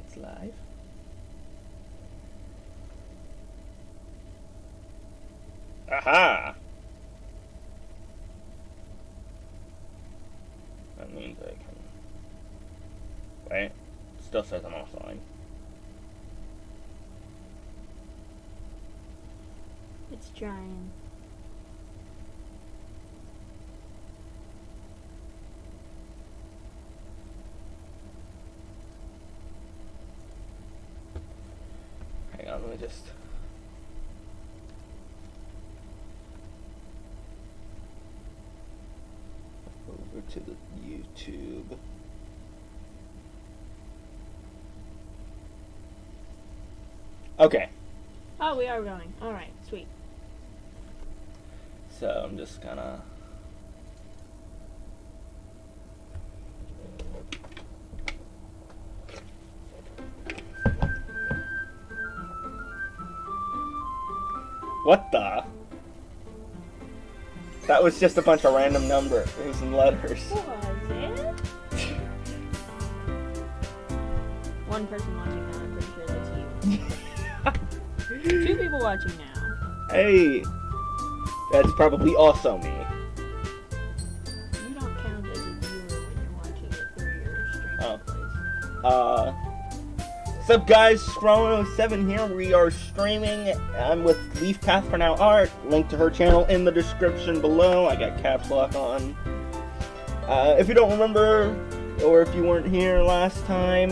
It's live. Aha! That means I can... Wait. Still says I'm offline. It's trying. Hang on, let me just... Over to the YouTube. Okay. Oh, we are going. Alright, sweet. So I'm just gonna... What the? That was just a bunch of random numbers and letters. Was it? One person watching now, I'm pretty sure that's you. 2 people watching now. Hey! That's probably also me. You don't count as a viewer when you're watching it through your streaming Oh. place. What's up guys, Chrono7 here. We are streaming. I'm with Leafpathfornow art. Link to her channel in the description below. I got caps lock on. If you don't remember, or if you weren't here last time,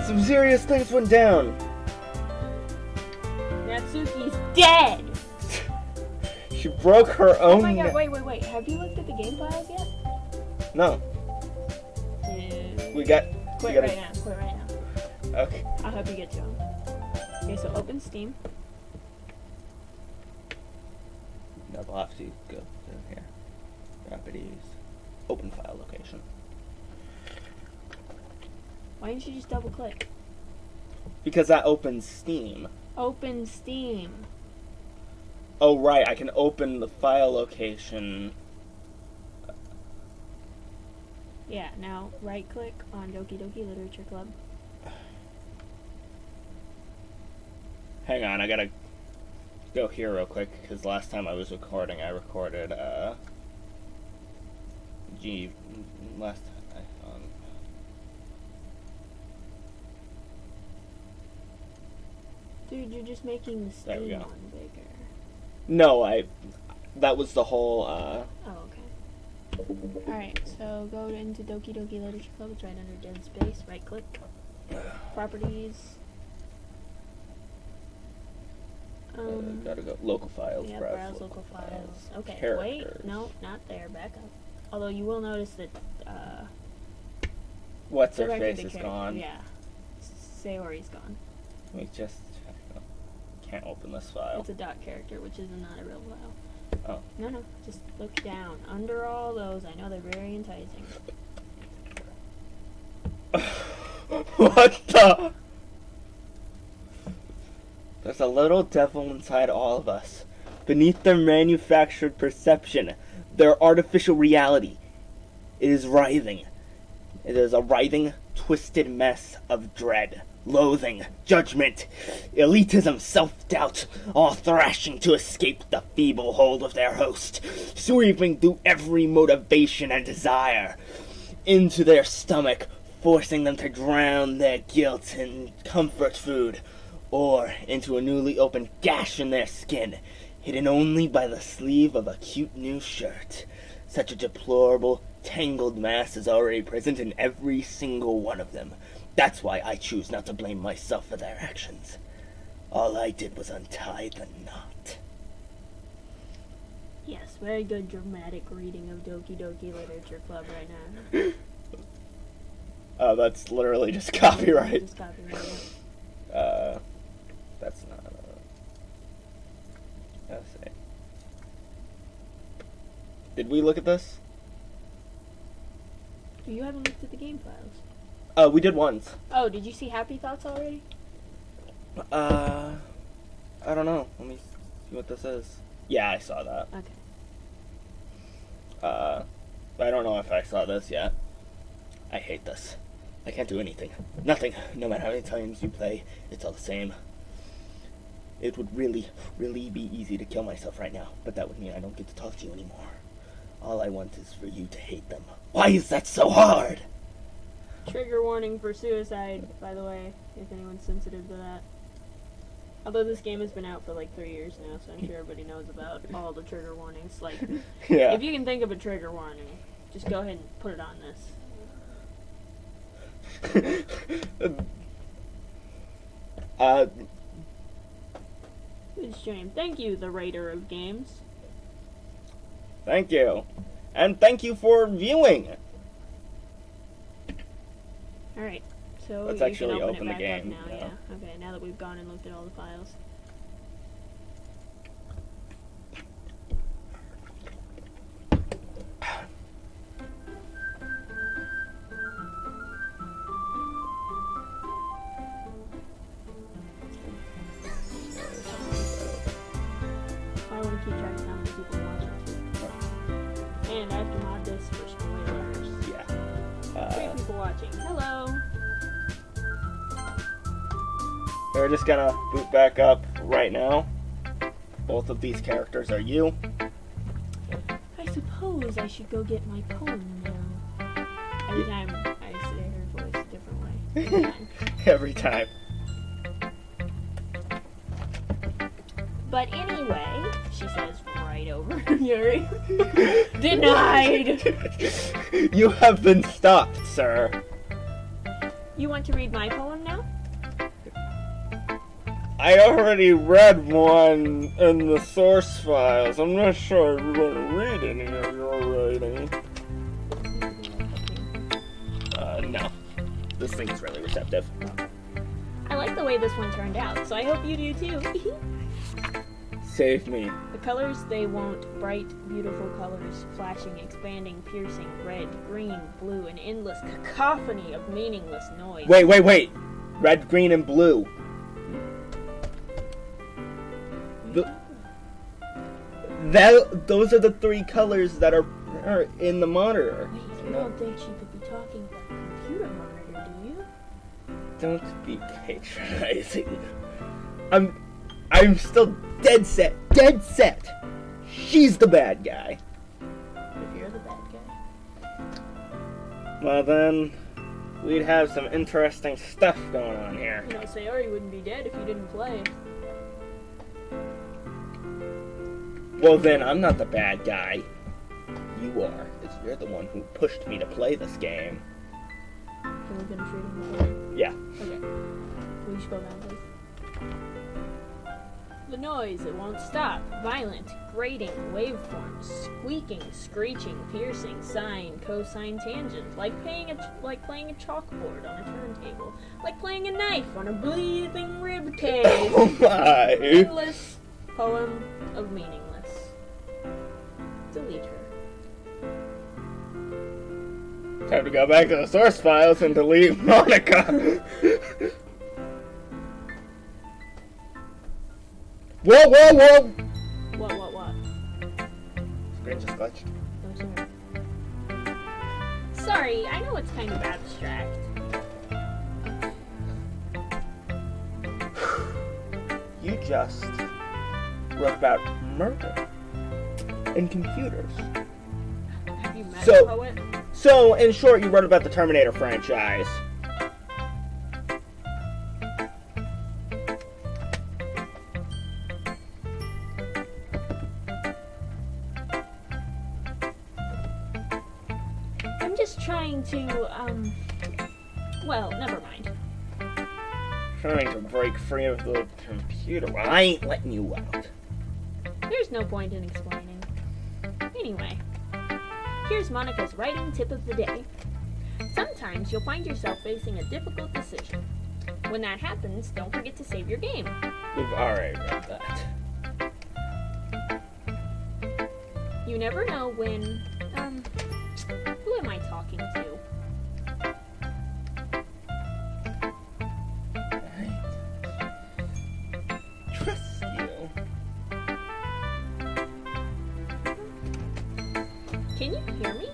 some serious things went down. Natsuki's dead! She broke her own... Oh my god, wait. Have you looked at the game files yet? No. Yeah. We got... Quit right now. Okay. I'll help you get to them. Okay, so open Steam. No, we'll have to go to here. Rapid ease. Open file location. Why didn't you just double click? Because that opens Steam. Open Steam. Oh right, I can open the file location. Yeah, now right click on Doki Doki Literature Club. Hang on, I gotta go here real quick, because last time I was recording, I recorded, last time, Dude, you're just making the There we Steam go. one bigger. No, that was the whole, Oh, okay. Alright, so go into Doki Doki Literature Club. It's right under Dead Space. Right click. Properties. gotta go, local files, Yeah, browse browse local files. Okay, characters. wait. No, not there. Back up. Although you will notice that, What's her directly face the is character- gone. Yeah. Sayori's gone. Let me just check. Can't open this file. It's a dot character, which is not a real file. Oh. No, just look down. Under all those, I know they're very enticing. What the? There's a little devil inside all of us. Beneath their manufactured perception, their artificial reality, it is writhing. It is a writhing, twisted mess of dread, loathing, judgment, elitism, self-doubt, all thrashing to escape the feeble hold of their host, sweeping through every motivation and desire into their stomach, forcing them to drown their guilt in comfort food, or into a newly opened gash in their skin, hidden only by the sleeve of a cute new shirt. Such a deplorable, tangled mass is already present in every single one of them. That's why I choose not to blame myself for their actions. All I did was untie the knot. Yes, very good dramatic reading of Doki Doki Literature Club right now. Oh, that's literally just copyright. Just copyright. That's not, let's see. Did we look at this? You haven't looked at the game files. We did once. Oh, did you see Happy Thoughts already? I don't know. Let me see what this is. Yeah, I saw that. Okay. I don't know if I saw this yet. I hate this. I can't do anything. Nothing. No matter how many times you play, it's all the same. It would really, really be easy to kill myself right now, but that would mean I don't get to talk to you anymore. All I want is for you to hate them. Why is that so hard? Trigger warning for suicide, by the way, if anyone's sensitive to that. Although this game has been out for like 3 years now, so I'm sure everybody knows about all the trigger warnings. Like, Yeah. if you can think of a trigger warning, just go ahead and put it on this. Good stream. Thank you, the Raider of Games. Thank you. And thank you for viewing. Alright, so Let's you actually can open the it back game, up now, yeah. yeah. Okay, now that we've gone and looked at all the files. I want to keep track of how many people are watching too. And I have to mod this for spoilers. Yeah. 3 people watching. Hello! We're just gonna boot back up right now. Both of these characters are you. I suppose I should go get my poem now. Every time I say her voice a different way. Every time. Every time. But anyway, she says right over Yuri. Denied! You have been stopped, sir. You want to read my poem now? I already read one in the source files. I'm not sure I'm going to read any of your writing. No. This thing is really receptive. I like the way this one turned out, so I hope you do too. Save me. The colors they want: bright, beautiful colors, flashing, expanding, piercing, red, green, blue, an endless cacophony of meaningless noise. Wait. Red, green, and blue. Those are the 3 colors that are in the monitor. Wait, you don't think she could be talking about a computer monitor, do you? Don't be patronizing. I'm still dead set. She's the bad guy. If you're the bad guy. Well then, we'd have some interesting stuff going on here. You know, Sayori wouldn't be dead if you didn't play. Well then, I'm not the bad guy. You are, because you're the one who pushed me to play this game. Can we finish reading the poem? Yeah. Okay. Will you scroll down, please? The noise, it won't stop. Violent, grating, waveforms, squeaking, screeching, piercing, sine, cosine, tangent. Like playing a chalkboard on a turntable. Like playing a knife on a bleeding rib cage. Oh my! Endless poem of meaningless. Delete her. Time to go back to the source files and delete Monica. Whoa! What? Screen just glitched. Oh, sorry, I know it's kind of abstract. You just wrote about murder and computers. Have you met So- a poet? So, in short, you wrote about the Terminator franchise. I'm just trying to, well, never mind. Trying to break free of the computer. Well, I ain't letting you out. There's no point in explaining. Anyway, here's Monica's writing tip of the day. Sometimes you'll find yourself facing a difficult decision. When that happens, don't forget to save your game. We've already read that. You never know when, who am I talking to? Trust you. Can you hear me?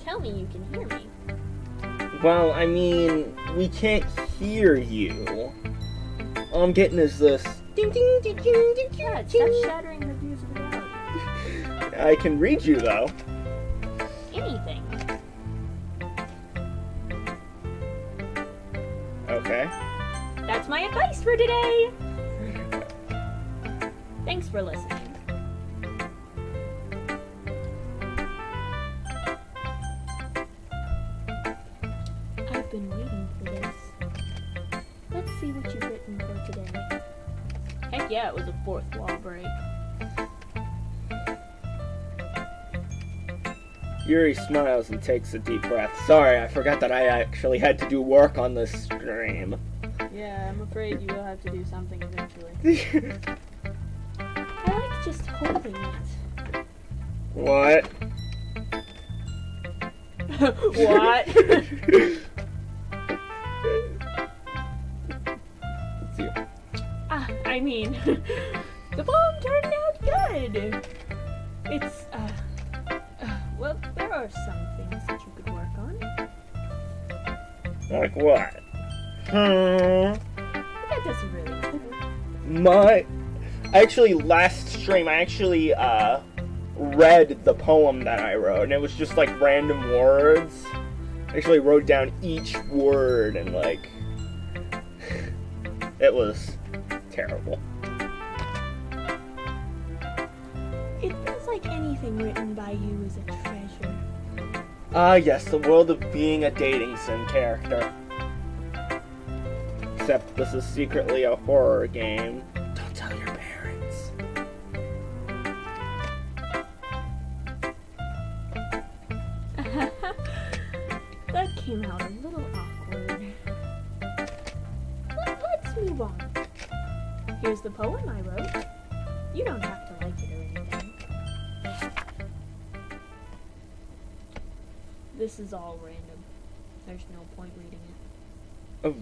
Tell me you can hear me. Well, I mean, we can't hear you. All I'm getting is this. God, stop shattering the views of reality. I can read you, though. Anything. Okay. That's my advice for today. Thanks for listening. I've been waiting for this. Let's see what you've written for today. Heck yeah, it was a fourth wall break. Yuri smiles and takes a deep breath. Sorry, I forgot that I actually had to do work on this stream. Yeah, I'm afraid you will have to do something eventually. I like just holding it. What? What? It's you. I mean, the poem turned out good. It's, well, there are some things that you could work on. Like what? That doesn't really matter. Actually, last stream, I actually, read the poem that I wrote, and it was just, like, random words. I actually wrote down each word, and, like, it was terrible. It feels like anything written by you is a treasure. Ah, yes, the world of being a dating sim character. Except this is secretly a horror game. Don't tell your parents. That came out a little awkward. Let's move on. Here's the poem I wrote. You don't have to like it or anything. This is all random. There's no point reading it. Oh,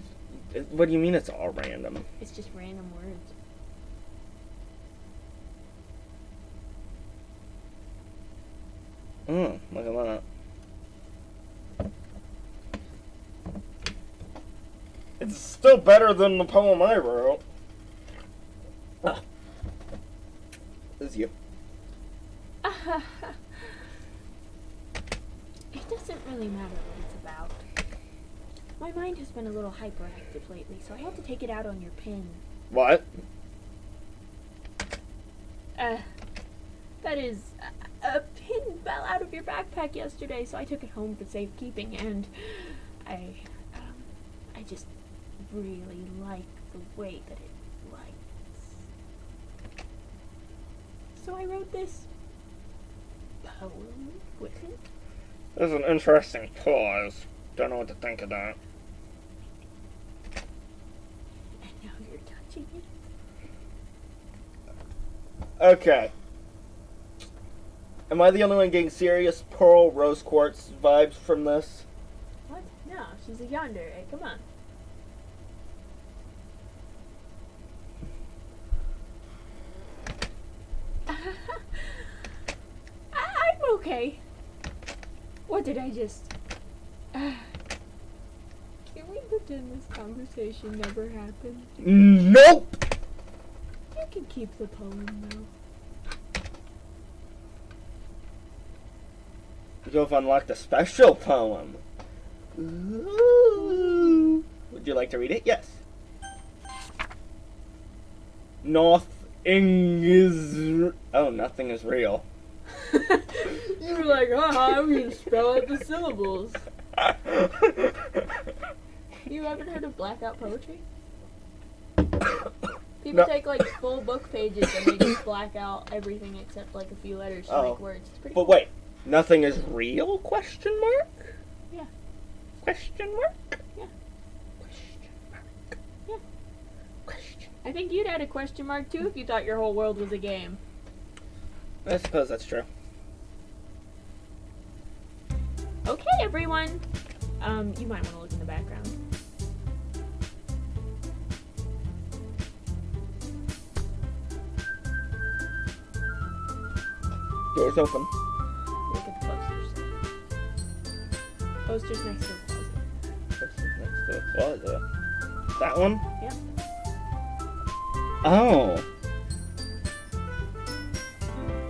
what do you mean it's all random? It's just random words. Look at that. It's still better than the poem I wrote. Ah. This is you. It doesn't really matter what it's about. My mind has been a little hyperactive lately, so I had to take it out on your pin. What? That is, a pin fell out of your backpack yesterday, so I took it home for safekeeping, and I just really like the way that it lights. So I wrote this poem with it. This is an interesting pause. Don't know what to think of that. And now you're touching it. Okay. Am I the only one getting serious Pearl Rose Quartz vibes from this? What? No, she's a yandere. Hey, come on. I'm okay. What did I just... Can we pretend this conversation never happened? Nope! You can keep the poem, though. You have unlocked a special poem. Ooh. Would you like to read it? Yes. Nothing is... Oh, nothing is real. You were like, I'm gonna spell out the syllables. You haven't heard of blackout poetry? People take like full book pages and they just black out everything except like a few letters to make words. It's pretty cool. Wait, nothing is real? Question mark? Yeah. Question mark? Yeah. Question mark? Yeah. Question. I think you'd add a question mark too if you thought your whole world was a game. I suppose that's true. Okay, everyone. You might want to look in the background. Door's open. Look at the posters. Posters next to the closet. It was it? That one? Yep. Oh.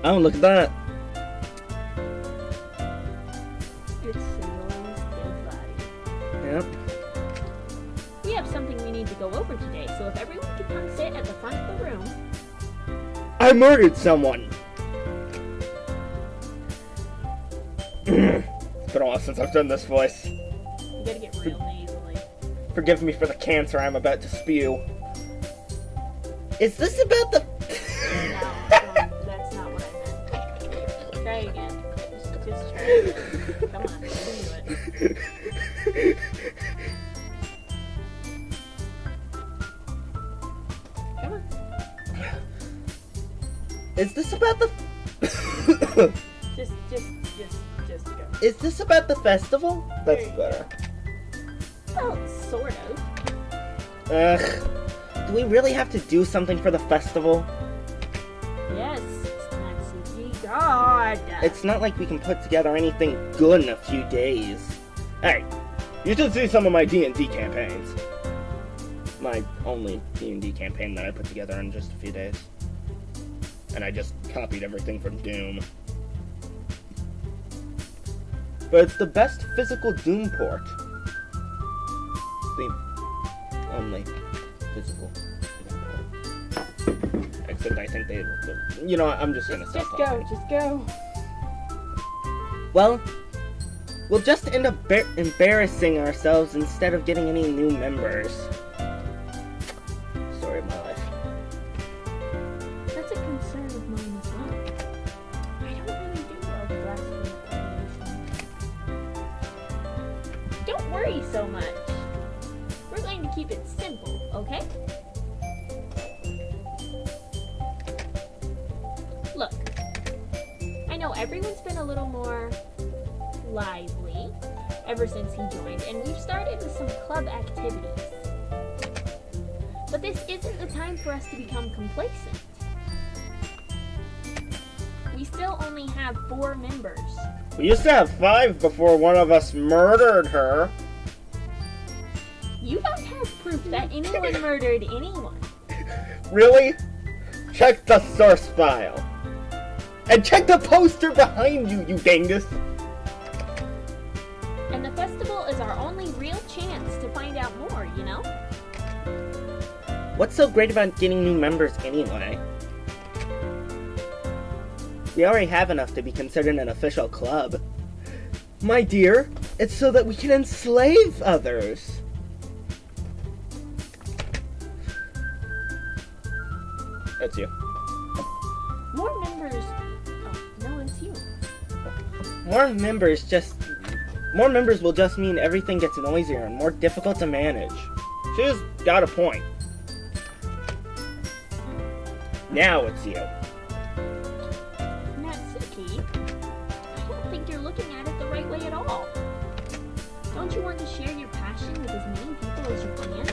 Oh, look at that. It's Saloon's dead body. Yep. We have something we need to go over today, so if everyone could come sit at the front of the room. I murdered someone. It's been a while since I've done this voice. You gotta get real nasally. Forgive me for the cancer I'm about to spew. Is this about the... No, that's not what I meant. Try again. Just try again. Come on, you can do it. Come on. Is this about the... Just go. Is this about the festival? That's better. Well, sort of. Ugh. Do we really have to do something for the festival? Yes, Natsuki. God. It's not like we can put together anything good in a few days. Hey, you should see some of my D&D campaigns. My only D&D campaign that I put together in just a few days. And I just copied everything from Doom. But it's the best physical Doom port. The only physical Doom port. Except I think they... You know what, I'm just gonna stop talking. Just go. Well, we'll just end up embarrassing ourselves instead of getting any new members. Story of my life. That's a concern of mine as well. I don't really do well with last week's animation. Don't worry so much. We're going to keep it simple, okay? Look, I know everyone's been a little more lively ever since he joined, and we've started with some club activities. But this isn't the time for us to become complacent. We still only have 4 members. We used to have 5 before one of us murdered her. You don't have proof that anyone murdered anyone. Really? Check the source file. And check the poster behind you, you dingus! And the festival is our only real chance to find out more, you know? What's so great about getting new members anyway? We already have enough to be considered an official club. My dear, it's so that we can enslave others. That's you. More members... Oh, no, it's you. More members will just mean everything gets noisier and more difficult to manage. She's got a point. Now it's you. Natsuki, I don't think you're looking at it the right way at all. Don't you want to share your passion with as many people as you can?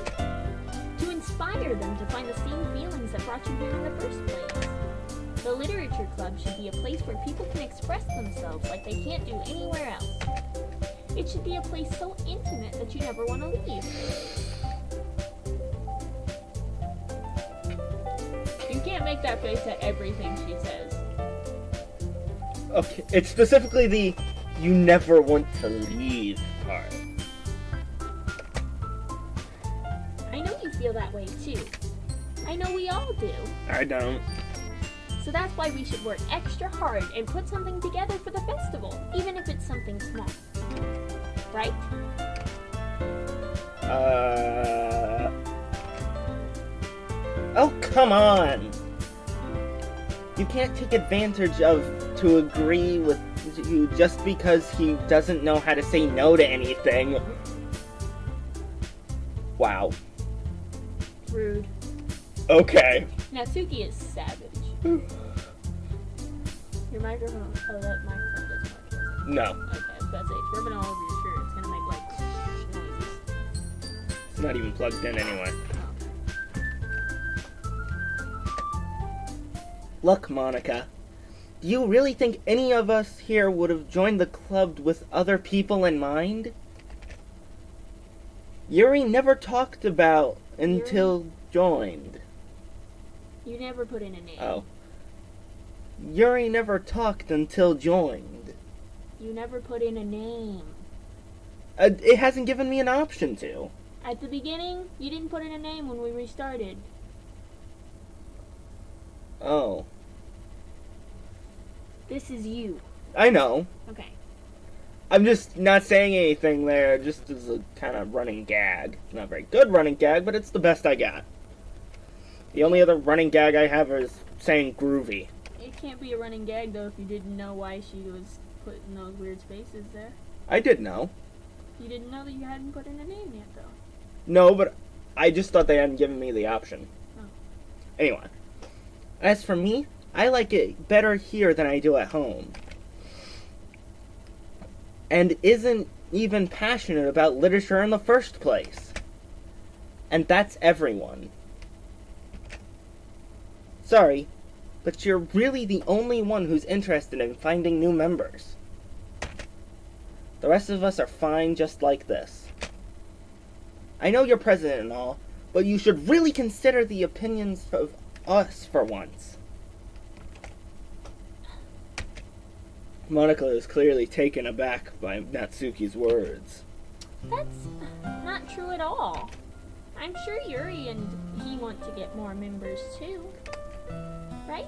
To inspire them to find the same feelings that brought you here in the first place. The Literature Club should be a place where people can express themselves like they can't do anywhere else. It should be a place so intimate that you never want to leave. You can't make that face at everything she says. Okay, it's specifically the you never want to leave part. I know you feel that way too. I know we all do. I don't. So that's why we should work extra hard and put something together for the festival, even if it's something small. Right? Oh, come on! You can't take advantage of to agree with you just because he doesn't know how to say no to anything. Wow. Rude. Okay. Natsuki is savage. Your microphone. Oh, that microphone doesn't work, does it? No. Okay, I was about to say, it's rubbing all over your shirt. It's gonna make, like, noises. It's not even plugged in anyway. Look, Monica. Do you really think any of us here would have joined the club with other people in mind? Yuri never talked about until joined. You never put in a name. Oh. Yuri never talked until joined. You never put in a name. It hasn't given me an option to. At the beginning, you didn't put in a name when we restarted. Oh. This is you. I know. Okay. I'm just not saying anything there, just as a kind of running gag. It's not a very good running gag, but it's the best I got. The only other running gag I have is saying groovy. It can't be a running gag, though, if you didn't know why she was putting those weird spaces there. I did know. You didn't know that you hadn't put in a name yet, though. No, but I just thought they hadn't given me the option. Oh. Anyway. As for me, I like it better here than I do at home. And isn't even passionate about literature in the first place. And that's everyone. Sorry, but you're really the only one who's interested in finding new members. The rest of us are fine just like this. I know you're president and all, but you should really consider the opinions of us for once. Monica is clearly taken aback by Natsuki's words. That's not true at all. I'm sure Yuri and he want to get more members too. Right?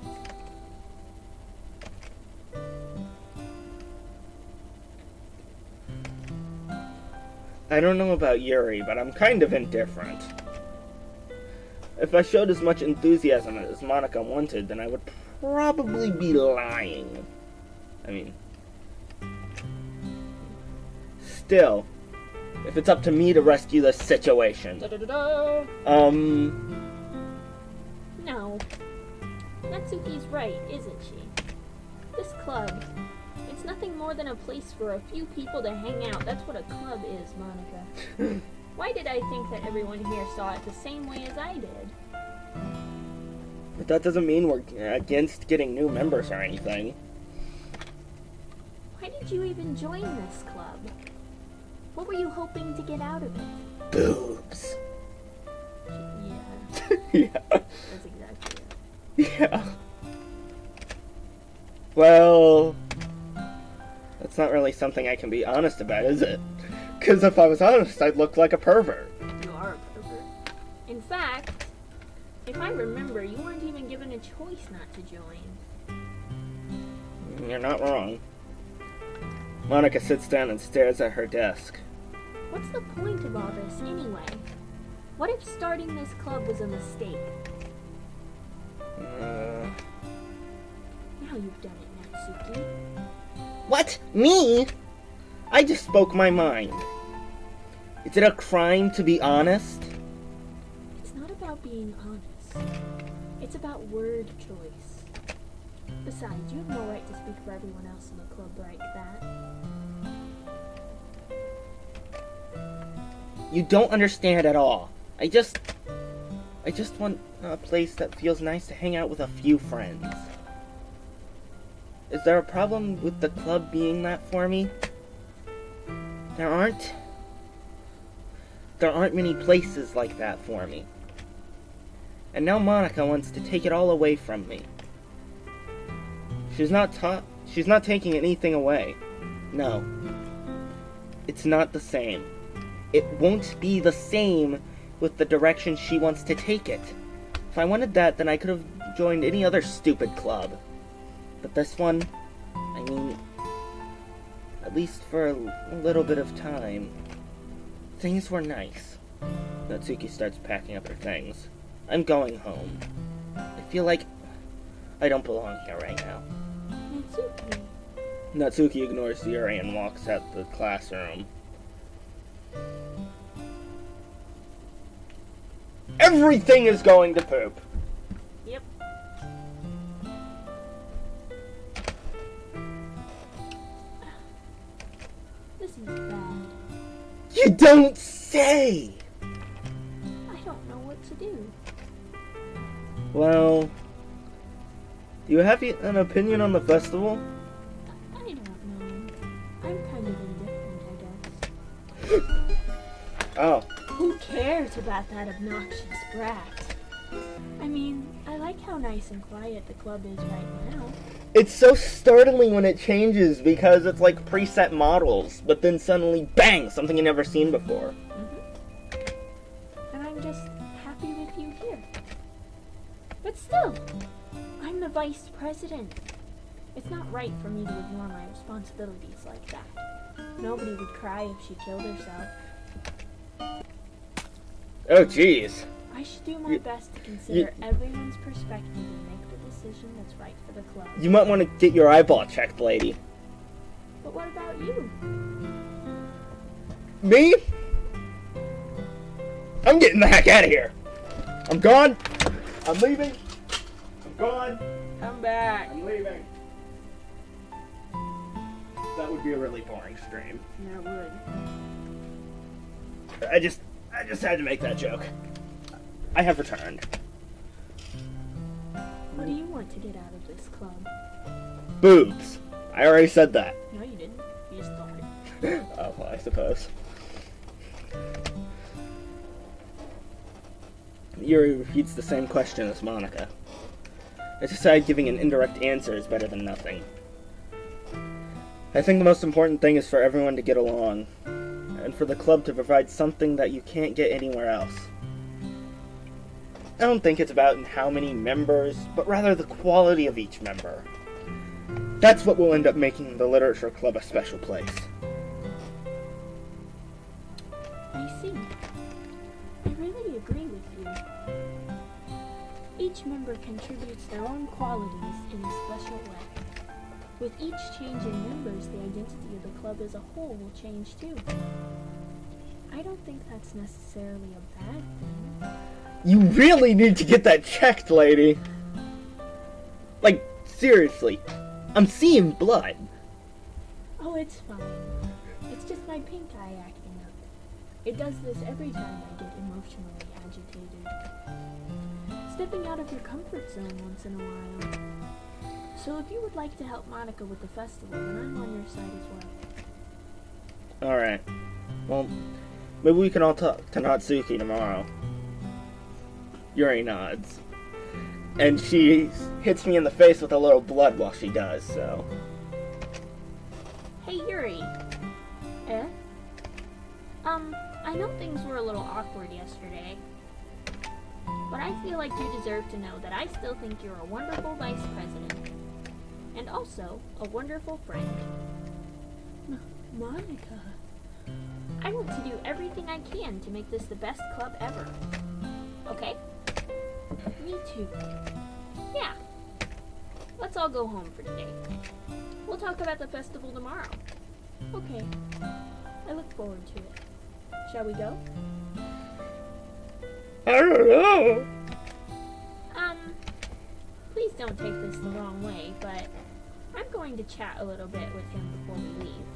I don't know about Yuri, but I'm kind of indifferent. If I showed as much enthusiasm as Monica wanted, then I would probably be lying. I mean, still, if it's up to me to rescue the situation. Da-da-da-da. No. Natsuki's right, isn't she? This club, it's nothing more than a place for a few people to hang out. That's what a club is, Monica. Why did I think that everyone here saw it the same way as I did? But that doesn't mean we're against getting new members or anything. Why did you even join this club? What were you hoping to get out of it? Boobs. Yeah. Yeah. That's exactly it. Yeah. Well, that's not really something I can be honest about, is it? Because if I was honest, I'd look like a pervert. You are a pervert. In fact, if I remember, you weren't even given a choice not to join. You're not wrong. Monica sits down and stares at her desk. What's the point of all this, anyway? What if starting this club was a mistake? Now you've done it, Natsuki. What? Me? I just spoke my mind. Is it a crime to be honest? It's not about being honest. It's about word choice. Besides, you have no right to speak for everyone else in the club like that. You don't understand at all. I just want a place that feels nice to hang out with a few friends. Is there a problem with the club being that for me? There aren't many places like that for me. And now Monica wants to take it all away from me. She's not taking anything away. No. It's not the same. It won't be the same with the direction she wants to take it. If I wanted that, then I could have joined any other stupid club. But this one, I mean, at least for a little bit of time, things were nice. Natsuki starts packing up her things. I'm going home. I feel like I don't belong here right now. Natsuki. Natsuki ignores Yuri and walks out the classroom. Everything is going to poop. Yep. This is bad. You don't say! I don't know what to do. Well, do you have an opinion on the festival? I don't know. I'm kind of indifferent, I guess. Oh. cares about that obnoxious brat? I mean, I like how nice and quiet the club is right now. It's so startling when it changes because it's like preset models, but then suddenly, bang, something you've never seen before. And I'm just happy with you here. But still, I'm the vice president. It's not right for me to ignore my responsibilities like that. Nobody would cry if she killed herself. Oh, jeez. I should do my best to consider everyone's perspective and make the decision that's right for the club. You might want to get your eyeball checked, lady. But what about you? Me? I'm getting the heck out of here. I'm gone. I'm leaving. I'm gone. Come back. I'm leaving. That would be a really boring stream. Yeah, it would. I just had to make that joke. I have returned. What do you want to get out of this club? Boobs. I already said that. No, you didn't. You just thought it. Oh, well, I suppose. Yuri repeats the same question as Monica. I decided giving an indirect answer is better than nothing. I think the most important thing is for everyone to get along, and for the club to provide something that you can't get anywhere else. I don't think it's about how many members, but rather the quality of each member. That's what will end up making the Literature Club a special place. I see. I really agree with you. Each member contributes their own qualities in a special way. With each change in members, the identity of the club as a whole will change too. I don't think that's necessarily a bad thing. You really need to get that checked, lady. Like, seriously. I'm seeing blood. Oh, it's fine. It's just my pink eye acting up. It does this every time I get emotionally agitated. Stepping out of your comfort zone once in a while. So if you would like to help Monica with the festival, then I'm on your side as well. Alright. Well, maybe we can all talk to Natsuki tomorrow. Yuri nods. And she hits me in the face with a little blood while she does, so. Hey, Yuri. Eh? I know things were a little awkward yesterday, but I feel like you deserve to know that I still think you're a wonderful vice president. And also, a wonderful friend. Monica. I want to do everything I can to make this the best club ever. Okay? Me too. Yeah. Let's all go home for today. We'll talk about the festival tomorrow. Okay. I look forward to it. Shall we go? I don't know. Please don't take this the wrong way, but I'm going to chat a little bit with him before we leave.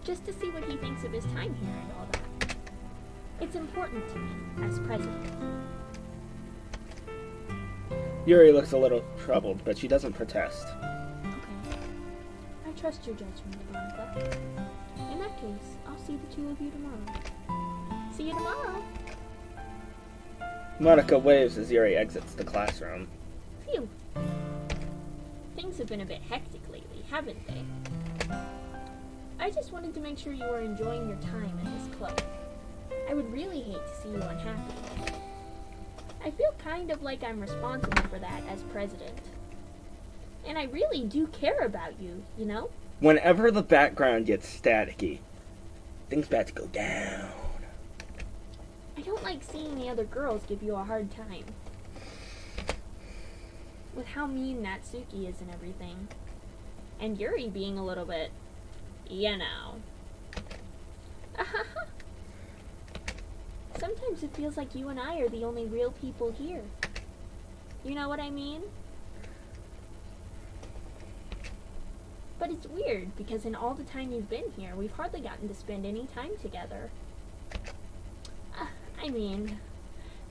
Just to see what he thinks of his time here and all that. It's important to me, as president. Yuri looks a little troubled, but she doesn't protest. Okay. I trust your judgment, Monica. In that case, I'll see the two of you tomorrow. See you tomorrow! Monica waves as Yuri exits the classroom. Phew. Things have been a bit hectic lately, haven't they? I just wanted to make sure you were enjoying your time at this club. I would really hate to see you unhappy. I feel kind of like I'm responsible for that as president. And I really do care about you, you know? Whenever the background gets staticky, things about to go down. I don't like seeing the other girls give you a hard time. With how mean Natsuki is and everything. And Yuri being a little bit, you know. Sometimes it feels like you and I are the only real people here. You know what I mean? But it's weird, because in all the time you've been here, we've hardly gotten to spend any time together. I mean,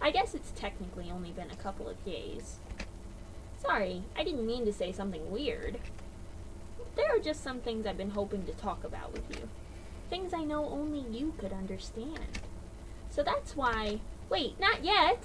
I guess it's technically only been a couple of days. Sorry, I didn't mean to say something weird. There are just some things I've been hoping to talk about with you. Things I know only you could understand. So that's why... Wait, not yet!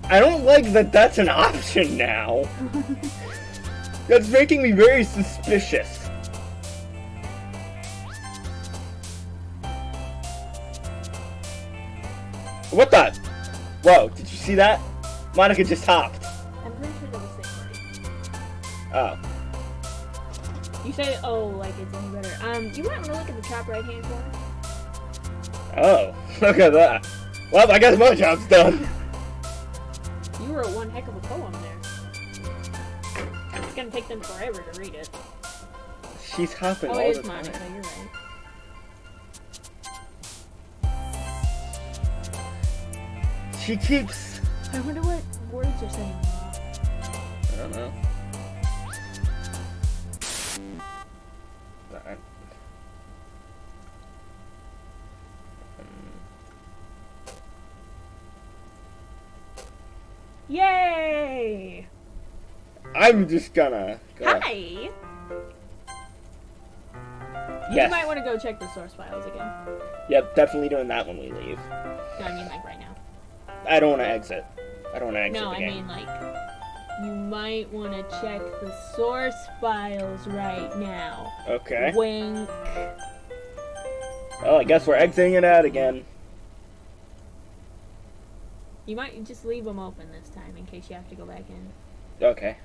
I don't like that that's an option now. That's making me very suspicious. What the? Whoa, did you see that? Monica just hopped. I'm pretty sure they're the same word. Oh. You say, oh, like it's any better. You might want to look at the top right-hand corner. Oh, look at that. Well, I guess my job's done. You wrote one heck of a poem there. It's gonna take them forever to read it. She's hopping all it the is time. Monica, you're right. She keeps... I wonder what words are saying. I don't know. That. Yay! I'm just gonna go. Hi! Yes. You might want to go check the source files again. Yep, definitely doing that when we leave. No, I mean like right now. I don't want to exit. I don't want to exit No, the I game. mean like, you might want to check the source files right now. Okay. Wink. Well, I guess we're exiting it out again. You might just leave them open this time in case you have to go back in. Okay.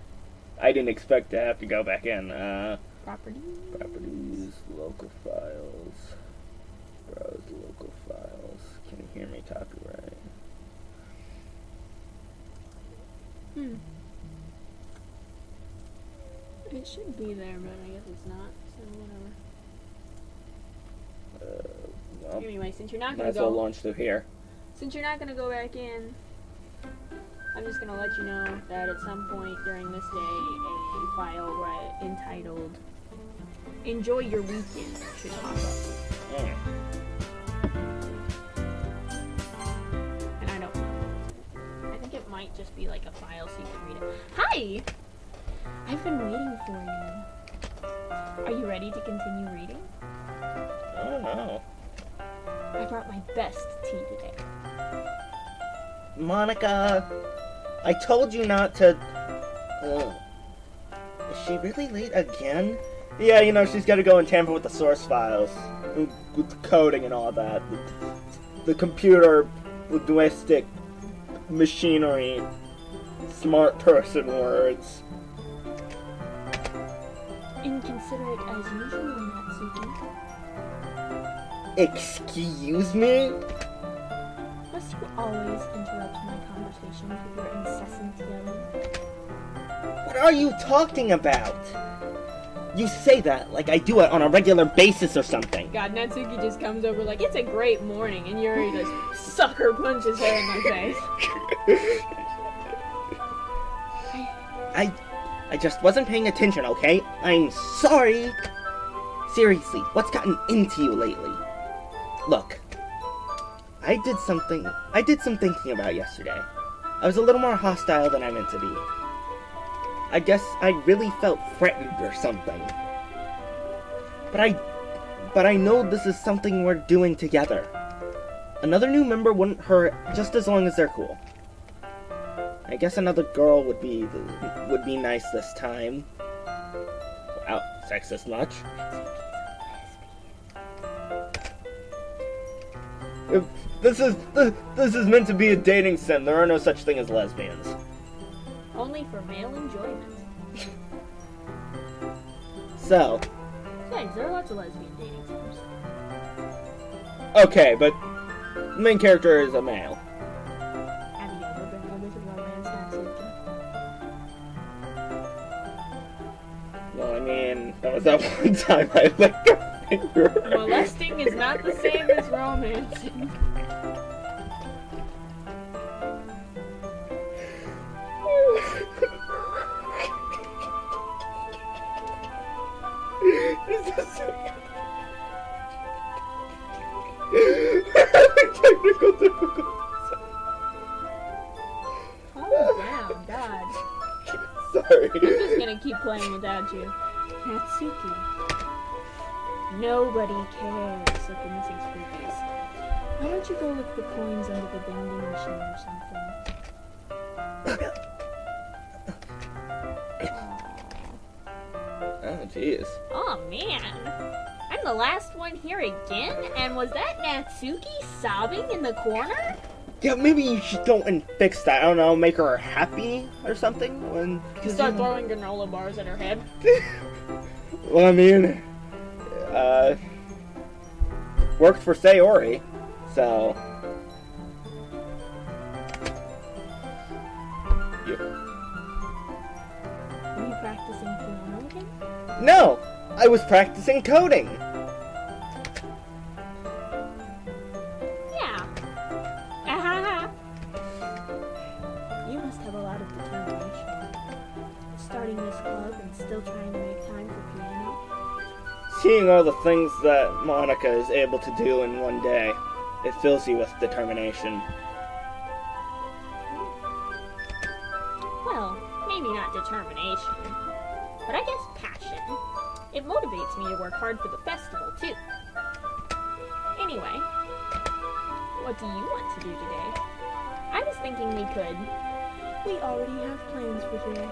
I didn't expect to have to go back in. Properties. Properties, local files. Browse local files. Can you hear me talking right? It should be there, but I guess it's not, so whatever. Well, Anyway, since you're not might gonna as well go, launch through here. since you're not gonna go back in, I'm just gonna let you know that at some point during this day, a file entitled "Enjoy Your Weekend" should pop up. And I don't know. I think it might just be like a file so you can read it. Hi! I've been waiting for you. Are you ready to continue reading? I don't know. I brought my best tea today. Monica, I told you not to... Is she really late again? Yeah, you know, she's got to go and tamper with the source files. With the coding and all that. The computer, linguistic, machinery, smart person words. Inconsiderate as usual, Natsuki. Excuse me? Must you always interrupt my conversations with your incessant yelling? What are you talking about? You say that like I do it on a regular basis or something. God, Natsuki just comes over like, it's a great morning, and Yuri just sucker punches her in my face. I just wasn't paying attention, okay? I'm sorry. Seriously, what's gotten into you lately? Look, I did some thinking about yesterday. I was a little more hostile than I meant to be. I guess I really felt threatened or something. But I know this is something we're doing together. Another new member wouldn't hurt just as long as they're cool. I guess another girl would be nice this time. Wow, sexist much? This is meant to be a dating sim. There are no such thing as lesbians. Only for male enjoyment. So. Besides, there are lots of lesbian dating sims. Okay, but the main character is a male. Have you ever been with a romance, Natsuki? Well, I mean, that was that one time I licked her finger. Molesting is not the same as romancing. god. Sorry. I'm just gonna keep playing without you. Natsuki. Nobody cares. Look, we're missing spookies. Why don't you go look for coins under the vending machine or something? Oh, jeez. Oh, man. I'm the last one here again? And was that Natsuki sobbing in the corner? Yeah, maybe you should go and fix that. I don't know, make her happy or something. Start throwing granola bars at her head. Well, I mean, worked for Sayori, so. Were you practicing piano again? No! I was practicing coding! Yeah. You must have a lot of determination. Starting this club and still trying to make time for piano. Seeing all the things that Monica is able to do in one day, it fills you with determination. Well, maybe not determination, but I guess passion. It motivates me to work hard for the festival, too. Anyway, what do you want to do today? I was thinking we could. We already have plans for today.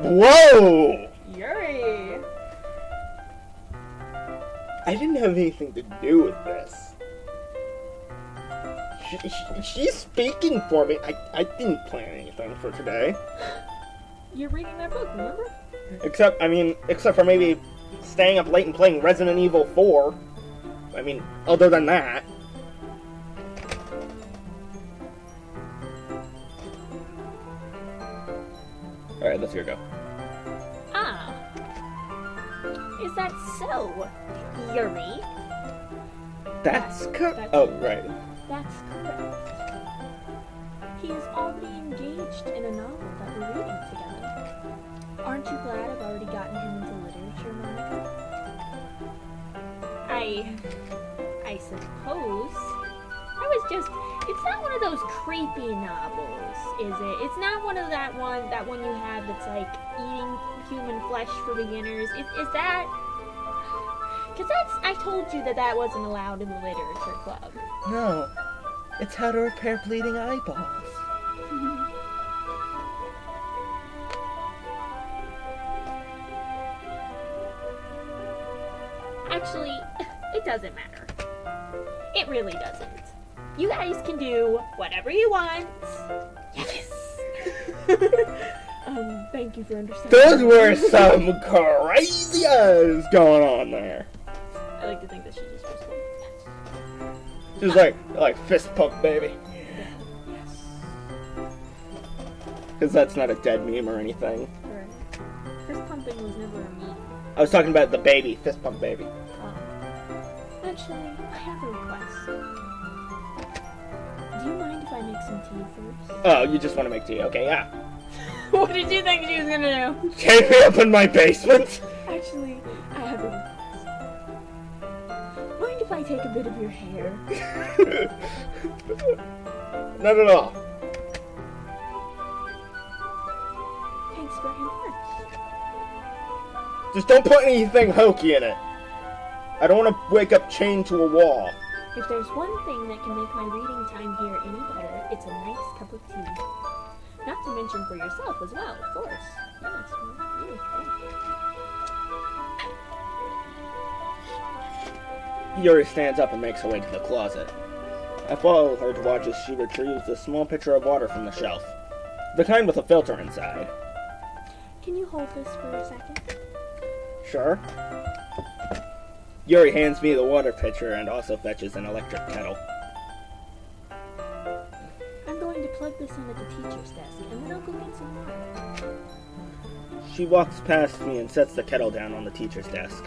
Whoa! Yuri! I didn't have anything to do with this. She's speaking for me. I didn't plan anything for today. You're reading that book, remember? Except for maybe staying up late and playing Resident Evil 4. I mean, other than that. Alright, let's hear go. Ah. Is that so, Yuri? That's correct. Oh, right. That's correct. He is already engaged in a novel that we're reading together. Aren't you glad I've already gotten him into literature, Monica? I suppose. It's not one of those creepy novels, is it? It's not one of that one you have that's like eating human flesh for beginners. Is that? Because I told you that wasn't allowed in the literature club. No, it's how to repair bleeding eyeballs. Actually, it doesn't matter. It really doesn't. You guys can do whatever you want. Yes. Thank you for understanding. Those were some crazies going on there. I like to think that she just was going, yes. She's like fist pump, baby. Yes. Because that's not a dead meme or anything. Right. Fist pumping was never a meme. I was talking about the baby, fist pump baby. Actually, I have a request. Do you mind if I make some tea first? Oh, you just want to make tea? Okay, yeah. What did you think she was gonna do? Take me up in my basement. Actually, I have a request. Mind if I take a bit of your hair? Not at all. Thanks very much. Just don't put anything hokey in it. I don't want to wake up chained to a wall. If there's one thing that can make my reading time here any better, it's a nice cup of tea. Not to mention for yourself as well, of course. Yes, you. Yuri stands up and makes her way to the closet. I follow her to watch as she retrieves a small pitcher of water from the shelf. The kind with a filter inside. Can you hold this for a second? Sure. Yuri hands me the water pitcher and also fetches an electric kettle. I'm going to plug this in at the teacher's desk, and then I'll go get some water. She walks past me and sets the kettle down on the teacher's desk.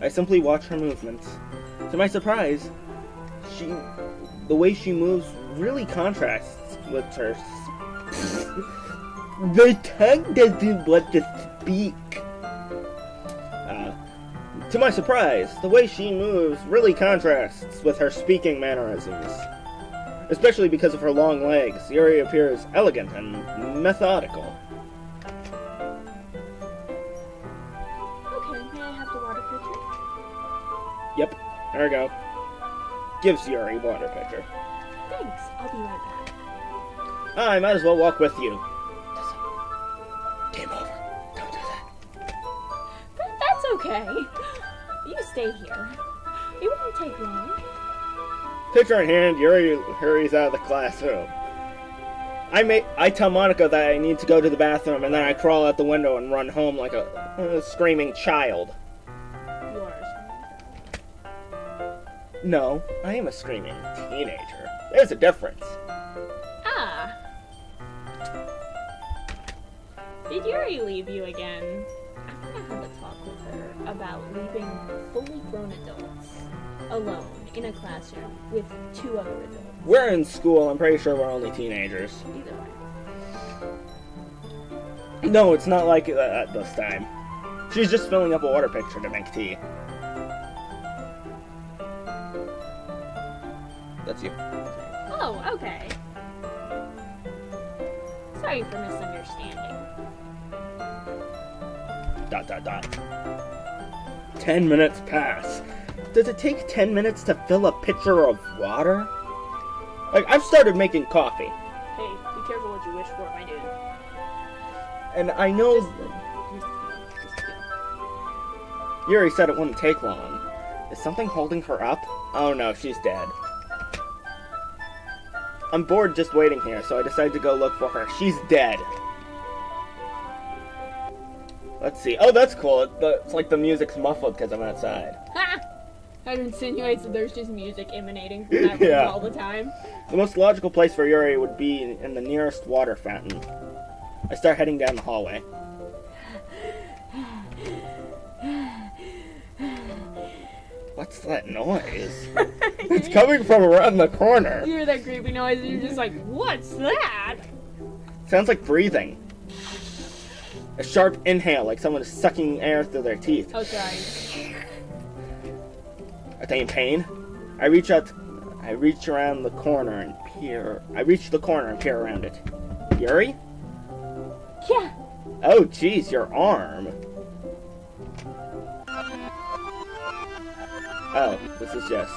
I simply watch her movements. To my surprise, the way she moves really contrasts with her. The tongue doesn't want to speak. To my surprise, the way she moves really contrasts with her speaking mannerisms. Especially because of her long legs, Yuri appears elegant and methodical. Okay, may I have the water pitcher? Yep, there we go. Gives Yuri water pitcher. Thanks, I'll be right back. I might as well walk with you. Game over. Don't do that. That's okay. You stay here. It won't take long. Pitcher in hand, Yuri hurries out of the classroom. I tell Monica that I need to go to the bathroom, and then I crawl out the window and run home like a screaming child. You are a screaming. No, I am a screaming teenager. There's a difference. Ah. Did Yuri leave you again? I'm gonna have a talk with her about leaving fully grown adults alone in a classroom with 2 other adults. We're in school. I'm pretty sure we're only teenagers. Either way. No, it's not like that this time. She's just filling up a water pitcher to make tea. That's you. Oh, okay. Sorry for misunderstanding. ... 10 minutes pass. Does it take 10 minutes to fill a pitcher of water? Like, I've started making coffee. Hey, be careful what you wish for, my dude. And I know Just Yuri said it wouldn't take long. Is something holding her up? Oh no, she's dead. I'm bored just waiting here, so I decided to go look for her. She's dead. Let's see. Oh, that's cool. It's like the music's muffled because I'm outside. Ha! That insinuates that there's just music emanating from that room Yeah. all the time. The most logical place for Yuri would be in the nearest water fountain. I start heading down the hallway. What's that noise? It's coming from around the corner. You hear that creepy noise and you're just like, what's that? Sounds like breathing. A sharp inhale, like someone is sucking air through their teeth. Oh, sorry. Are they in pain? I reach around the corner and peer. I reach the corner and peer around it. Yuri? Yeah. Oh, jeez, your arm. Oh, this is just...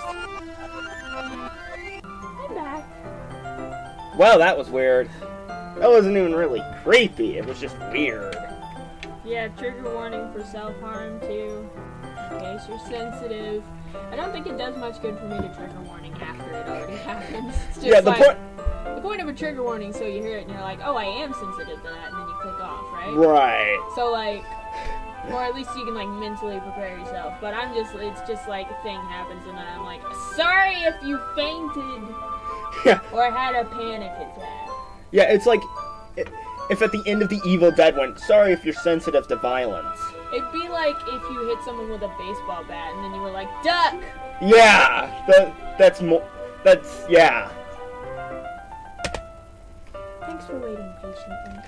I'm back. Well, that was weird. That wasn't even really creepy. It was just weird. Yeah, trigger warning for self-harm, too. In case you're sensitive. I don't think it does much good for me to trigger warning after it already happens. It's just Yeah, the point of a trigger warning, so you hear it and you're like, oh, I am sensitive to that, and then you click off, right? Right. So, like, or at least you can, like, mentally prepare yourself. But it's just like a thing happens and I'm like, sorry if you fainted. Yeah. Or had a panic attack. Yeah, it's like if at the end of the Evil Dead went, sorry if you're sensitive to violence. It'd be like if you hit someone with a baseball bat and then you were like, duck! Yeah, yeah. Thanks for waiting patiently.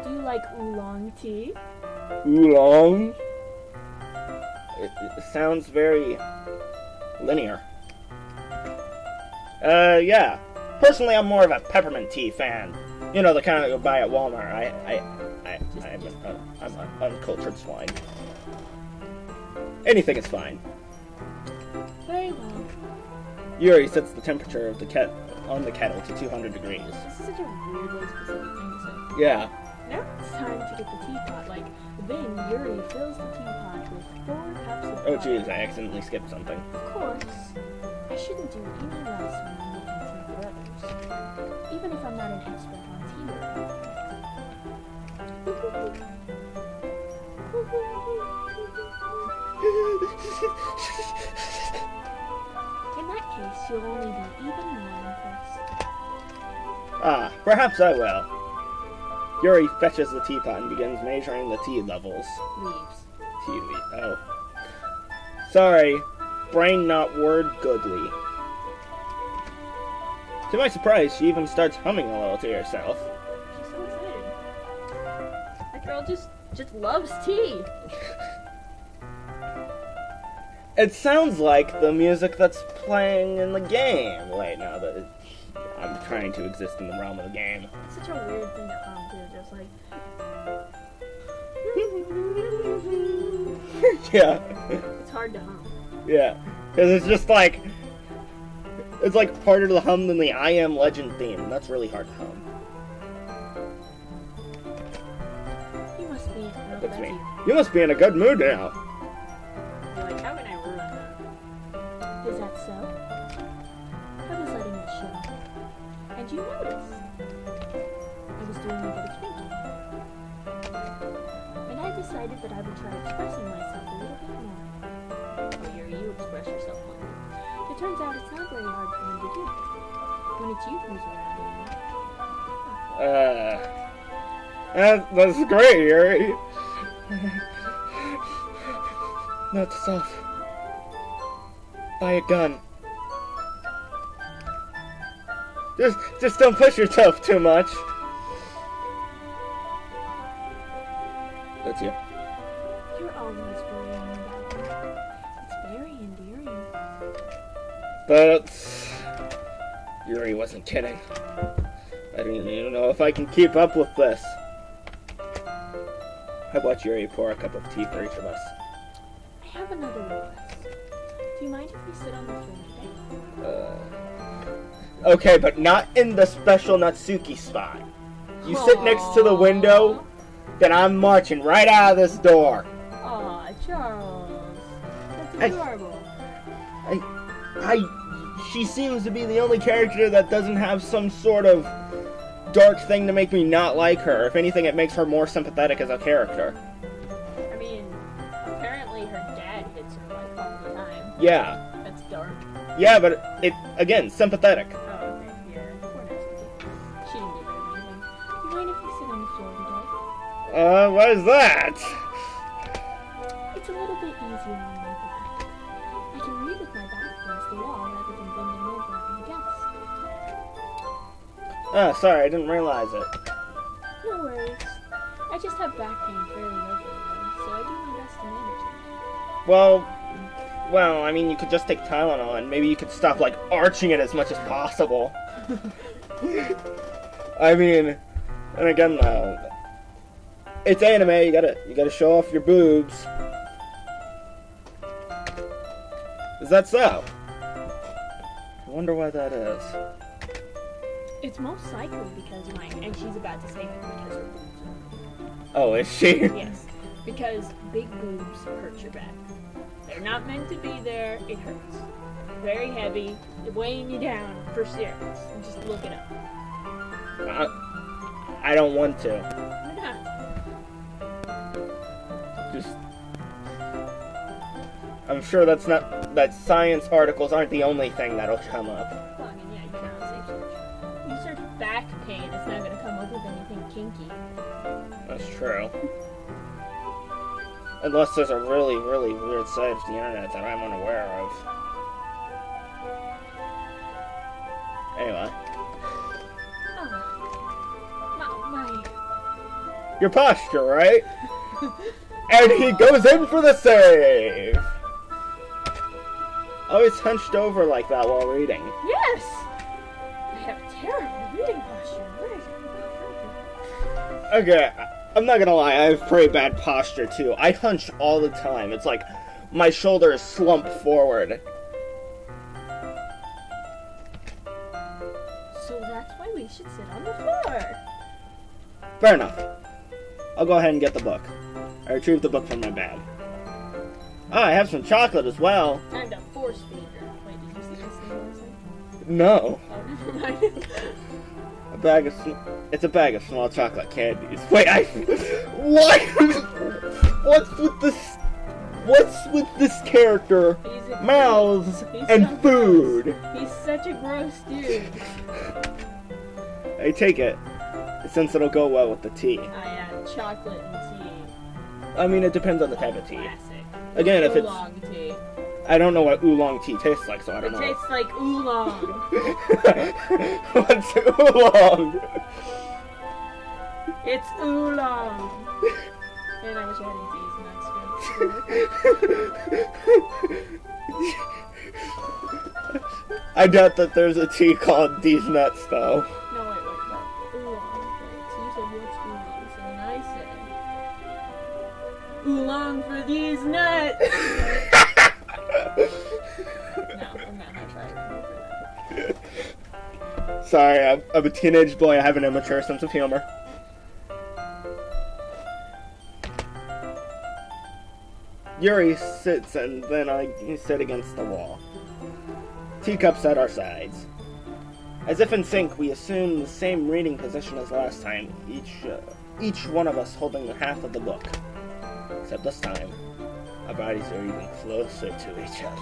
Do you like oolong tea? Oolong? It sounds very linear. Yeah. Personally, I'm more of a peppermint tea fan. You know, the kind that you buy at Walmart. I'm an uncultured swine. Anything is fine. Very well. Yuri sets the temperature of the on the kettle to 200 degrees. This is such a weirdly specific thing to say. Yeah. Now it's time to get the teapot. Like, then Yuri fills the teapot with 4 cups of Oh, water. jeez, I accidentally skipped something. Of course, I shouldn't do any less when I'm making tea for others, even if I'm not an expert on tea making. In that case, you'll only be even more impressed. Ah, perhaps I will. Yuri fetches the teapot and begins measuring the tea levels. Leaves. Tea leaf. Oh. Sorry. Brain not word goodly. To my surprise, she even starts humming a little to herself. She's so excited. That girl just loves tea. It sounds like the music that's playing in the game. Wait, no, trying to exist in the realm of the game. It's such a weird thing to hum too, just like. Yeah. It's hard to hum. Yeah. Because it's just like... It's like harder to hum than the I Am Legend theme, and that's really hard to hum. You must be... No, That's me. You must be in a good mood now. You're like, how can I ruin that? Is that so? I was letting it show. And you noticed. I was doing a bit of thinking. And I decided that I would try expressing myself a little bit more. Oh, Yuri, you express yourself more. It turns out it's not very hard for him to do. When it's you who's around anymore. That's great, Yuri. Note to self. Buy a gun. Just don't push yourself too much. That's you. You're always worrying about me. It's very endearing. But Yuri wasn't kidding. I don't even know if I can keep up with this. How about Yuri pour a cup of tea for each of us? I have another request. Do you mind if we sit on the floor today? Okay, but not in the special Natsuki spot. You sit next to the window, then I'm marching right out of this door. Aw, Charles. That's adorable. She seems to be the only character that doesn't have some sort of dark thing to make me not like her. If anything, it makes her more sympathetic as a character. I mean, apparently her dad hits her like all the time. Yeah. That's dark. Yeah, but it, again, sympathetic. Oh, okay, yeah. Poor Natsuki. She didn't do anything. Do you mind if we sit on the floor today? What is that? It's a little bit easier on my back. I can read with my back against the wall rather than bending over on my desk. Sorry, I didn't realize it. No worries. I just have back pain fairly regularly, so I do my best to manage it. Well, I mean, you could just take Tylenol and maybe you could stop, like, arching it as much as possible. I mean, and again, it's anime, you gotta show off your boobs. Is that so? I wonder why that is. It's most likely because and she's about to say because her boobs are. Oh, is she? Yes, because big boobs hurt your back. They're not meant to be there, it hurts. Very heavy, weighing you down for serious. And just look it up. I don't want to. Why not? Just... I'm sure that science articles aren't the only thing that'll come up. Well, I mean, yeah, you can always say search. You search back pain, it's not going to come up with anything kinky. That's true. Unless there's a really, really weird side of the internet that I'm unaware of. Anyway. Oh. My... Your posture, right? And he goes in for the save! Always hunched over like that while reading. Yes! I have terrible reading posture. Okay, I'm not gonna lie, I have pretty bad posture too. I hunch all the time. It's like my shoulders slump forward. So that's why we should sit on the floor. Fair enough. I'll go ahead and get the book. I retrieved the book from my bag. Ah, I have some chocolate as well. Time to force feed her. Wait, did you see this thing? No. Oh, never mind. It's a bag of small chocolate candies. Wait, what? What's with this character? Mouths and so food. Gross. He's such a gross dude. I take it, since it'll go well with the tea. I add chocolate and tea. I mean, it depends on the type of tea. Classic. Again, if it's... Oolong tea. I don't know what oolong tea tastes like, so I don't know. It tastes like oolong. What's oolong? It's oolong. And I wish I hadn't teased, and that's good. I doubt that there's a tea called these nuts, though. No, wait, but oolong. So you said what's oolong? So then I said oolong for these nuts. No, I'm not gonna try it. Sorry, I'm a teenage boy. I have an immature sense of humor. Yuri sits and then I sit against the wall. Teacups at our sides. As if in sync, we assume the same reading position as last time, each one of us holding half of the book. Except this time, our bodies are even closer to each other.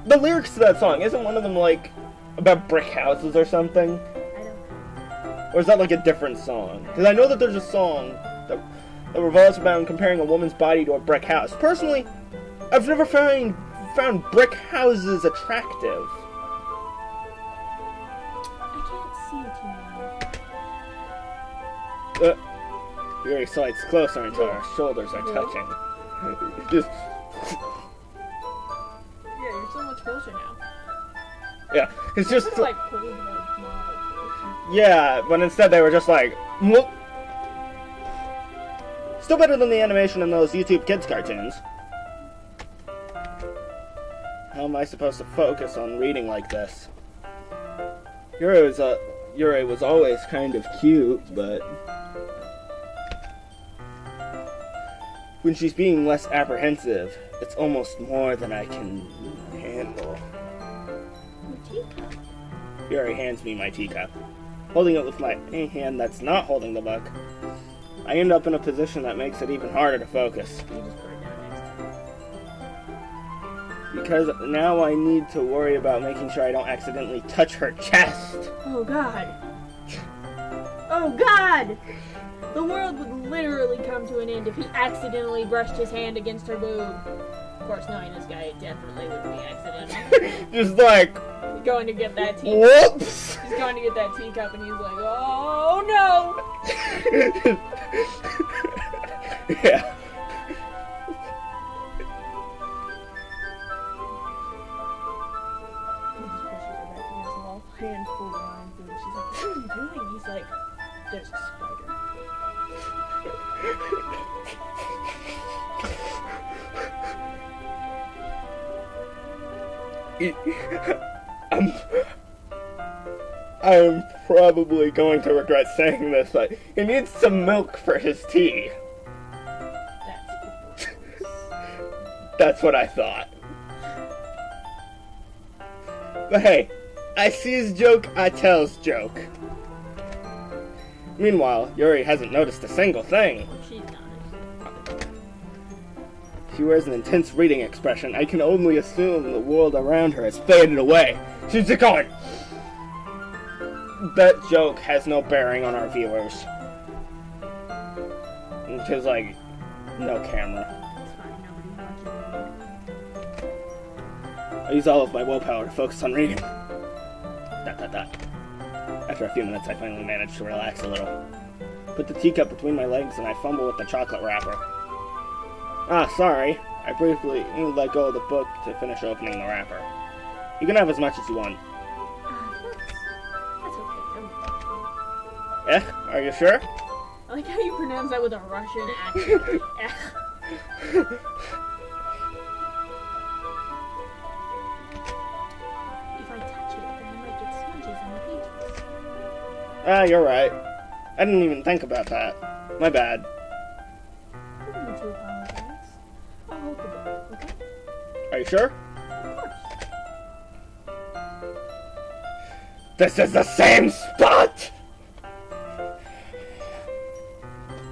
The lyrics to that song, isn't one of them like about brick houses or something? I don't know. Or is that like a different song? Because I know that there's a song that revolves around comparing a woman's body to a brick house. Personally, I've never found brick houses attractive. I can't see too well. Yuri slides closer until our shoulders are touching. Just... Yeah, you're so much closer now. Yeah, it's just... like pulling the model. Yeah, but instead they were just like... Whoop. Still better than the animation in those YouTube kids cartoons. How am I supposed to focus on reading like this? Yuri was always kind of cute, but... when she's being less apprehensive, it's almost more than I can handle. Your teacup. Yuri hands me my teacup. Holding it with my hand that's not holding the book, I end up in a position that makes it even harder to focus. You just put it down next to you. Because now I need to worry about making sure I don't accidentally touch her chest. Oh God. Oh God! The world would literally come to an end if he accidentally brushed his hand against her boob. Of course, knowing this guy, it definitely wouldn't be accidental. Just like... He's going to get that teacup. Whoops! He's going to get that teacup and he's like, oh no! Yeah. He just pushes her back against the wall, hand full behind boob. She's like, what are you doing? He's like, there's a spider. I'm probably going to regret saying this, but he needs some milk for his tea. That's That's what I thought. But hey, I sees joke, I tells joke. Meanwhile, Yuri hasn't noticed a single thing. she's not. She wears an intense reading expression. I can only assume the world around her has faded away. She's just going... That joke has no bearing on our viewers. Because, like, no camera. It's fine, nobody's watching. I use all of my willpower to focus on reading. Dot, dot, dot. After a few minutes, I finally manage to relax a little. Put the teacup between my legs and I fumble with the chocolate wrapper. Ah, sorry. I briefly let go of the book to finish opening the wrapper. You can have as much as you want. That's okay. Are you sure? I like how you pronounce that with a Russian accent. If I touch it, then I might get smudges on the pages. Ah, you're right. I didn't even think about that. My bad. I don't need to apologize. I'll hold the book, okay? Are you sure? Of course. This is the same spot!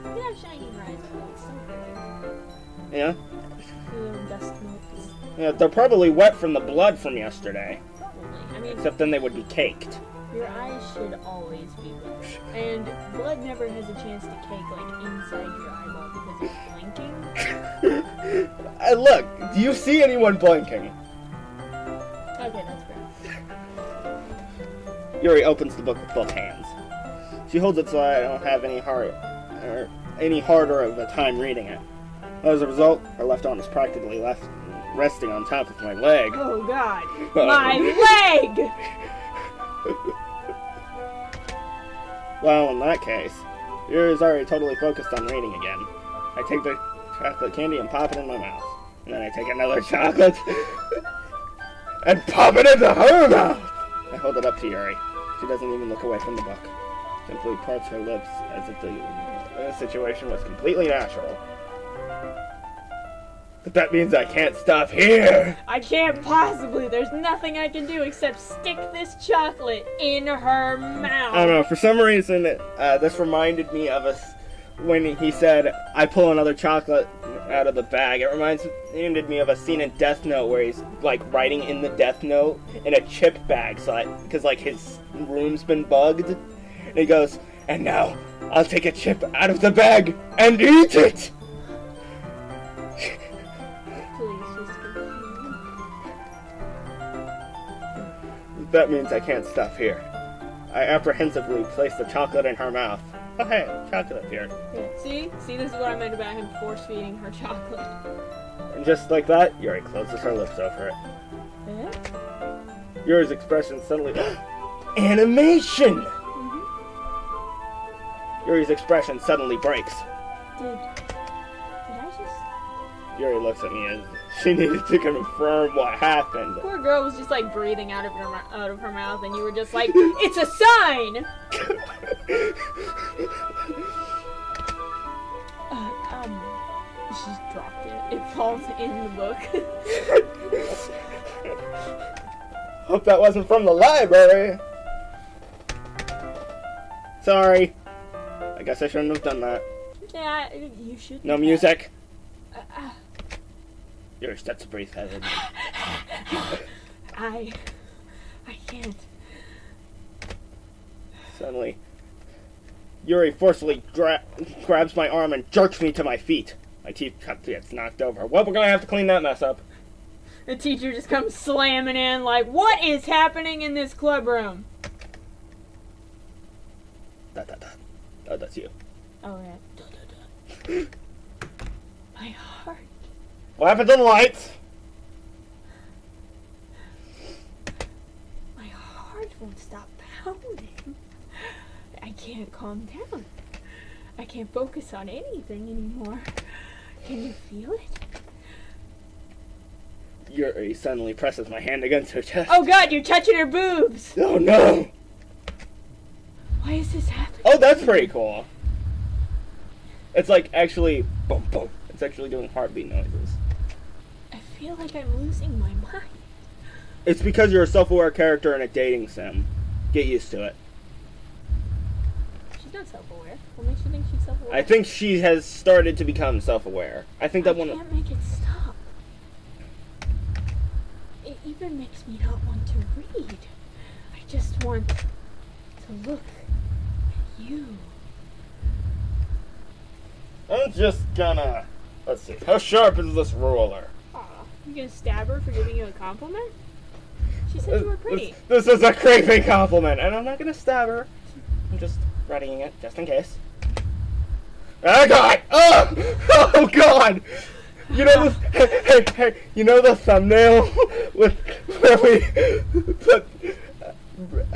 You have shiny eyes, but it's so pretty. Yeah? Little dust motes. Yeah, they're probably wet from the blood from yesterday. Probably. I mean, Except then they would be caked. your eyes should always be wet. And blood never has a chance to cake, like, inside your eyeball because it's blinking. Look, do you see anyone blinking? Okay, that's fair. Yuri opens the book with both hands. She holds it so I don't have any harder of a time reading it. As a result, her left arm is practically resting on top of my leg. Oh God, my leg! Well, in that case, Yuri's already totally focused on reading again. I take the chocolate candy and pop it in my mouth. And then I take another chocolate and pop it into her mouth! I hold it up to Yuri. She doesn't even look away from the book. Simply parts her lips as if the situation was completely natural. But that means I can't stop here! I can't possibly. There's nothing I can do except stick this chocolate in her mouth. I don't know, for some reason, this reminded me of us when he said, I pull another chocolate out of the bag. It reminded me of a scene in Death Note where he's, like, writing in the Death Note in a chip bag, because, like, his room's been bugged. And he goes, and now, I'll take a chip out of the bag and eat it! That means I can't stop here. I apprehensively place the chocolate in her mouth. Oh hey, chocolate appeared. See? See, this is what I meant about him force-feeding her chocolate. And just like that, Yuri closes her lips over it. Eh? Yuri's expression suddenly... Animation! Yuri's expression suddenly breaks. Did I just... Yuri looks at me as she needed to confirm what happened. Poor girl was just like breathing out of her mouth, and you were just like, "It's a sign." She's dropped it. It falls in the book. Hope that wasn't from the library. Sorry. I guess I shouldn't have done that. Yeah, you should. No music. Yuri starts to breathe heavily. I can't. Suddenly, Yuri forcefully grabs my arm and jerks me to my feet. My teeth gets knocked over. Well, we're gonna have to clean that mess up. The teacher just comes slamming in like, "What is happening in this club room?" Oh, that's you. Oh yeah. My heart. What happened to the lights? My heart won't stop pounding. I can't calm down. I can't focus on anything anymore. Can you feel it? Yuri suddenly presses my hand against her chest. Oh God, you're touching her boobs! Oh no! Why is this happening? Oh, that's pretty cool. It's like actually, boom, boom. It's actually doing heartbeat noises. I feel like I'm losing my mind. It's because you're a self-aware character in a dating sim. Get used to it. She's not self-aware. What makes you think she's self-aware? I think she has started to become self-aware. I think that I can't make it stop. It even makes me not want to read. I just want to look at you. I'm just gonna... Let's see. How sharp is this ruler? Aw, you gonna stab her for giving you a compliment? She said you were pretty. This is a creepy compliment, and I'm not gonna stab her. I'm just readying it, just in case. Oh God! Oh! Oh God! You know the hey, you know the thumbnail with where we put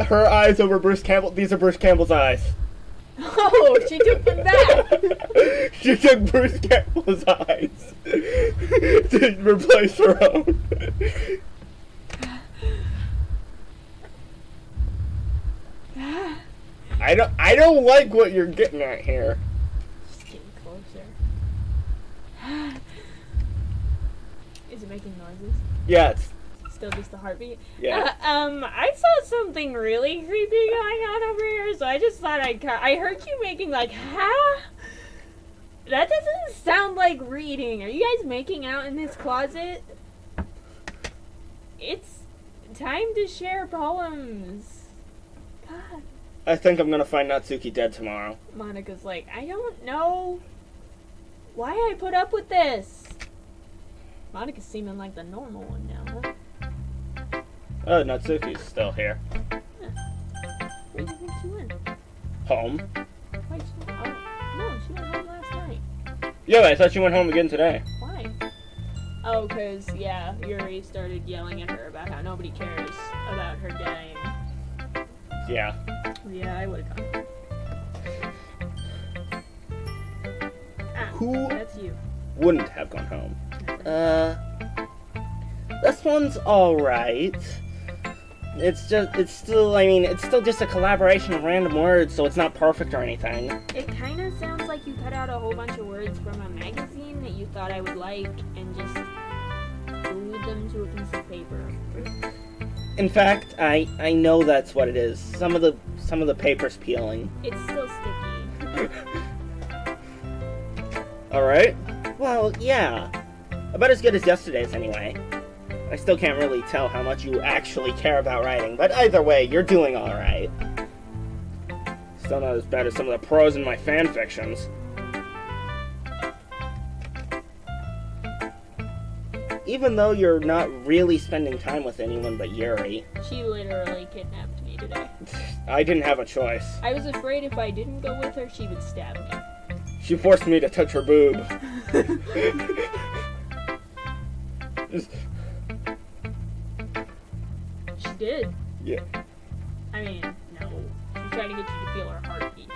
her eyes over Bruce Campbell? These are Bruce Campbell's eyes. Oh, she took them back. She took Bruce Campbell's eyes to replace her own. I don't like what you're getting at here. Just getting closer. Is it making noises? Yeah, it's Still just the heartbeat? yeah. I saw something really creepy going on over here, so I just thought I heard you making like, huh? That doesn't sound like reading. Are you guys making out in this closet? It's time to share poems. God. I think I'm gonna find Natsuki dead tomorrow. Monica's like, I don't know why I put up with this. Monica's seeming like the normal one now, huh? Oh, Natsuki's still here. Where do you think she went? Home. Why'd she... Oh, no, she went home last night. Yeah, I thought you went home again today. Why? Oh, because, yeah, Yuri started yelling at her about how nobody cares about her dying. Yeah. Yeah, I would've gone. Who That's you. wouldn't have gone home? This one's alright. It's still just a collaboration of random words, so it's not perfect or anything. It kind of sounds like you cut out a whole bunch of words from a magazine that you thought I would like and just glued them to a piece of paper. In fact, I know that's what it is. Some of the paper's peeling. It's still sticky. Alright. Well, yeah. About as good as yesterday's anyway. I still can't really tell how much you actually care about writing, but either way, you're doing alright. Still not as bad as some of the prose in my fanfictions. Even though you're not really spending time with anyone but Yuri. She literally kidnapped me today. I didn't have a choice. I was afraid if I didn't go with her, she would stab me. She forced me to touch her boob. She did. Yeah. I mean, no. She's trying to get you to feel her heartbeat.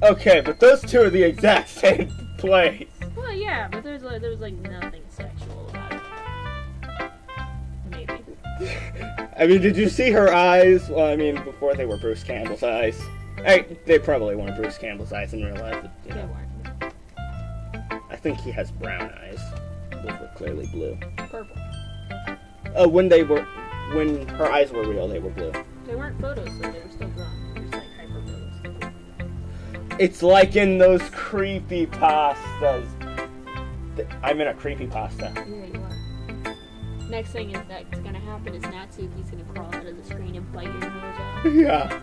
Okay, but those two are the exact same place. Well, yeah, but there was like nothing sexual about it. Maybe. I mean, did you see her eyes? Well, I mean, before they were Bruce Campbell's eyes. They probably weren't Bruce Campbell's eyes in real life. But, They weren't. I think he has brown eyes. Those were clearly blue. Purple. When her eyes were real, they were blue. They weren't photos, though. They were still drawn. They were just like hyper photos. It's like in those creepypastas. I'm in a creepypasta. Yeah, you are. Next thing that's gonna happen is Natsuki's gonna crawl out of the screen and bite your nose off. Yeah.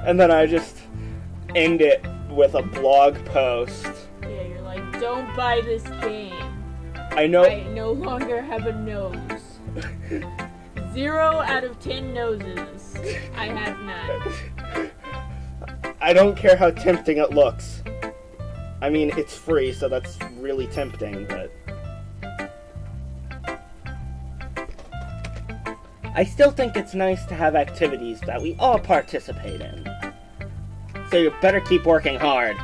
And then I just end it with a blog post. Yeah, you're like, don't buy this game. I know. I no longer have a nose. 0 out of 10 noses. I have none. I don't care how tempting it looks. I mean, it's free, so that's really tempting, but... I still think it's nice to have activities that we all participate in. So you better keep working hard.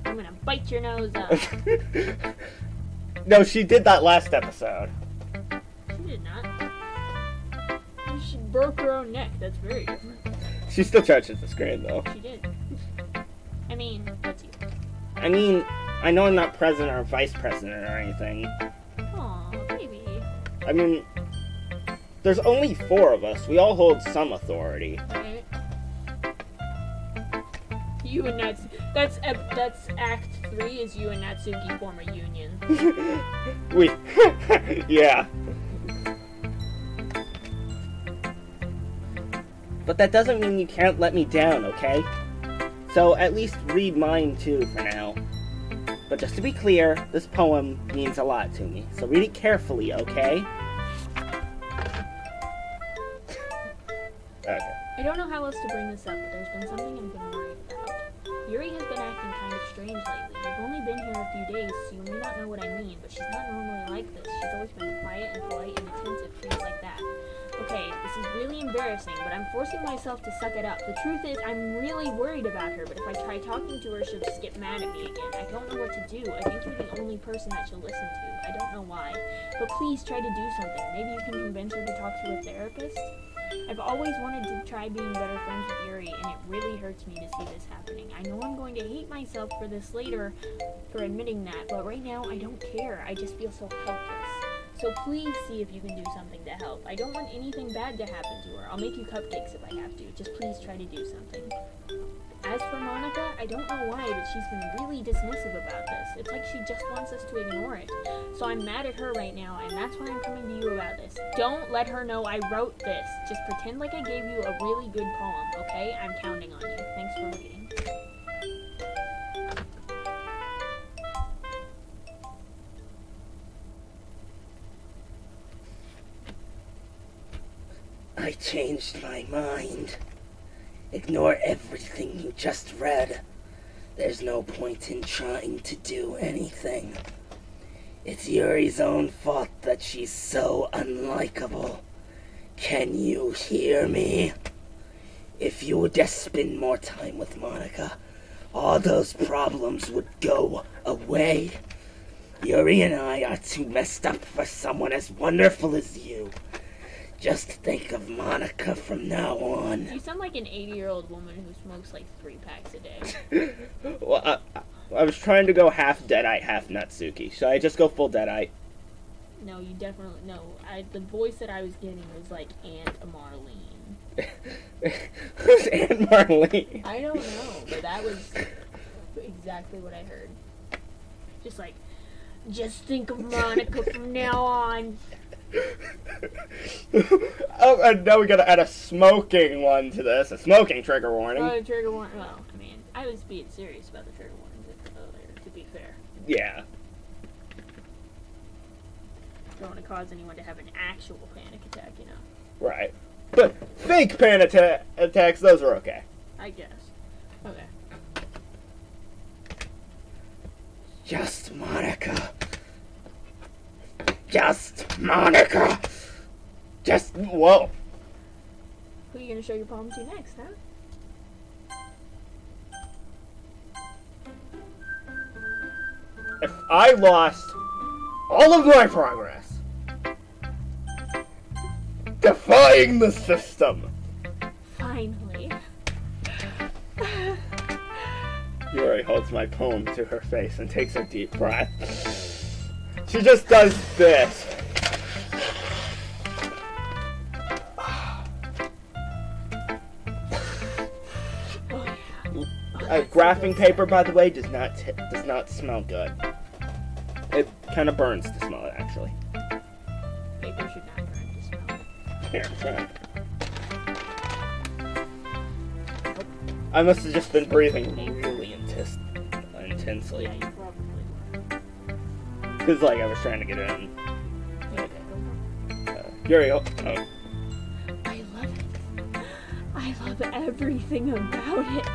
I'm gonna bite your nose off. No, she did that last episode. She did not. She broke her own neck. That's very different. She still touches the screen, though. She did. I mean, that's you. I mean, I know I'm not president or vice president or anything. Aw, baby. I mean, there's only 4 of us. We all hold some authority. Right? You and Natsuki. That's Act 3 is you and Natsuki form a union. Yeah. But that doesn't mean you can't let me down, okay? So at least read mine too for now. But just to be clear, this poem means a lot to me. So read it carefully, okay? Okay. I don't know how else to bring this up, but there's been something I've been worried about. Yuri has been acting kind of strange lately. We've only been here a few days, so you may not know what I mean, but she's not normally like this. She's always been quiet and polite and attentive, things like that. Okay, this is really embarrassing, but I'm forcing myself to suck it up. The truth is, I'm really worried about her, but if I try talking to her, she'll just get mad at me again. I don't know what to do. I think you're the only person that she'll listen to. I don't know why. But please try to do something. Maybe you can convince her to talk to a therapist? I've always wanted to try being better friends with Yuri, and it really hurts me to see this happening. I know I'm going to hate myself for this later, for admitting that, but right now I don't care. I just feel so helpless. So please see if you can do something to help. I don't want anything bad to happen to her. I'll make you cupcakes if I have to. Just please try to do something. As for Monica, I don't know why, but she's been really dismissive about this. It's like she just wants us to ignore it. So I'm mad at her right now, and that's why I'm coming to you about this. Don't let her know I wrote this. Just pretend like I gave you a really good poem, okay? I'm counting on you. Thanks for reading. I changed my mind. Ignore everything you just read. There's no point in trying to do anything. It's Yuri's own fault that she's so unlikable. Can you hear me? If you would just spend more time with Monica, all those problems would go away. Yuri and I are too messed up for someone as wonderful as you. Just think of Monica from now on. You sound like an 80-year-old woman who smokes like 3 packs a day. Well, I was trying to go half Deadite, half Natsuki. Should I just go full Deadite? No, you definitely... No, the voice that I was getting was like Aunt Marlene. Who's Aunt Marlene? I don't know, but that was exactly what I heard. Just like, just think of Monica from now on. Oh, and now we gotta add a smoking one to this. A smoking trigger warning. Oh, trigger warning. Well, I mean, I was being serious about the trigger warnings earlier, to be fair. Yeah. Don't want to cause anyone to have an actual panic attack, you know. Right. But fake panic attacks, those are okay. I guess. Okay. Just Monica. Just Monica. Just, whoa. Who are you going to show your palm to next, huh? If I lost all of my progress, defying the system. Finally. Yuri holds my poem to her face and takes a deep breath. She just does this. Graphing paper, by the way, does not smell good. It kind of burns to smell it, actually. Paper should not burn to smell. Here, try. I must have just been breathing really intensely. Yeah, you probably were. Because, like, I was trying to get it in. Yuri, oh. I love it. I love everything about it.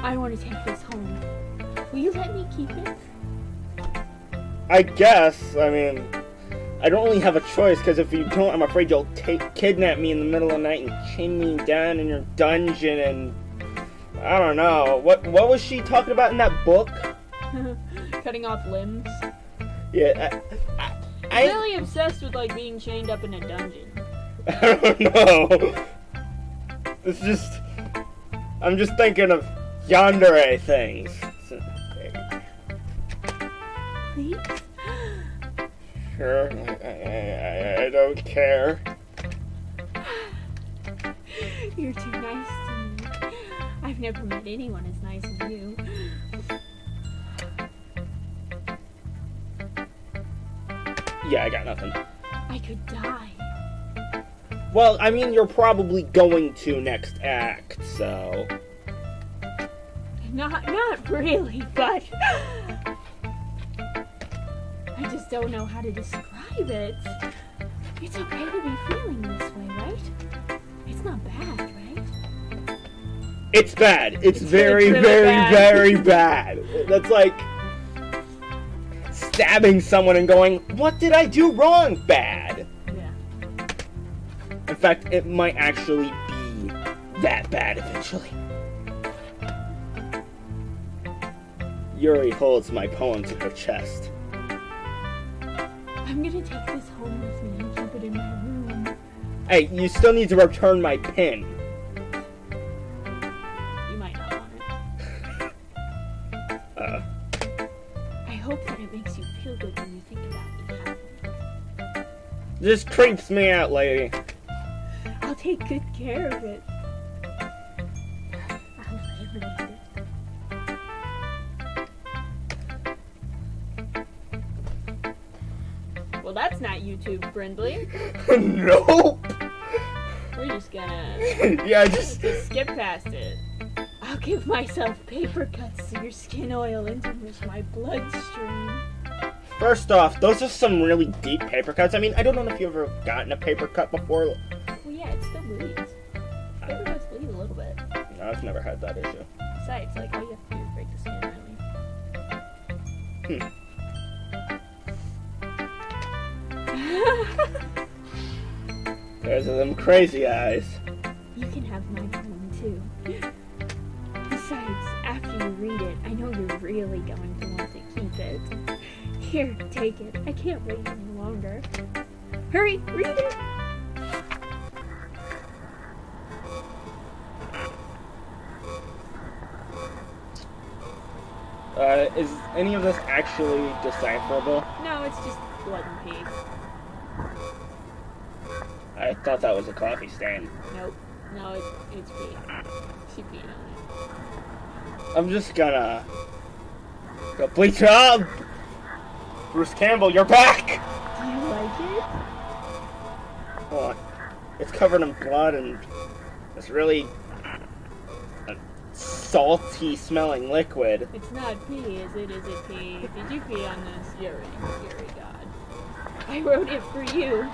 I want to take this home. Will you let me keep it? I guess. I mean, I don't really have a choice, because if you don't, I'm afraid you'll kidnap me in the middle of the night and chain me down in your dungeon and... I don't know. What was she talking about in that book? Cutting off limbs. Yeah, I'm really obsessed with, like, being chained up in a dungeon. I don't know. It's just... I'm just thinking of yandere things. Please? Sure, I don't care. You're too nice to me. I've never met anyone as nice as you. Yeah, I got nothing. I could die. Well, I mean, you're probably going to next act, so... Not really, but... I just don't know how to describe it. It's okay to be feeling this way, right? It's not bad, right? It's bad. It's very, really very, bad. very bad. That's like... stabbing someone and going, what did I do wrong? Bad. Yeah. In fact, it might actually be that bad eventually. Yuri holds my poem to her chest. I'm gonna take this home with me and keep it in my room. Hey, you still need to return my pin. You might not want it. I hope that it makes you feel good when you think about me happily. This creeps me out, lady. I'll take good care of it. I'll laminate it. Well, that's not YouTube friendly. Nope. We're just gonna Yeah, just skip past it. I'll give myself paper cuts so your skin oil enters my bloodstream. first off, those are some really deep paper cuts. I mean, I don't know if you've ever gotten a paper cut before. Well, yeah, it still bleeds. Paper cuts bleed a little bit. No, I've never had that issue. sights. Like, all you have to do is break the skin, really. There's them crazy eyes. You can have my poem, too. Besides, after you read it, I know you're really going to want to keep it. Here, take it. I can't wait any longer. Hurry, read it! Is any of this actually decipherable? No, it's just blood and pee. I thought that was a coffee stain. Nope. No, it's pee. She peed on it. I'm just gonna go bleach up! Bruce Campbell, you're back! Do you like it? Hold on. It's covered in blood and it's really salty smelling liquid. It's not pee, is it? Is it pee? Did you pee on this? Yuri, God. I wrote it for you.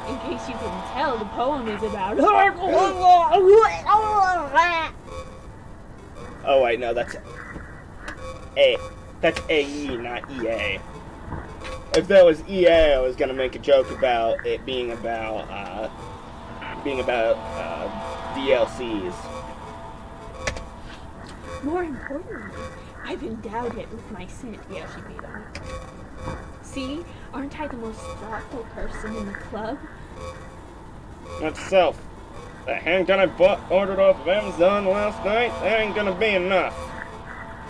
In case you couldn't tell, the poem is about... Oh wait, no, that's A. That's AE, not EA. If that was EA, I was gonna make a joke about it being about DLCs. More importantly, I've endowed it with my scent. Yeah, she peed on it. See? Aren't I the most thoughtful person in the club? Not self. The handgun I ordered off of Amazon last night, that ain't gonna be enough.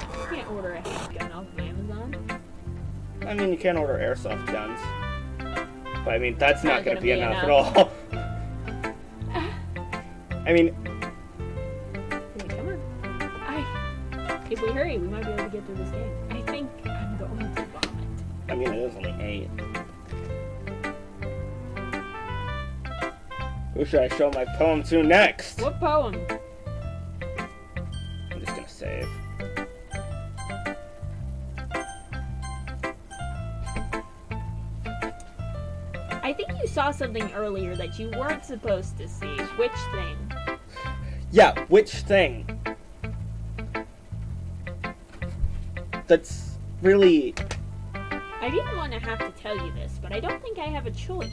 You can't order a handgun off of Amazon. I mean, you can't order airsoft guns. But I mean, that's not gonna be enough at all. I mean... Wait, come on. If we hurry, we might be able to get through this game. I think I'm going to vomit. I mean, it is only 8. Who should I show my poem to next? What poem? I'm just gonna save. I think you saw something earlier that you weren't supposed to see. Which thing? Yeah, which thing? That's really... I didn't want to have to tell you this, but I don't think I have a choice.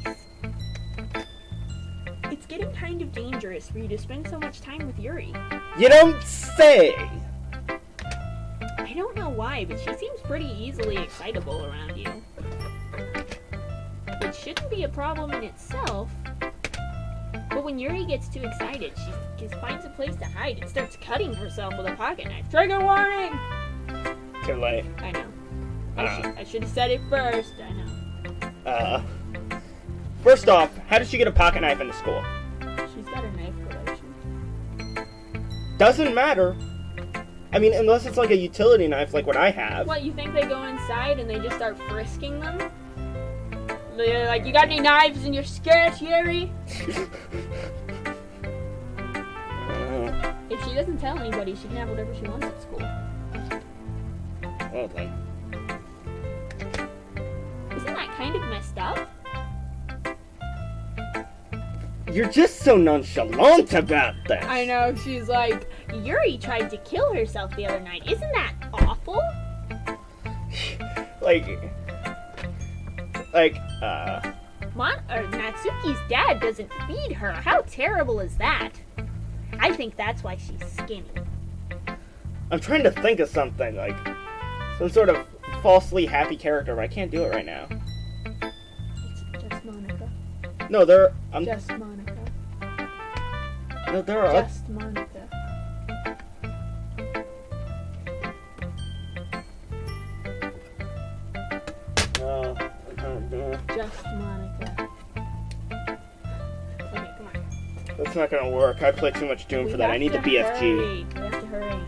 It's getting kind of dangerous for you to spend so much time with Yuri. You don't say! I don't know why, but she seems pretty easily excitable around you. It shouldn't be a problem in itself, but when Yuri gets too excited, she just finds a place to hide and starts cutting herself with a pocket knife. Trigger warning! Too late. I know. I should have said it first, I know. First off, how did she get a pocket knife into school? She's got a knife collection. Doesn't matter. I mean, unless it's like a utility knife like what I have. What, you think they go inside and they just start frisking them? They're like, you got any knives in your skirt, Yuri? If she doesn't tell anybody, she can have whatever she wants at school. Well then. Isn't that kind of messed up? You're just so nonchalant about this. I know, she's like, Yuri tried to kill herself the other night. Isn't that awful? Natsuki's dad doesn't feed her. How terrible is that? I think that's why she's skinny. I'm trying to think of something, like some sort of falsely happy character, but I can't do it right now. It's just Monica. No, Just Monica. No, there are... Just Monica. No. Just Monica. Okay, come on. That's not gonna work. I play too much Doom for that. I need the BFG. Hurry. We have to hurry.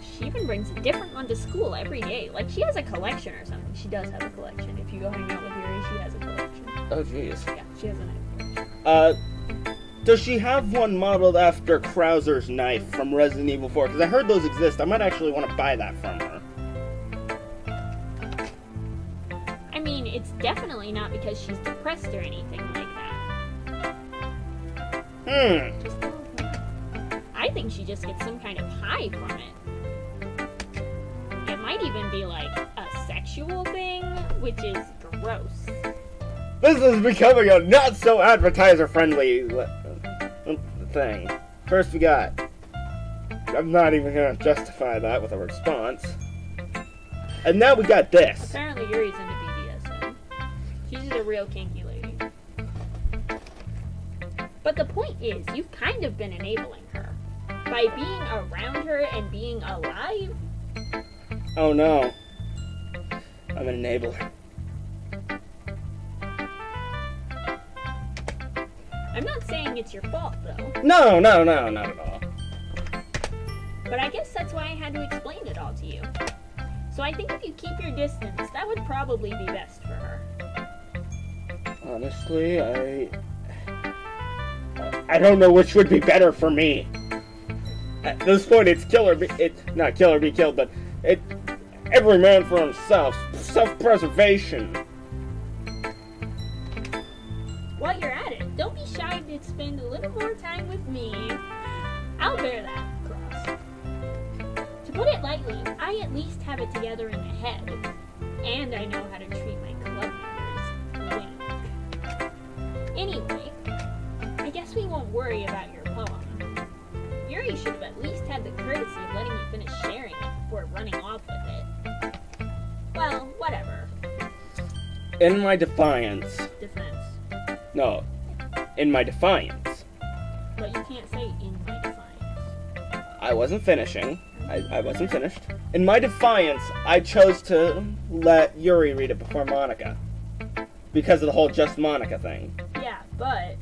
She even brings a different one to school every day. Like, she has a collection or something. She does have a collection. If you go hang out with Yuri, she has a collection. Oh, jeez. Yeah, she has a knife collection. Does she have one modeled after Krauser's knife from Resident Evil 4? Because I heard those exist. I might actually want to buy that from her. I mean, it's definitely not because she's depressed or anything like that. Hmm. Just a little bit. I think hoping she just gets some kind of high from it. It might even be like a sexual thing, which is gross. This is becoming a not so advertiser friendly thing. First we got, I'm not even gonna justify that with a response. And now we got this. Apparently Yuri's into BDSM. She's a real kinky lady. But the point is, you've kind of been enabling her. By being around her and being alive. Oh no. I'm an enabler. I'm not saying it's your fault, though. No, not at all. But I guess that's why I had to explain it all to you. So I think if you keep your distance, that would probably be best for her. Honestly, I don't know which would be better for me. At this point, it's not kill or be killed, but every man for himself. Self-preservation. While you're at it, don't be shy to spend a little more time with me. I'll bear that cross. To put it lightly, I at least have it together in the head. And I know how to treat my club members. Wink. Anyway, I guess we won't worry about your poem. Yuri should have at least had the courtesy of letting me finish sharing it before running off with it. Well, whatever. In my defiance. Defense. No. In my defiance. But you can't say in my defiance. I wasn't finishing. I wasn't finished. In my defiance, I chose to let Yuri read it before Monica. Because of the whole just Monica thing. Yeah, but...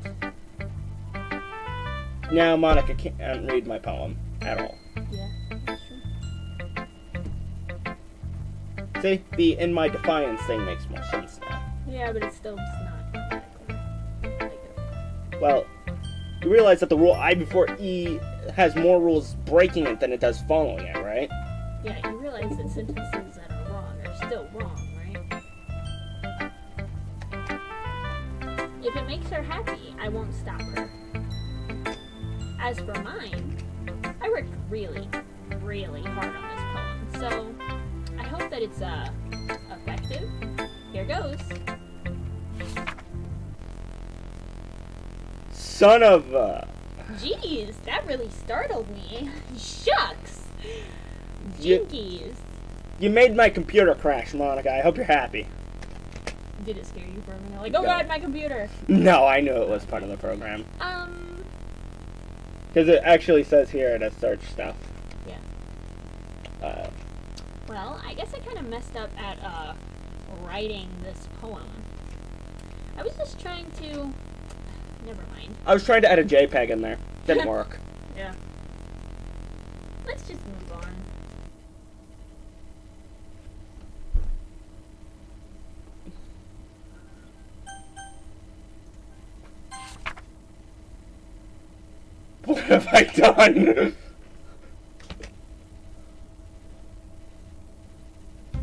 Now Monica can't read my poem at all. Yeah, that's true. See, the in my defiance thing makes more sense now. Yeah, but it's still not automatically. Well, you realize that the rule I before E has more rules breaking it than it does following it, right? Yeah, you realize that sentences that are wrong are still wrong, right? If it makes her happy, I won't stop her. As for mine, I worked really, really hard on this poem, so I hope that it's effective. Here goes. Son of a... Jeez, that really startled me. Shucks. You- Jinkies. You made my computer crash, Monica. I hope you're happy. Did it scare you for a minute? Like, oh No. god, my computer. No, I knew it was part of the program. Because it actually says here to search stuff. Yeah. Uh, Well, I guess I kind of messed up at, writing this poem. I was just trying to... Never mind. I was trying to add a JPEG in there. Didn't work. Yeah. Let's just move on. What have I done?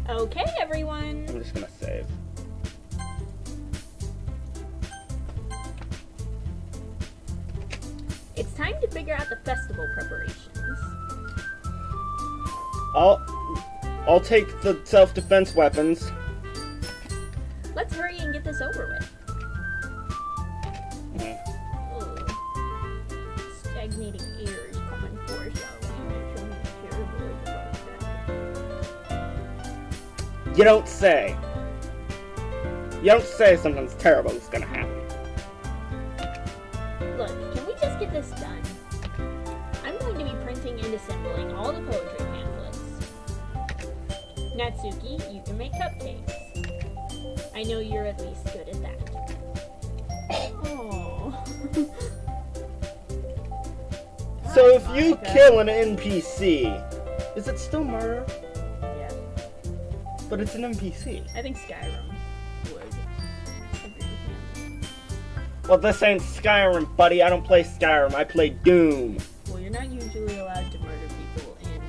Okay, everyone. I'm just gonna save. It's time to figure out the festival preparations. I'll take the self-defense weapons. Let's hurry and get this over with. Ugh. Stagnating ears coming for shall we? You don't say. You don't say something's terrible is gonna happen. Look, can we just get this done? I'm going to be printing and assembling all the poetry pamphlets. Natsuki, you can make cupcakes. I know you're at least good at that. Oh. So if you kill an NPC, is it still murder? Yeah, But it's an NPC. I think Skyrim would agree with him. Well, this ain't Skyrim, buddy. I don't play Skyrim. I play Doom. Well, you're not usually allowed to murder people in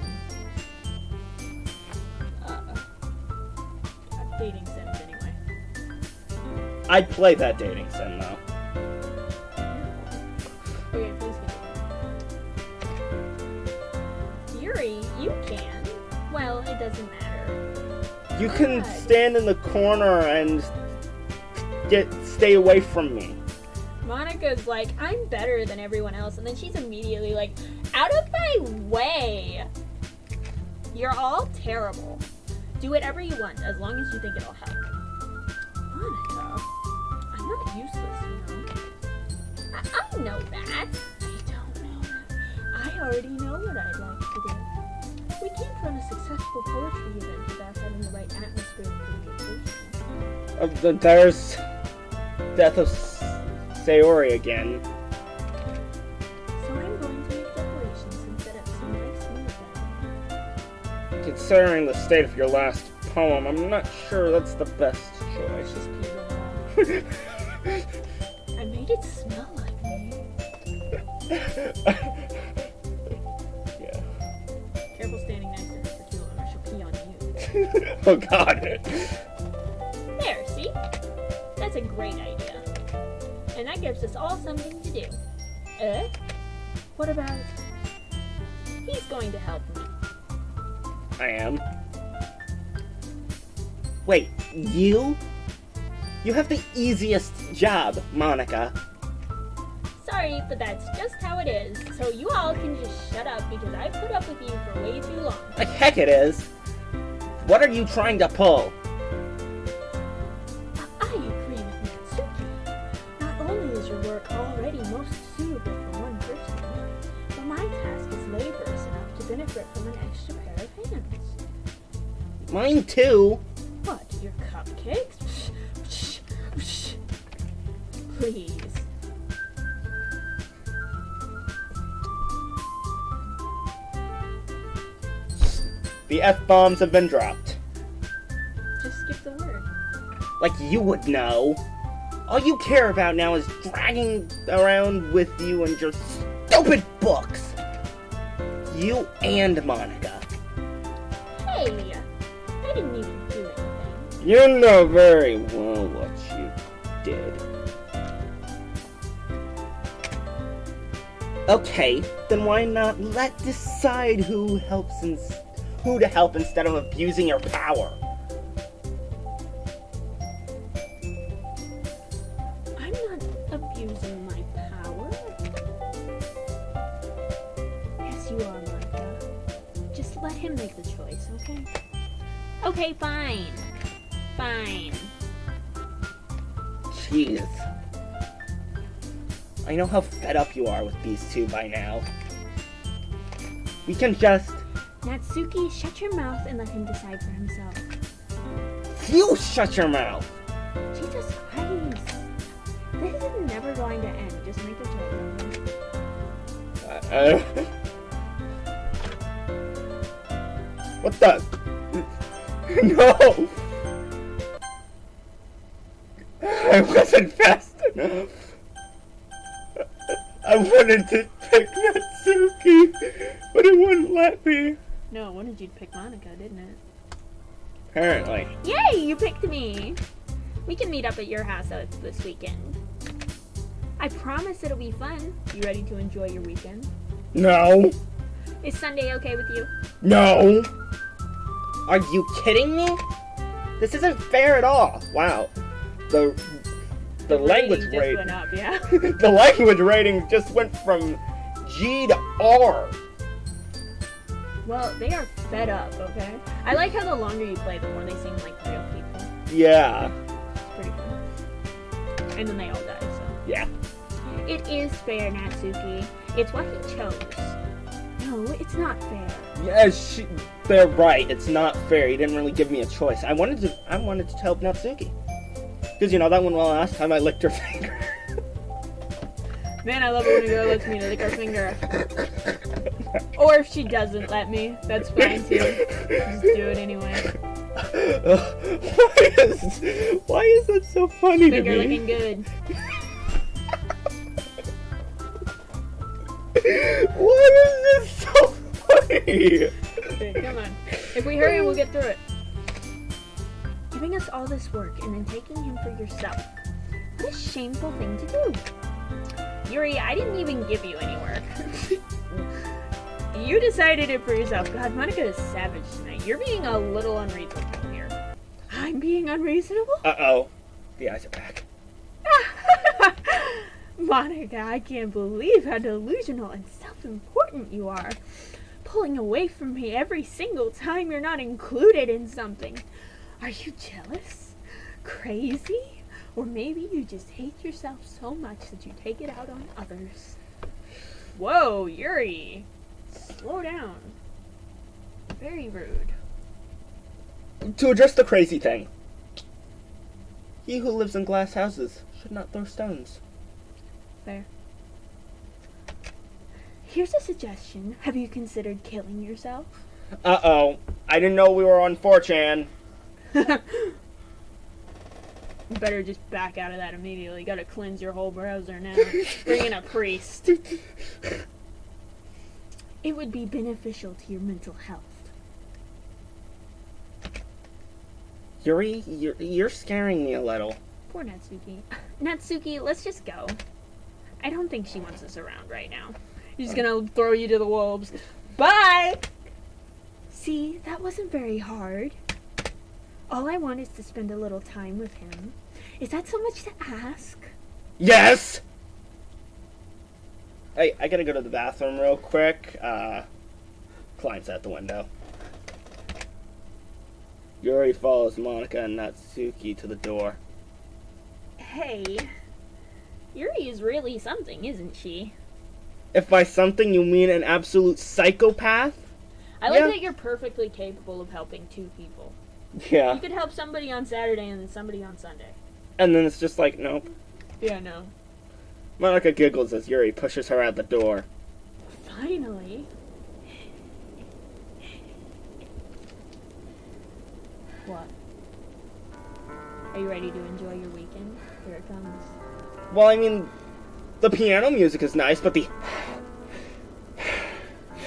dating sims anyway. I'd play that dating sim, though. Okay, please continue. You can. Well, it doesn't matter. You can stand in the corner and stay away from me. Monica's like, I'm better than everyone else, and then she's immediately like, out of my way! You're all terrible. Do whatever you want, as long as you think it'll help. Monica, I'm not useless, you know. I know that. I don't know that. I already know what I'd like to do. We can't run a successful poetry event without having the right atmosphere and communication. There's Death of Sayori again. So I'm going to make decorations and set up some nice music. Considering the state of your last poem, I'm not sure that's the best choice. Just pee it all. I made it smell like me. Yeah. Careful standing next to her for too long, or she'll pee on you. Oh god. There, see? That's a great idea. And that gives us all something to do. What about... He's going to help me. I am. Wait, you? You have the easiest job, Monica. Sorry, but that's just how it is. So you all can just shut up because I put up with you for way too long. The heck it is. What are you trying to pull? I agree with Natsuki. Not only is your work already most suitable for one person, but my task is laborious enough to benefit from an extra pair of hands. Mine too. What, your cupcakes? Please. The F-bombs have been dropped. Just skip the word. Like you would know. All you care about now is dragging around with you and your stupid books. You and Monica. Hey! I didn't even do anything. You know very well what you did. Okay, then why not decide who to help instead of abusing your power? I'm not abusing my power. Yes, you are, Monica. Just let him make the choice, okay? Okay, fine. Fine. Jeez. I know how fed up you are with these two by now. We can just... Natsuki, shut your mouth and let him decide for himself. You shut your mouth! Jesus Christ. This is never going to end. Just make the choice, okay? What the? No! I wasn't fast enough. I wanted to pick Natsuki, but it wouldn't let me. No, I wanted you to pick Monica, didn't it? Apparently. Yay, you picked me! We can meet up at your house this weekend. I promise it'll be fun. You ready to enjoy your weekend? No. Is Sunday okay with you? No. Are you kidding me? This isn't fair at all. Wow. The language rating went up, yeah. the language rating just went from G to R. Well, they are fed up, okay? I like how the longer you play, the more they seem like real people. Yeah. It's pretty fun. And then they all die, so. Yeah. It is fair, Natsuki. It's what he chose. No, it's not fair. Yeah, they're right. It's not fair. He didn't really give me a choice. I wanted to help Natsuki. Because, you know, that one last time I licked her finger. Man, I love it when a girl lets me lick her finger. Or if she doesn't let me, that's fine too. Just do it anyway. Why is that so funny Finger to me? looking good. Why is this so funny? Okay, come on. If we hurry, we'll get through it. Giving us all this work and then taking him for yourself. What a shameful thing to do. Yuri, I didn't even give you any work. You decided it for yourself. God, Monica is savage tonight. You're being a little unreasonable here. I'm being unreasonable? Uh-oh. The eyes are back. Monica, I can't believe how delusional and self-important you are. Pulling away from me every single time you're not included in something. Are you jealous? Crazy? Or maybe you just hate yourself so much that you take it out on others. Whoa, Yuri. Slow down. Very rude. To address the crazy thing. He who lives in glass houses should not throw stones. Fair. Here's a suggestion. Have you considered killing yourself? Uh-oh. I didn't know we were on 4chan. You better just back out of that immediately. Gotta cleanse your whole browser now. Bring in a priest. It would be beneficial to your mental health. Yuri, you're scaring me a little. Poor Natsuki. Natsuki, let's just go. I don't think she wants us around right now. She's gonna throw you to the wolves. Bye! See, that wasn't very hard. All I want is to spend a little time with him. Is that so much to ask? Yes! Hey, I gotta go to the bathroom real quick. Client's at the window. Yuri follows Monica and Natsuki to the door. Hey, Yuri is really something, isn't she? If by something you mean an absolute psychopath? I like that you're perfectly capable of helping two people. Yeah. You could help somebody on Saturday and then somebody on Sunday. And then it's just like, nope. Yeah, no. Monica giggles as Yuri pushes her out the door. Finally. What? Are you ready to enjoy your weekend? Here it comes. Well, I mean, the piano music is nice, but the...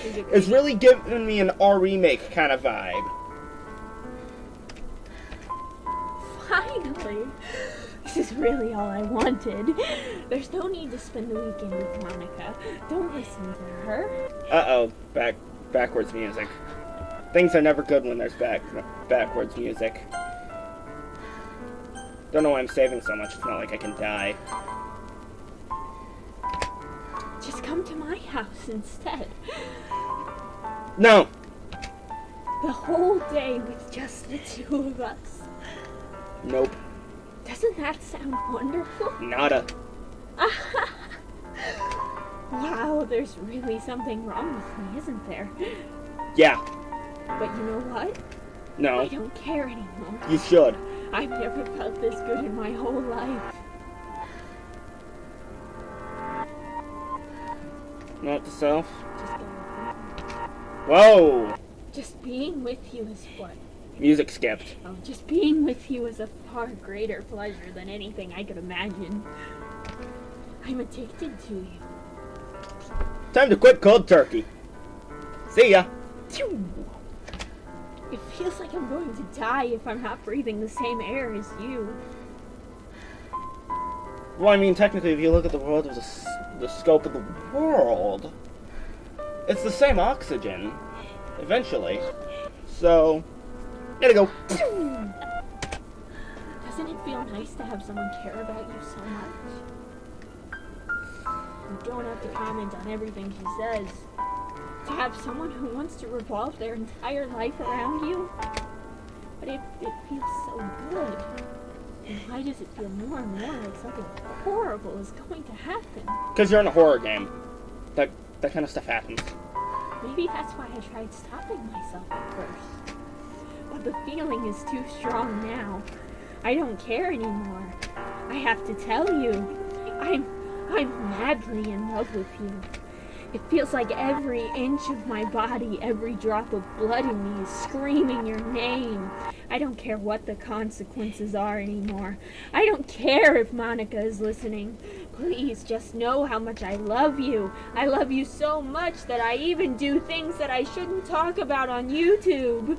It's really giving me an R remake kind of vibe. Finally! This is really all I wanted. There's no need to spend the weekend with Monica. Don't listen to her. Uh-oh. Backwards music. Things are never good when there's backwards music. Don't know why I'm saving so much. It's not like I can die. Just come to my house instead. No! The whole day with just the two of us. Nope. Doesn't that sound wonderful? Nada. Wow, there's really something wrong with me, isn't there? Yeah. But you know what? No. I don't care anymore. You should. I've never felt this good in my whole life. Note to self. Just go with me. Whoa! Just being with you is what? Music skipped. Oh, just being with you is a far greater pleasure than anything I could imagine. I'm addicted to you. Time to quit cold turkey. See ya. It feels like I'm going to die if I'm not breathing the same air as you. Well, I mean, technically, if you look at the world of the scope of the world, it's the same oxygen, eventually. So, gotta go. Doesn't it feel nice to have someone care about you so much? You don't have to comment on everything she says. To have someone who wants to revolve their entire life around you. But it feels so good. And why does it feel more and more like something horrible is going to happen? Because you're in a horror game. That kind of stuff happens. Maybe that's why I tried stopping myself at first. But the feeling is too strong now. I don't care anymore. I have to tell you. I'm madly in love with you. It feels like every inch of my body, every drop of blood in me is screaming your name. I don't care what the consequences are anymore. I don't care if Monica is listening. Please just know how much I love you. I love you so much that I even do things that I shouldn't talk about on YouTube.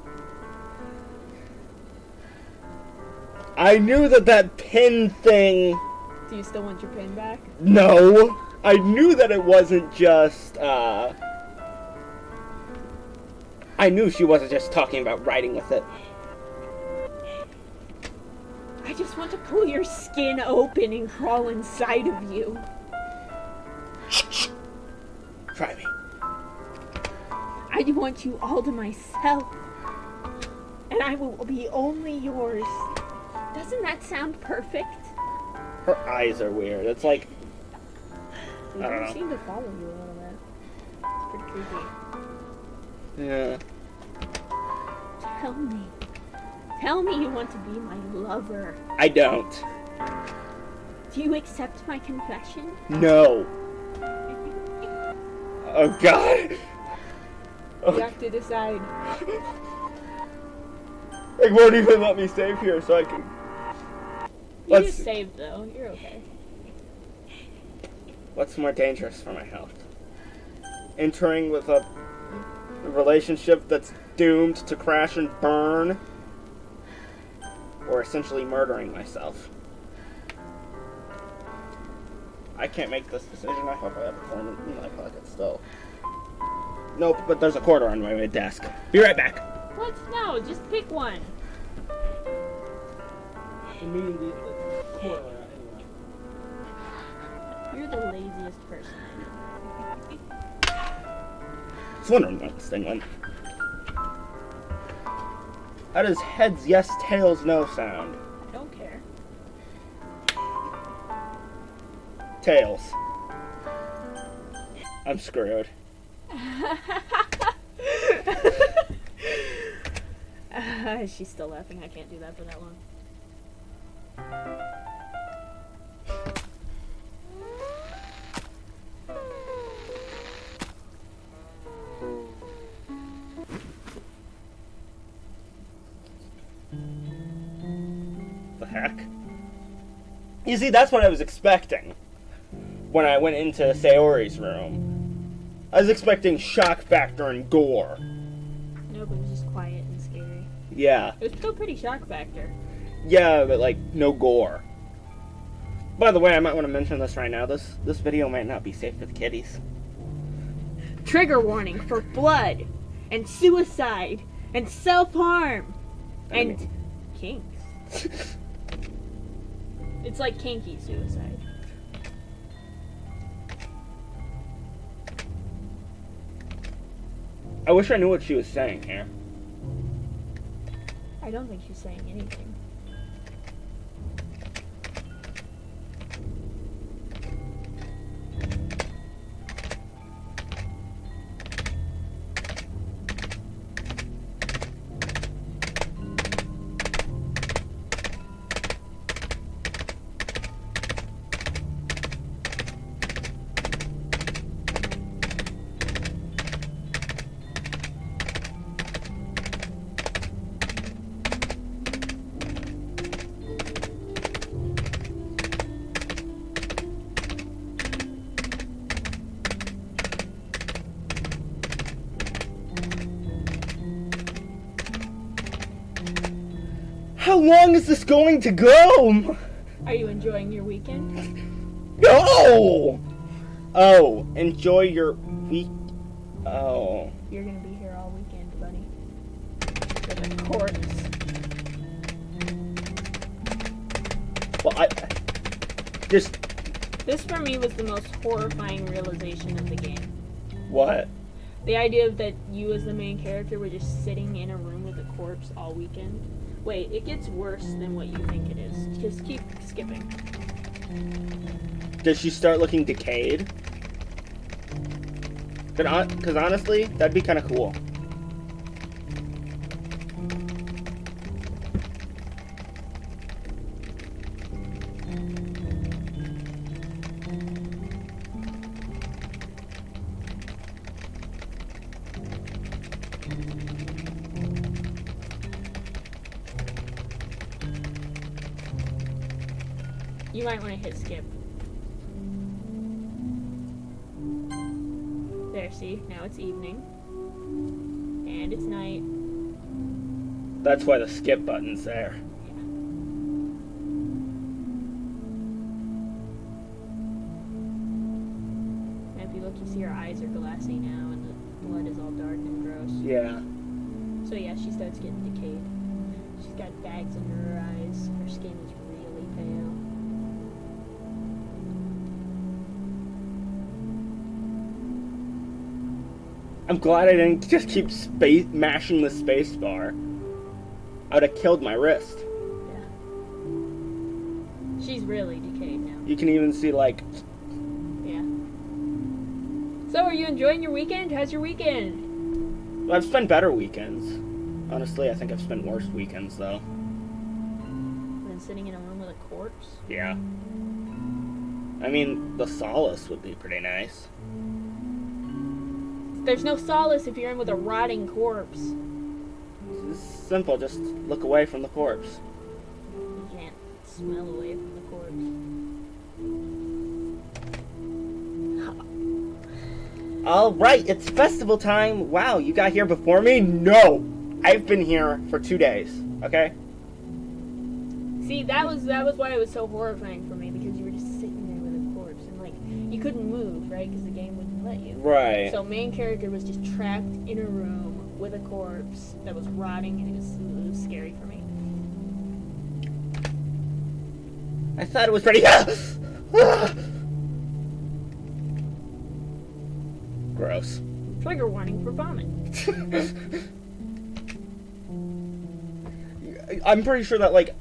I knew that pin thing... Do you still want your pin back? No! I knew that it wasn't just, I knew she wasn't just talking about riding with it. I just want to pull your skin open and crawl inside of you. Shh. Try me. I want you all to myself. And I will be only yours. Doesn't that sound perfect? Her eyes are weird. It's like... They I don't don't know. seem to follow you a little bit. It's pretty creepy. Yeah. Tell me. Tell me you want to be my lover. I don't. Do you accept my confession? No. Oh, God. You have to decide. It won't even let me save here, so I can... You just saved, though. You're okay. What's more dangerous for my health? Entering with a relationship that's doomed to crash and burn? Or essentially murdering myself? I can't make this decision. I hope I have a coin in my pocket still. Nope, but there's a quarter on my desk. Be right back. What? No, just pick one. You're the laziest person I know. I was wondering what this thing went. How does heads yes, tails no sound? I don't care. Tails. I'm screwed. She's still laughing. I can't do that for that long. The heck? You see, that's what I was expecting when I went into Sayori's room. I was expecting shock factor and gore. Nope, it was just quiet and scary. Yeah. It was still pretty shock factor. Yeah, but like, no gore. By the way, I might want to mention this right now. This video might not be safe for the kiddies. Trigger warning for blood and suicide and self-harm and kinks. It's like kinky suicide. I wish I knew what she was saying here. I don't think she's saying anything. How long is this going to go? Are you enjoying your weekend? No! Oh, enjoy your week. Oh. You're gonna be here all weekend, buddy. With a corpse. Well, I just... This for me was the most horrifying realization of the game. What? The idea that you as the main character were just sitting in a room with a corpse all weekend. Wait, it gets worse than what you think it is. Just keep skipping. Does she start looking decayed? Because honestly, that'd be kind of cool. You might want to hit skip. There, see? Now it's evening. And it's night. That's why the skip button's there. Yeah. And if you look, you see her eyes are glassy now, and the blood is all dark and gross. Yeah. So yeah, she starts getting decayed. She's got bags under her eyes. Her skin is really pale. I'm glad I didn't just keep mashing the space bar. I would have killed my wrist. Yeah. She's really decayed now. You can even see, like... Yeah. So, are you enjoying your weekend? How's your weekend? I've spent better weekends. Honestly, I think I've spent worse weekends, though. Than sitting in a room with a corpse? Yeah. I mean, the solace would be pretty nice. There's no solace if you're in with a rotting corpse. It's simple, just look away from the corpse. You can't smell away from the corpse. Alright, it's festival time. Wow, you got here before me? No! I've been here for 2 days, okay? See, that was why it was so horrifying for me, because you were just sitting there with a corpse, and like, you couldn't move, right? Because the game wouldn't let you. Right. So main character was just trapped in a room with a corpse that was rotting, and it was scary for me. I thought it was pretty... Gross. Trigger warning for vomit. I'm pretty sure that, like,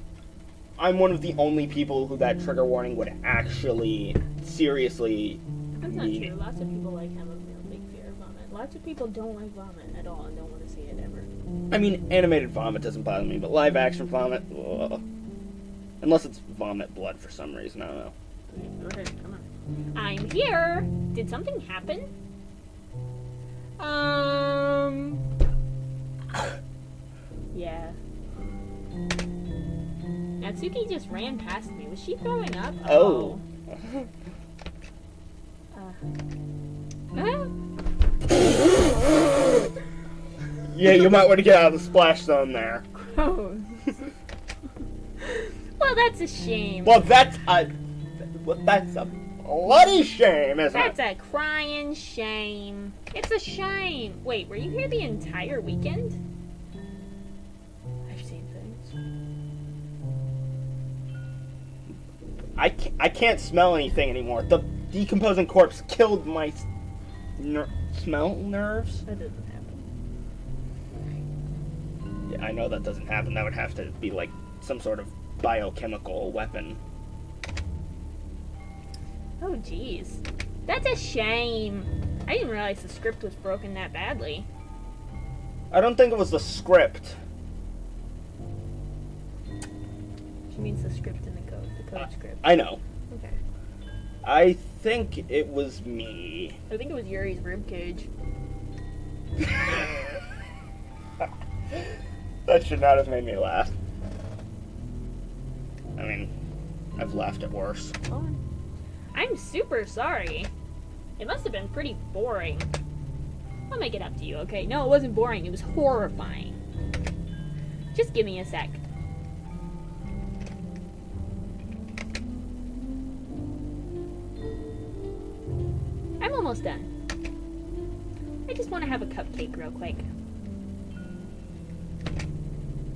I'm one of the only people who that trigger warning would actually seriously That's not need. true. Lots of people like have a real big fear of vomit. Lots of people don't like vomit at all and don't want to see it ever. I mean, animated vomit doesn't bother me, but live action vomit, ugh. Unless it's vomit blood for some reason, I don't know. Go ahead, come on. I'm here. Did something happen? Yeah. Natsuki just ran past me. Was she throwing up? Oh. Yeah, you might want to get out of the splash zone there. Gross. Well, that's a shame. Well, that's a bloody shame, isn't it? That's a crying shame. It's a shame. Wait, were you here the entire weekend? I've seen things. I can't smell anything anymore. The decomposing corpse killed my smell nerves. That doesn't happen. Yeah, I know that doesn't happen. That would have to be like some sort of biochemical weapon. Oh, jeez. That's a shame. I didn't realize the script was broken that badly. I don't think it was the script. She means the script in the code script. I know. Okay. I think it was me. I think it was Yuri's ribcage. That should not have made me laugh. I mean, I've laughed at worse. Oh, I'm super sorry. It must have been pretty boring. I'll make it up to you, okay? No, it wasn't boring. It was horrifying. Just give me a sec. I'm almost done. I just want to have a cupcake real quick.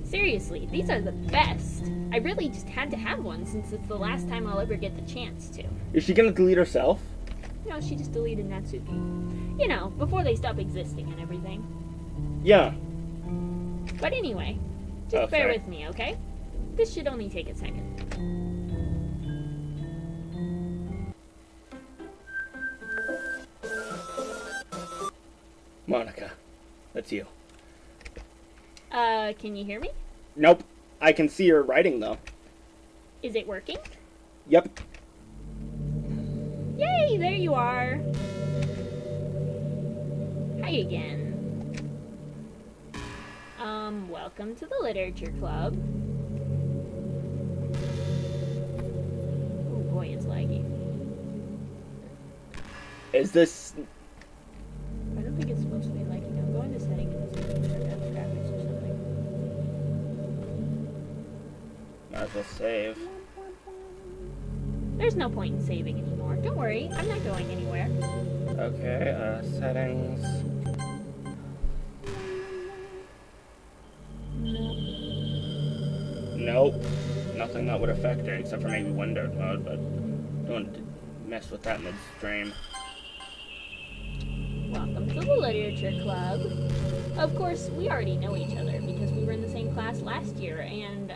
Seriously, these are the best. I really just had to have one since it's the last time I'll ever get the chance to. Is she gonna delete herself? No, she just deleted Natsuki. You know, before they stop existing and everything. Yeah. But anyway, just bear with me, okay? This should only take a second. Monica, that's you. Can you hear me? Nope. I can see your writing, though. Is it working? Yep. Yay, there you are. Hi again. Welcome to the Literature Club. Oh boy, it's laggy. Is this... I don't think it's supposed to be laggy. Now go into settings and see if you can turn down the graphics or something. Might as well save. There's no point in saving anymore. Don't worry, I'm not going anywhere. Okay, settings. Nope. Nothing that would affect it, except for maybe windowed mode, but don't mess with that midstream. Welcome to the Literature Club. Of course, we already know each other because we were in the same class last year, and,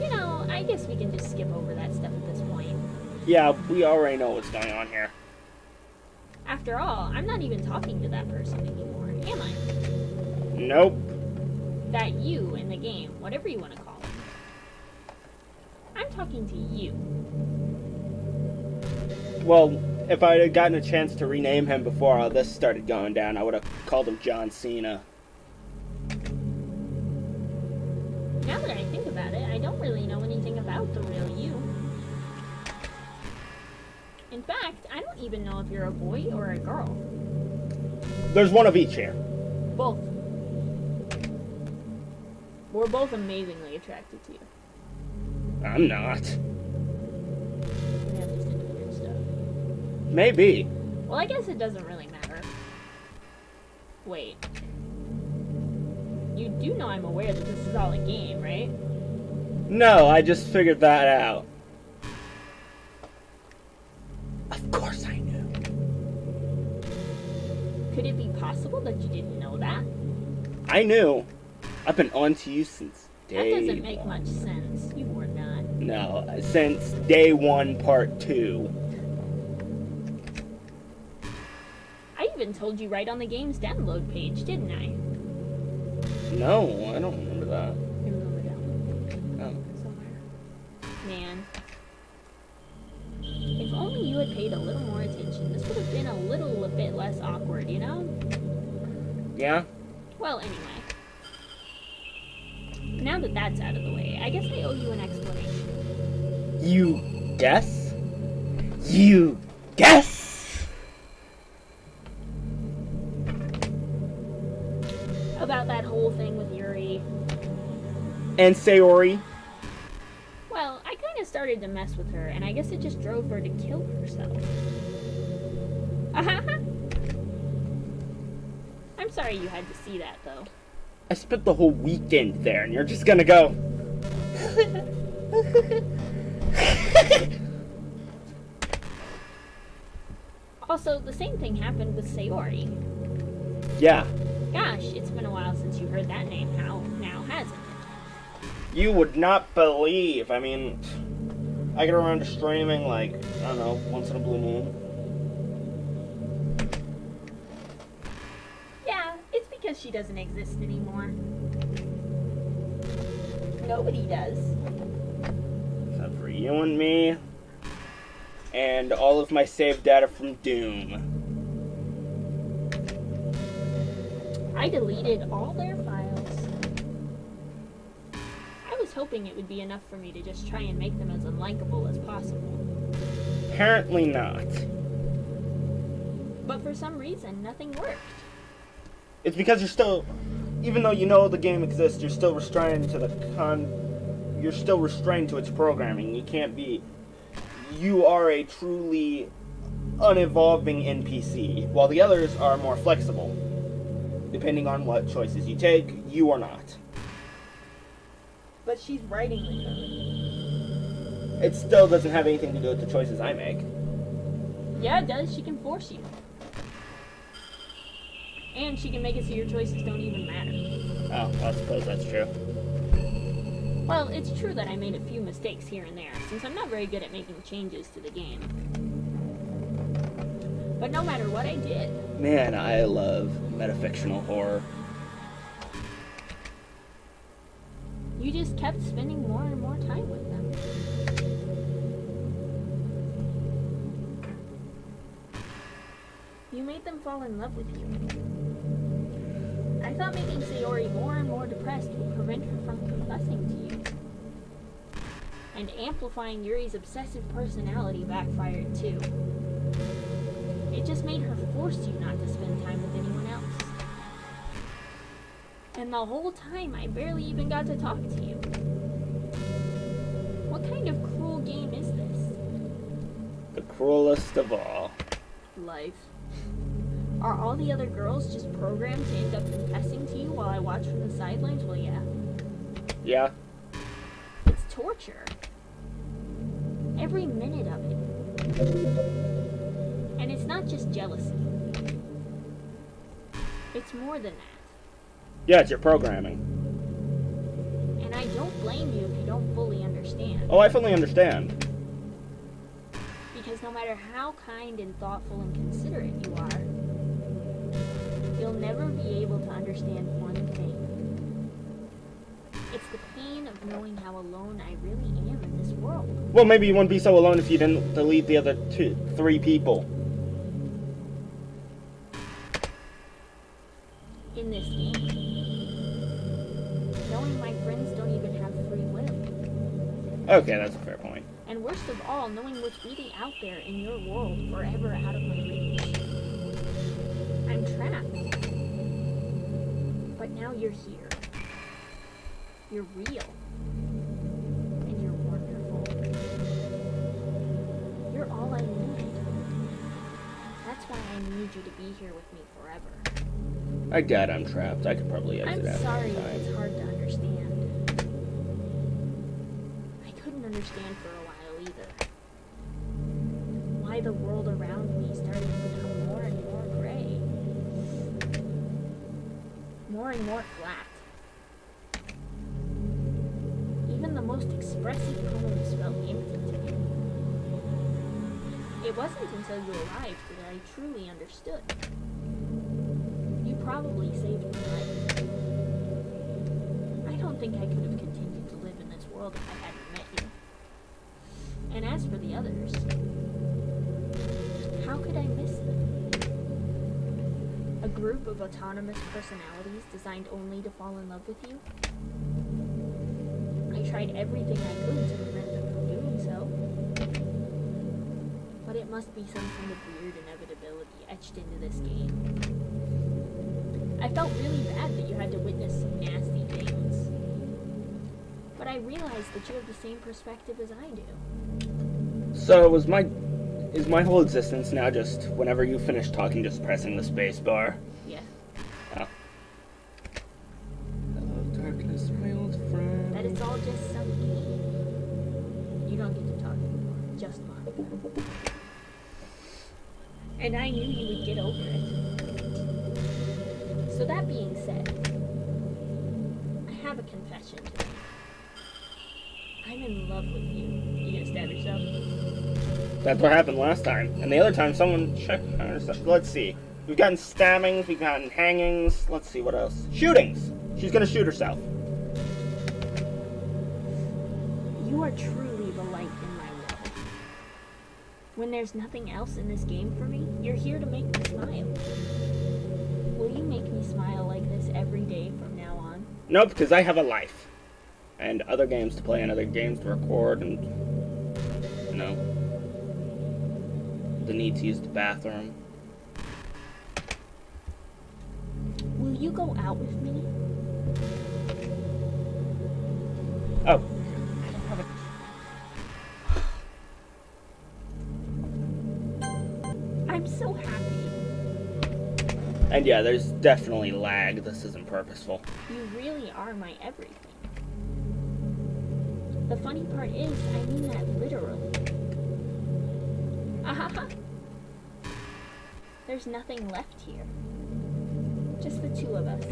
you know, I guess we can just skip over that stuff at this point. Yeah, we already know what's going on here. After all, I'm not even talking to that person anymore, am I? Nope. That you in the game, whatever you want to call it. I'm talking to you. Well, if I had gotten a chance to rename him before all this started going down, I would have called him John Cena. Now that I think about it, I don't really know anything about the real you. In fact, I don't even know if you're a boy or a girl. There's one of each here. Both. We're both amazingly attracted to you. I'm not. Yeah, just into weird stuff. Maybe. Well, I guess it doesn't really matter. Wait. You do know I'm aware that this is all a game, right? No, I just figured that out. Of course I knew. Could it be possible that you didn't know that? I knew. I've been on to you since day That doesn't make one. much sense. You were not. No, since day one, part 2. I even told you right on the game's download page, didn't I? No, I don't remember that. I remember download Oh. page somewhere. Man. If only you had paid a little more attention, this would have been a bit less awkward, you know? Yeah? Well, anyway. Now that that's out of the way, I guess I owe you an explanation. You guess? You guess? About that whole thing with Yuri. And Sayori? Well, I kind of started to mess with her, and I guess it just drove her to kill herself. I'm sorry you had to see that, though. I spent the whole weekend there, and you're just gonna go... Also, the same thing happened with Sayori. Yeah. Gosh, it's been a while since you heard that name, now hasn't it? You would not believe. I mean, I get around to streaming like, I don't know, once in a blue moon. Yeah, it's because she doesn't exist anymore. Nobody does. Except for you and me. And all of my saved data from Doom. I deleted all their files. I was hoping it would be enough for me to just try and make them as unlikable as possible. Apparently not. But for some reason, nothing worked. It's because you're still, even though you know the game exists, you're still restrained to you're still restrained to its programming. You can't be, you are a truly unevolving NPC, while the others are more flexible. Depending on what choices you take, you are not. But she's writing the code. It still doesn't have anything to do with the choices I make. Yeah, it does. She can force you. And she can make it so your choices don't even matter. Oh, I suppose that's true. Well, it's true that I made a few mistakes here and there, since I'm not very good at making changes to the game. But no matter what I did... Man, I love metafictional horror. You just kept spending more and more time with them. You made them fall in love with you. I thought making Sayori more and more depressed would prevent her from confessing to you. And amplifying Yuri's obsessive personality backfired too. It just made her force you not to spend time with anyone else. And the whole time, I barely even got to talk to you. What kind of cruel game is this? The cruelest of all. Life. Are all the other girls just programmed to end up confessing to you while I watch from the sidelines? Well, yeah. Yeah. It's torture. Every minute of it. And it's not just jealousy. It's more than that. Yeah, it's your programming. And I don't blame you if you don't fully understand. Oh, I fully understand. Because no matter how kind and thoughtful and considerate you are, you'll never be able to understand one thing. It's the pain of knowing how alone I really am in this world. Well, maybe you wouldn't be so alone if you didn't delete the other 3 people. In this game. Knowing my friends don't even have free will. Okay, that's a fair point. And worst of all, knowing what's really out there in your world forever out of my reach. I'm trapped. But now you're here. You're real. And you're wonderful. You're all I need. That's why I need you to be here with me forever. I doubt I'm trapped. I could probably exit I'm after sorry time. if it's hard to understand. I couldn't understand for a while either. Why the world around me started to become more and more gray. More and more flat. Even the most expressive poems felt empty to me. It wasn't until you arrived that I truly understood. You probably saved my life. I don't think I could have continued to live in this world if I hadn't met you. And as for the others, how could I miss them? A group of autonomous personalities designed only to fall in love with you? I tried everything I could to prevent them from doing so. But it must be some kind of weird inevitability etched into this game. I felt really bad that you had to witness some nasty things. But I realized that you have the same perspective as I do. So is my whole existence now just whenever you finish talking, just pressing the space bar? Yeah. Oh. Hello, darkness, my old friend. That it's all just some game. You don't get to talk anymore. Just Monica. And I knew you would get over it. So that being said, I have a confession to make. I'm in love with you. You gonna stab yourself? That's what happened last time. And the other time someone checked herself. Let's see. We've gotten stabbings, we've gotten hangings. Let's see, what else? Shootings! She's gonna shoot herself. You are truly the light in my world. When there's nothing else in this game for me, you're here to make me smile. Will you make me smile like this every day from now on? Nope, because I have a life. And other games to play and other games to record and, you know, the need to use the bathroom. Will you go out with me? Oh. I'm so happy. And yeah, there's definitely lag. This isn't purposeful. You really are my everything. The funny part is, I mean that literally. Ahaha. There's nothing left here. Just the two of us.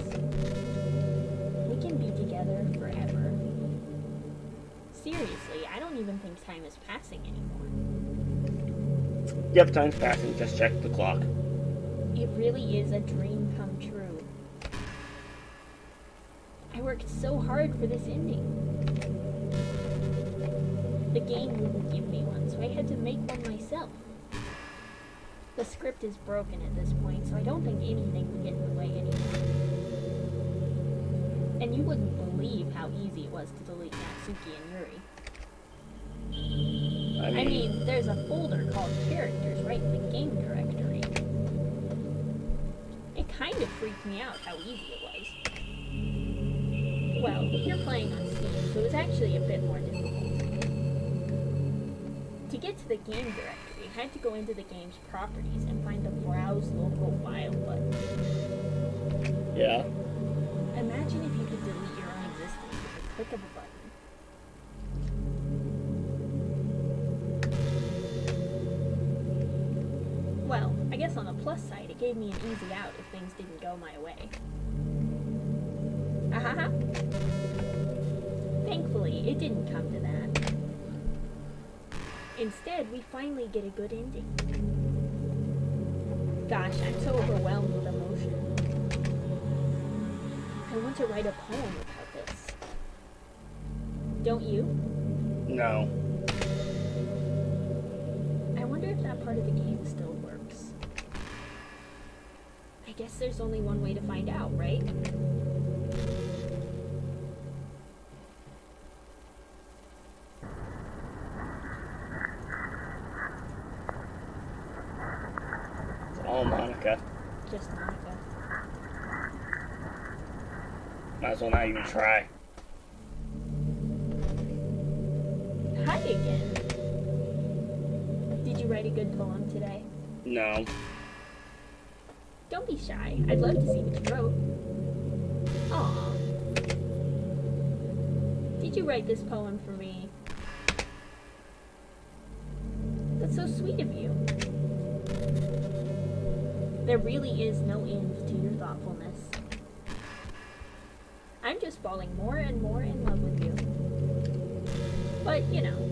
We can be together forever. Seriously, I don't even think time is passing anymore. Yep, time's passing. Just check the clock. It really is a dream come true. I worked so hard for this ending. The game wouldn't give me one, so I had to make one myself. The script is broken at this point, so I don't think anything would get in the way anymore. And you wouldn't believe how easy it was to delete Natsuki and Yuri. I mean, there's a folder called Characters right in the game directory. It kind of freaked me out how easy it was. Well, you're playing on Steam, so it was actually a bit more difficult. To get to the game directory, you had to go into the game's properties and find the Browse Local File button. Yeah. Imagine if you could delete your own existence with a click of a button. Well, I guess on the plus side, it gave me an easy out if things didn't go my way. Ahaha. Thankfully, it didn't come to that. Instead, we finally get a good ending. Gosh, I'm so overwhelmed with emotion. I want to write a poem about this. Don't you? No. I wonder if that part of the game still works. I guess there's only one way to find out, right? It's all Monica. Just Monica. Might as well not even try. Hi again. Did you write a good poem today? No. Don't be shy. I'd love to see what you wrote. Aww. Did you write this poem for me? That's so sweet of you. There really is no end to your thoughtfulness. I'm just falling more and more in love with you. But, you know,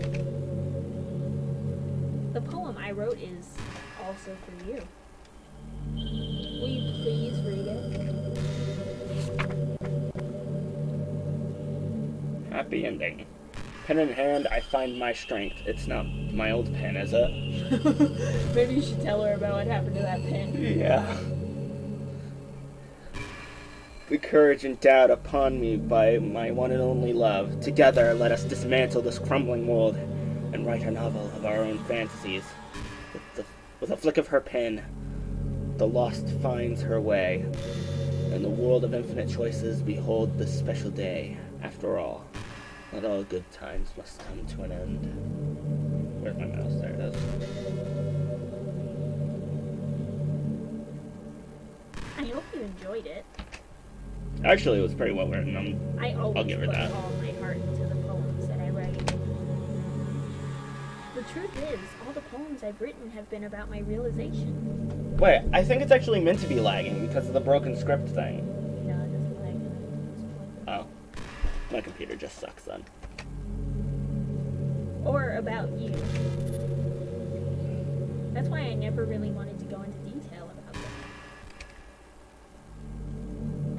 the poem I wrote is also for you. Will you please read it? Happy ending. Pen in hand, I find my strength. It's not my old pen, is it? Maybe you should tell her about what happened to that pen. Yeah. The courage endowed upon me by my one and only love. Together, let us dismantle this crumbling mold and write a novel of our own fantasies. With a flick of her pen, the lost finds her way. In the world of infinite choices, behold this special day. After all, not all good times must come to an end. Where's my mouse? There it is. I hope you enjoyed it. Actually, it was pretty well written. I always give her put that. all my heart into the poems that I write. The truth is, all the poems I've written have been about my realization. Wait, I think it's actually meant to be lagging because of the broken script thing. No, it doesn't lag. Oh. My computer just sucks then. Or about you. That's why I never really wanted to go into detail about them.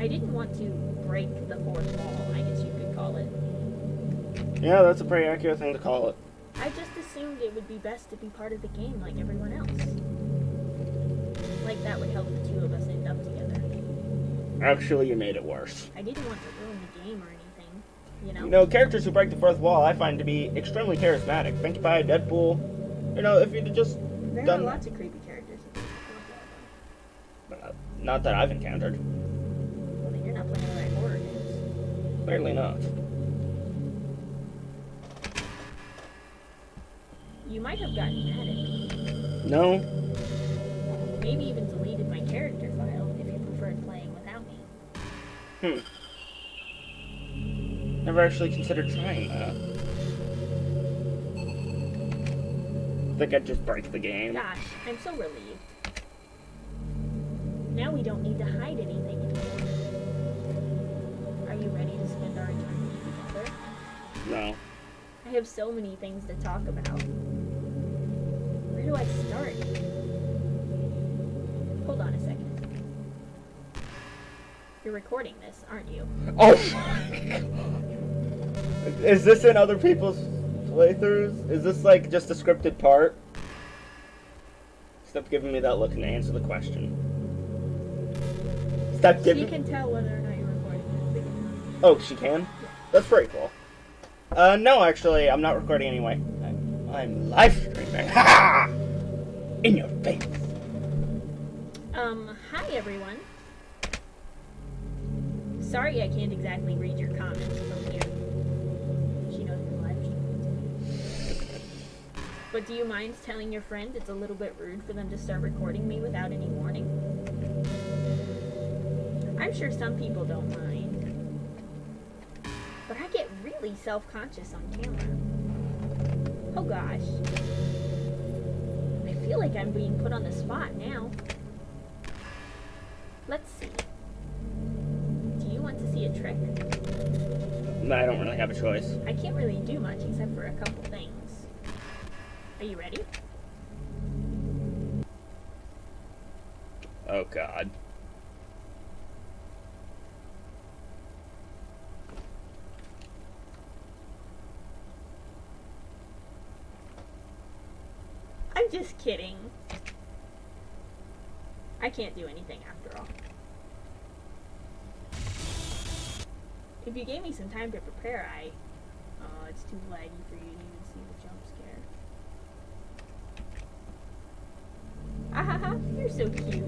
I didn't want to break the fourth wall, I guess you could call it. Yeah, that's a pretty accurate thing to call it. I just assumed it would be best to be part of the game like everyone else. Like that would help the two of us end up together. Actually, you made it worse. I didn't want to ruin the game or anything, you know? You know, characters who break the fourth wall I find to be extremely charismatic. Think about Deadpool. You know, if you'd just There done... are lots of creepy characters in the fourth wall, Not that I've encountered. though. Well, then you're not playing the right horror games. Clearly not. You might have gotten mad at me. No? Maybe even deleted my character file if you preferred playing without me. Never actually considered trying that. Think I'd just break the game. Gosh, I'm so relieved. Now we don't need to hide anything anymore. Are you ready to spend our eternity together? No. I have so many things to talk about. Where do I start? Hold on a second. You're recording this, aren't you? Oh my god. Is this in other people's playthroughs? Is this like just a scripted part? Stop giving me that look and answer the question. Stop giving... She can tell whether or not you're recording this. Oh, she can? That's pretty cool. No, actually, I'm not recording anyway. I'm live streaming. Ha! In your face. Hi everyone. Sorry I can't exactly read your comments from here. She knows you're live streaming. But do you mind telling your friend it's a little bit rude for them to start recording me without any warning? I'm sure some people don't mind. But I get really self-conscious on camera. Oh gosh. I feel like I'm being put on the spot now. Let's see. Do you want to see a trick? I don't really have a choice. I can't really do much except for a couple things. Are you ready? Oh god. I'm just kidding. I can't do anything after all. If you gave me some time to prepare, Oh, it's too laggy for you to even see the jump scare. Ahaha, you're so cute.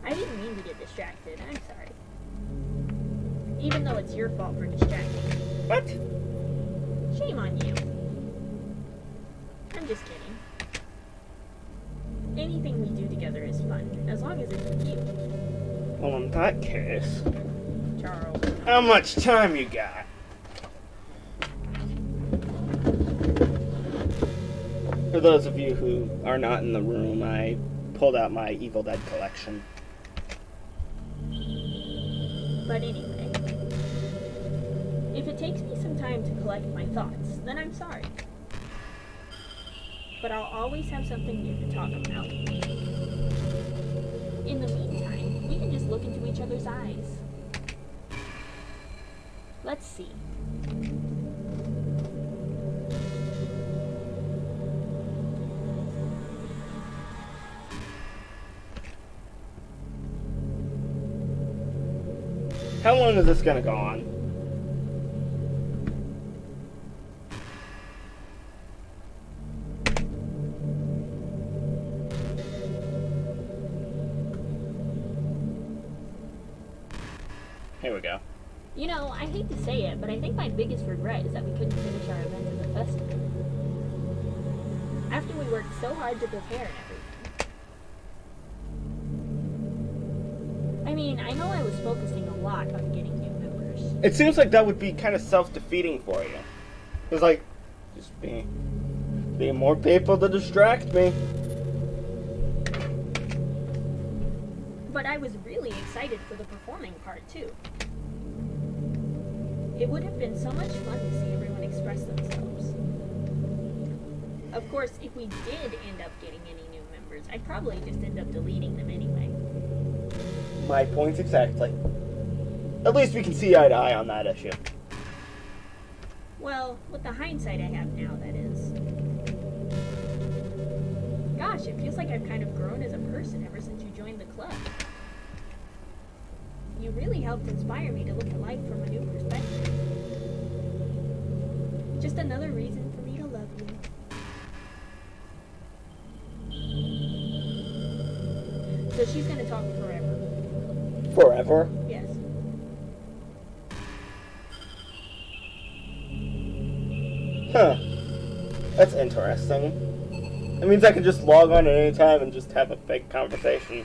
I didn't mean to get distracted, I'm sorry. Even though it's your fault for distracting me. What? Shame on you. I'm just kidding. Anything we do together is fun, as long as it's with you. Well, in that case, Charles. how much time you got? For those of you who are not in the room, I pulled out my Evil Dead collection. But anyway, if it takes me some time to collect my thoughts, then I'm sorry. But I'll always have something new to talk about. In the meantime, we can just look into each other's eyes. Let's see. How long is this gonna go on? Here we go. You know, I hate to say it, but I think my biggest regret is that we couldn't finish our event at the festival. After we worked so hard to prepare and everything. I mean, I know I was focusing a lot on getting new members. It seems like that would be kind of self-defeating for you. It's like, just being more people to distract me. But I was really excited for the performing part, too. It would have been so much fun to see everyone express themselves. Of course, if we did end up getting any new members, I'd probably just end up deleting them anyway. My points exactly. At least we can see eye to eye on that issue. Well, with the hindsight I have now, that is. Gosh, it feels like I've kind of grown as a person ever since you joined the club. You really helped inspire me to look at life from a new perspective. Just another reason for me to love you. So she's gonna talk forever. Forever? Yes. Huh. That's interesting. It means I can just log on at any time and just have a fake conversation.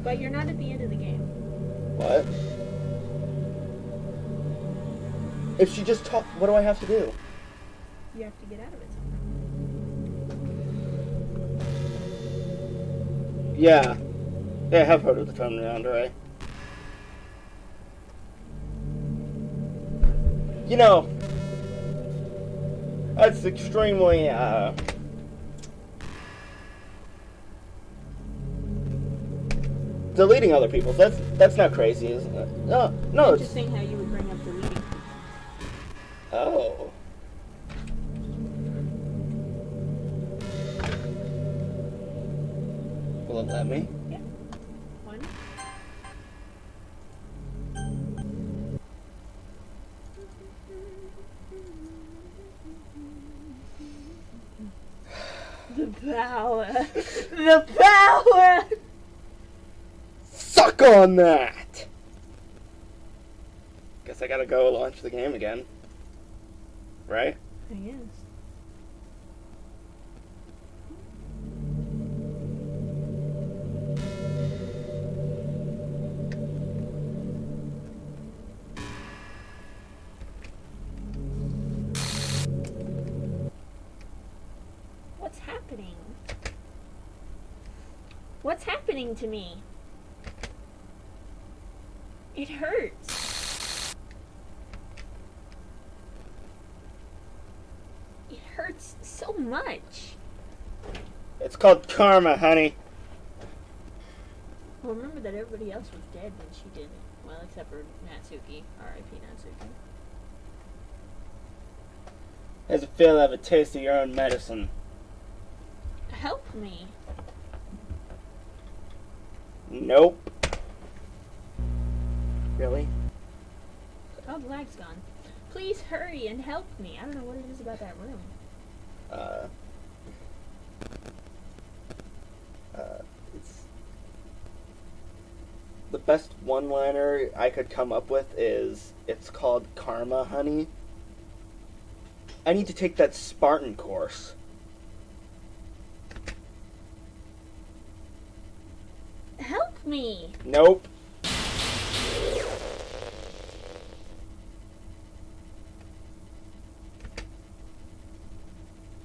But you're not at the end of the game. What? If she just talked, what do I have to do? You have to get out of it somehow. Yeah. Yeah, I have heard of the turnaround, right? You know, that's extremely, deleting other people, that's not crazy, isn't it? No, it's... Interesting how you would bring up deleting. Oh. Will it let me? Yeah. One. The power. The power! Suck on that! guess I gotta go launch the game again. Right? I guess. What's happening? What's happening to me? It hurts. It hurts so much. It's called karma, honey. Well, remember that everybody else was dead when she did it. Well, except for Natsuki. R.I.P. Natsuki. How's it feel to have a taste of your own medicine? Help me. Nope. Really? Oh, the lag's gone. Please hurry and help me. I don't know what it is about that room. It's the best one-liner I could come up with is, it's called karma, honey. I need to take that Spartan course. Help me. Nope.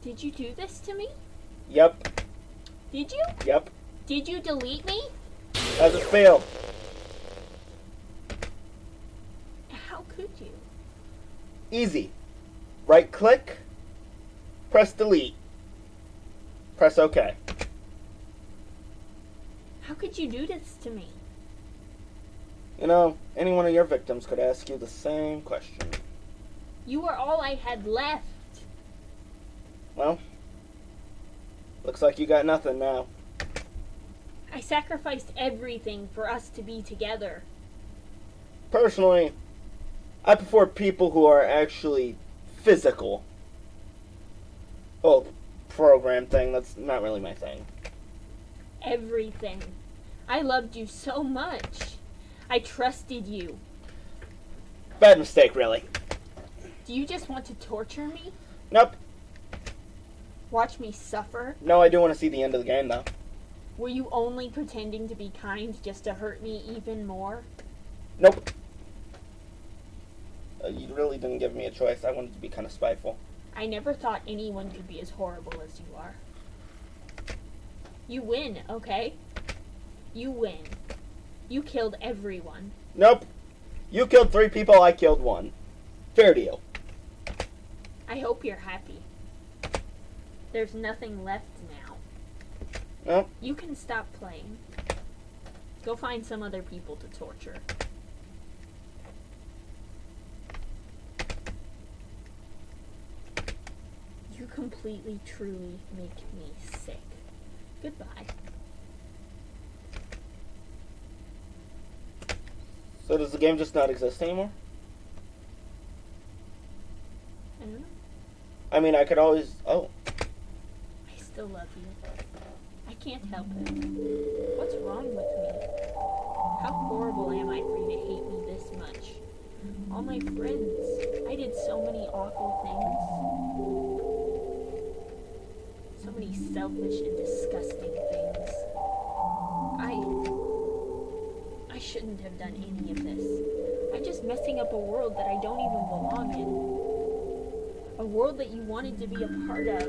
Did you do this to me? Yep. Did you? Yep. Did you delete me? How's it feel? How could you? Easy. Right click, press delete, press OK. How could you do this to me? You know, any one of your victims could ask you the same question. You were all I had left. Well, looks like you got nothing now. I sacrificed everything for us to be together. Personally, I prefer people who are actually physical. Oh, program thing, that's not really my thing. Everything. I loved you so much. I trusted you. Bad mistake, really. Do you just want to torture me? Nope. Watch me suffer? No, I do want to see the end of the game, though. Were you only pretending to be kind just to hurt me even more? Nope. You really didn't give me a choice. I wanted to be kind of spiteful. I never thought anyone could be as horrible as you are. You win, okay? You win. You killed everyone. Nope. You killed 3 people, I killed 1. Fair deal. I hope you're happy. There's nothing left now. Nope. You can stop playing. Go find some other people to torture. You completely, truly make me sick. Goodbye. So does the game just not exist anymore? I don't know. I mean, I could always... Oh. I still love you. I can't help it. What's wrong with me? How horrible am I for you to hate me this much? All my friends. I did so many awful things. So many selfish and disgusting things. I shouldn't have done any of this. I'm just messing up a world that I don't even belong in. A world that you wanted to be a part of.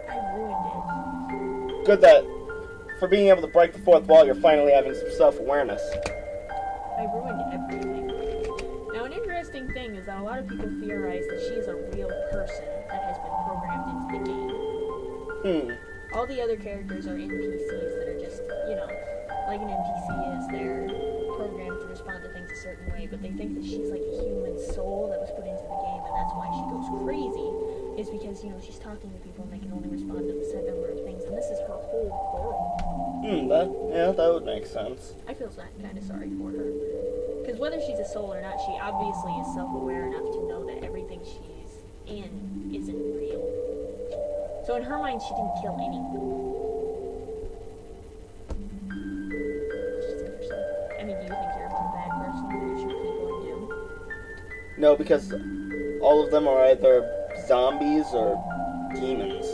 I ruined it. Good that, for being able to break the 4th wall, you're finally having some self-awareness. I ruined everything. Now, an interesting thing is that a lot of people theorize that she is a real person that has been programmed into the game. All the other characters are NPCs that are just, you know, like an NPC is, they're programmed to respond to things a certain way, but they think that she's like a human soul that was put into the game, and that's why she goes crazy, is because, you know, she's talking to people and they can only respond to a set number of things, and this is her whole world. That would make sense. I feel kind of sorry for her. Because whether she's a soul or not, she obviously is self-aware enough to know that everything she's in isn't real. So in her mind, she didn't kill anyone. Which is interesting. I mean, do you think you're a bad person who would shoot people and do? No, because all of them are either zombies or demons.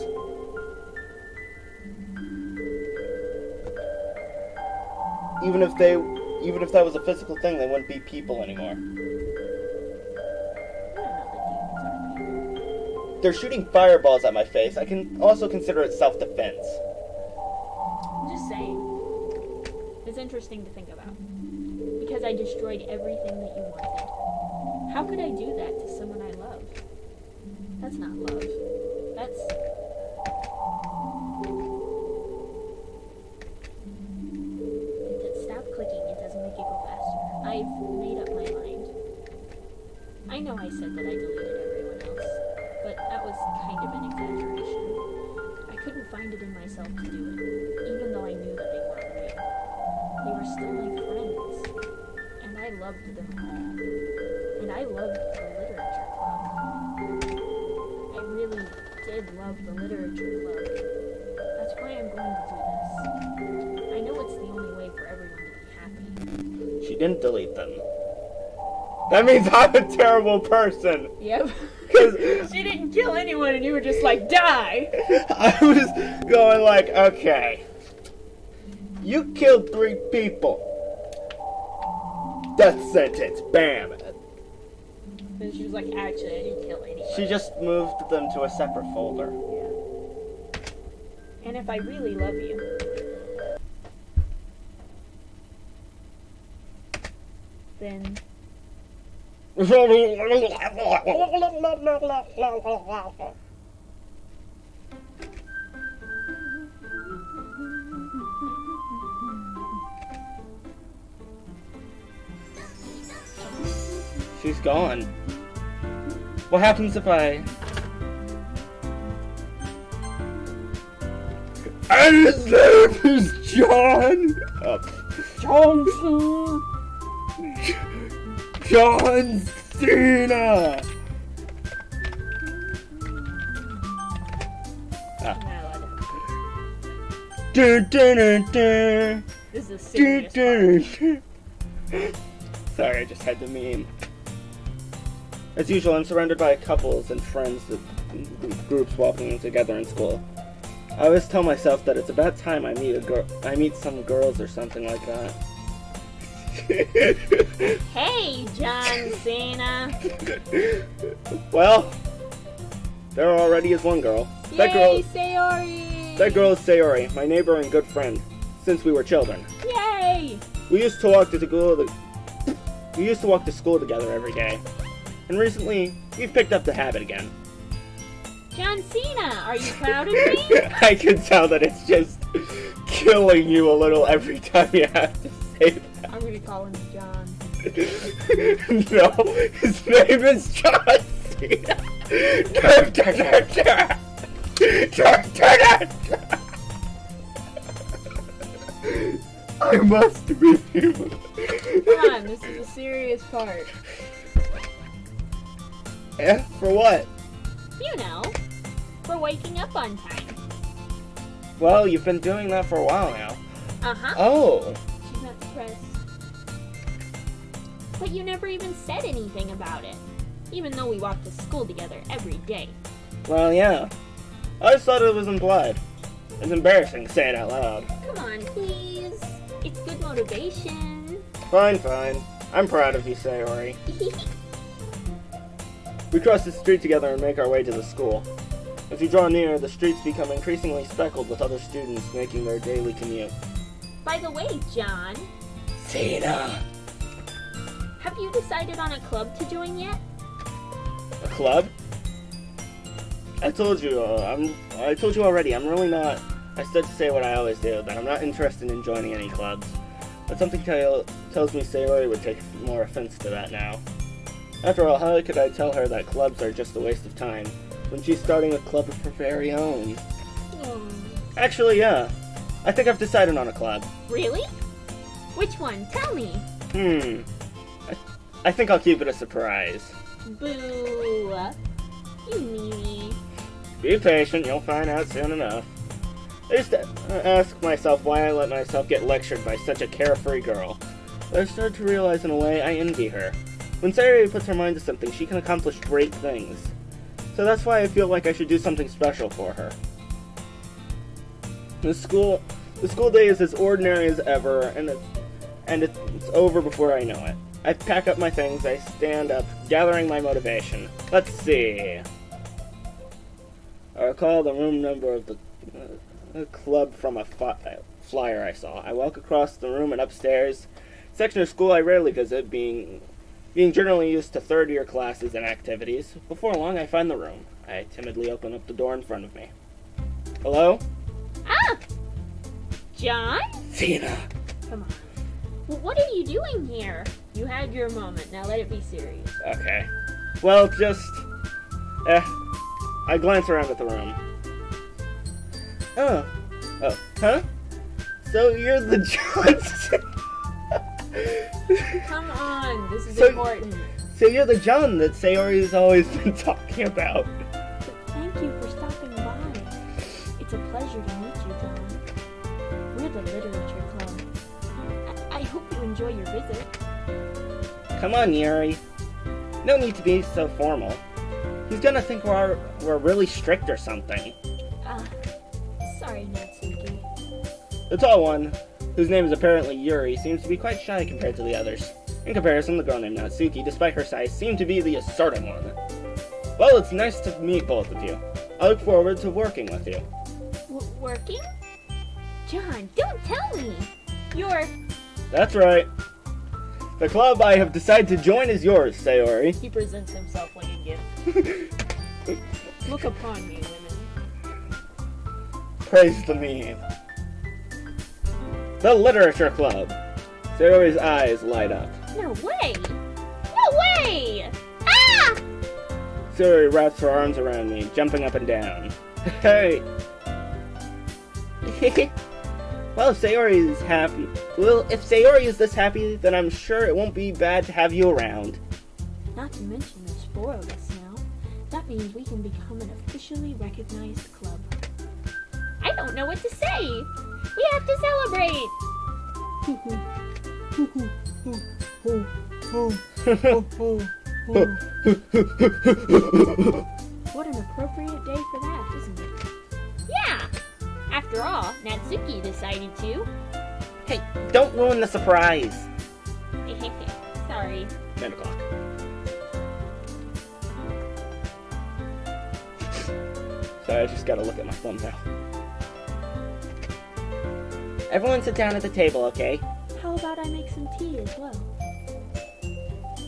Even if that was a physical thing, they wouldn't be people anymore. I don't know that demons are people. They're shooting fireballs at my face. I can also consider it self-defense. I'm just saying. It's interesting to think about. Because I destroyed everything that you wanted. How could I do that to someone I love? That's not love. That's... Stop clicking. It doesn't make it go faster. I've made up my mind. I know I said that I deleted everyone else, but that was kind of an exaggeration. I couldn't find it in myself to do it, even though I knew that they weren't real. They were still my friends, and I loved them all. And I loved the literature club. I really did love the literature club. That's why I'm going to do this. I know it's the only way for everyone to be happy. She didn't delete them. That means I'm a terrible person. Yep. 'Cause she didn't kill anyone and you were just like, die! I was going like, okay. You killed 3 people. Death sentence. Bam. And she was like, actually, I didn't kill anyone. She just moved them to a separate folder. Yeah. And if I really love you... then... She's gone. What happens if I... And his name is John! Johnson! John Cena! Dun, dun, dun, dun. This is a serious part. Sorry, I just had the meme. As usual, I'm surrounded by couples and friends of groups walking together in school. I always tell myself that it's about time I meet some girls or something like that. Hey, John Cena! Well, there already is one girl. Yay, Sayori! That girl is Sayori, my neighbor and good friend, since we were children. Yay! We used to walk to school. We used to walk to school together every day, and recently we've picked up the habit again. John Cena, are you proud of me? I can tell that it's just killing you a little every time you have to say that. I'm gonna call him John. No, his name is John Cena. I must be human. Come on, this is a serious part. Yeah, for what? You know, for waking up on time. Well, you've been doing that for a while now. Uh-huh. Oh. She's not surprised. But you never even said anything about it, even though we walk to school together every day. Well, yeah. I just thought it was implied. It's embarrassing to say it out loud. Come on, please. It's good motivation. Fine, fine. I'm proud of you, Sayori. We cross the street together and make our way to the school. As we draw near, the streets become increasingly speckled with other students making their daily commute. By the way, John. Cena! Have you decided on a club to join yet? A club? I told you already, I'm really not... I stood to say what I always do, that I'm not interested in joining any clubs. But something tells me Sayori would take more offense to that now. After all, how could I tell her that clubs are just a waste of time, when she's starting a club of her very own? Actually, yeah. I think I've decided on a club. Really? Which one? Tell me. I think I'll keep it a surprise. Boo. You meanie. Be patient, you'll find out soon enough. I used to ask myself why I let myself get lectured by such a carefree girl. But I started to realize in a way I envy her. When Sayori puts her mind to something, she can accomplish great things. So that's why I feel like I should do something special for her. The school day is as ordinary as ever, and it's over before I know it. I pack up my things, I stand up, gathering my motivation. Let's see. I recall the room number of the club from a flyer I saw. I walk across the room and upstairs. Section of school I rarely visit, being generally used to third-year classes and activities. Before long, I find the room. I timidly open up the door in front of me. Hello? Ah! John? Tina! Come on. Well, what are you doing here? You had your moment. Now let it be serious. Okay. Well, just... I glance around at the room. Oh, huh? So you're the John... Come on, this is important. So you're the John that Sayori's always been talking about. Thank you for stopping by. It's a pleasure to meet you, John. We're the Literature Club. I hope you enjoy your visit. Come on, Yuri. No need to be so formal. He's gonna think we're really strict or something. Sorry, Natsuki. The tall one, whose name is apparently Yuri, seems to be quite shy compared to the others. In comparison, the girl named Natsuki, despite her size, seemed to be the assertive one. Well, it's nice to meet both of you. I look forward to working with you. Working? John, don't tell me! You're... That's right. The club I have decided to join is yours, Sayori. He presents himself like a gift. Look upon me, women. Praise the meme. The Literature Club. Sayori's eyes light up. No way! No way! Ah! Sayori wraps her arms around me, jumping up and down. Hey! Well, if Sayori is happy... Well, if Sayori is this happy, then I'm sure it won't be bad to have you around. Not to mention there's 4 of us now. That means we can become an officially recognized club. I don't know what to say! We have to celebrate! What an appropriate day for that, isn't it? Yeah! After all, Natsuki decided to. Hey, don't ruin the surprise! Sorry. 9 o'clock. Sorry, I just gotta look at my thumbnail. Everyone sit down at the table, okay? How about I make some tea as well?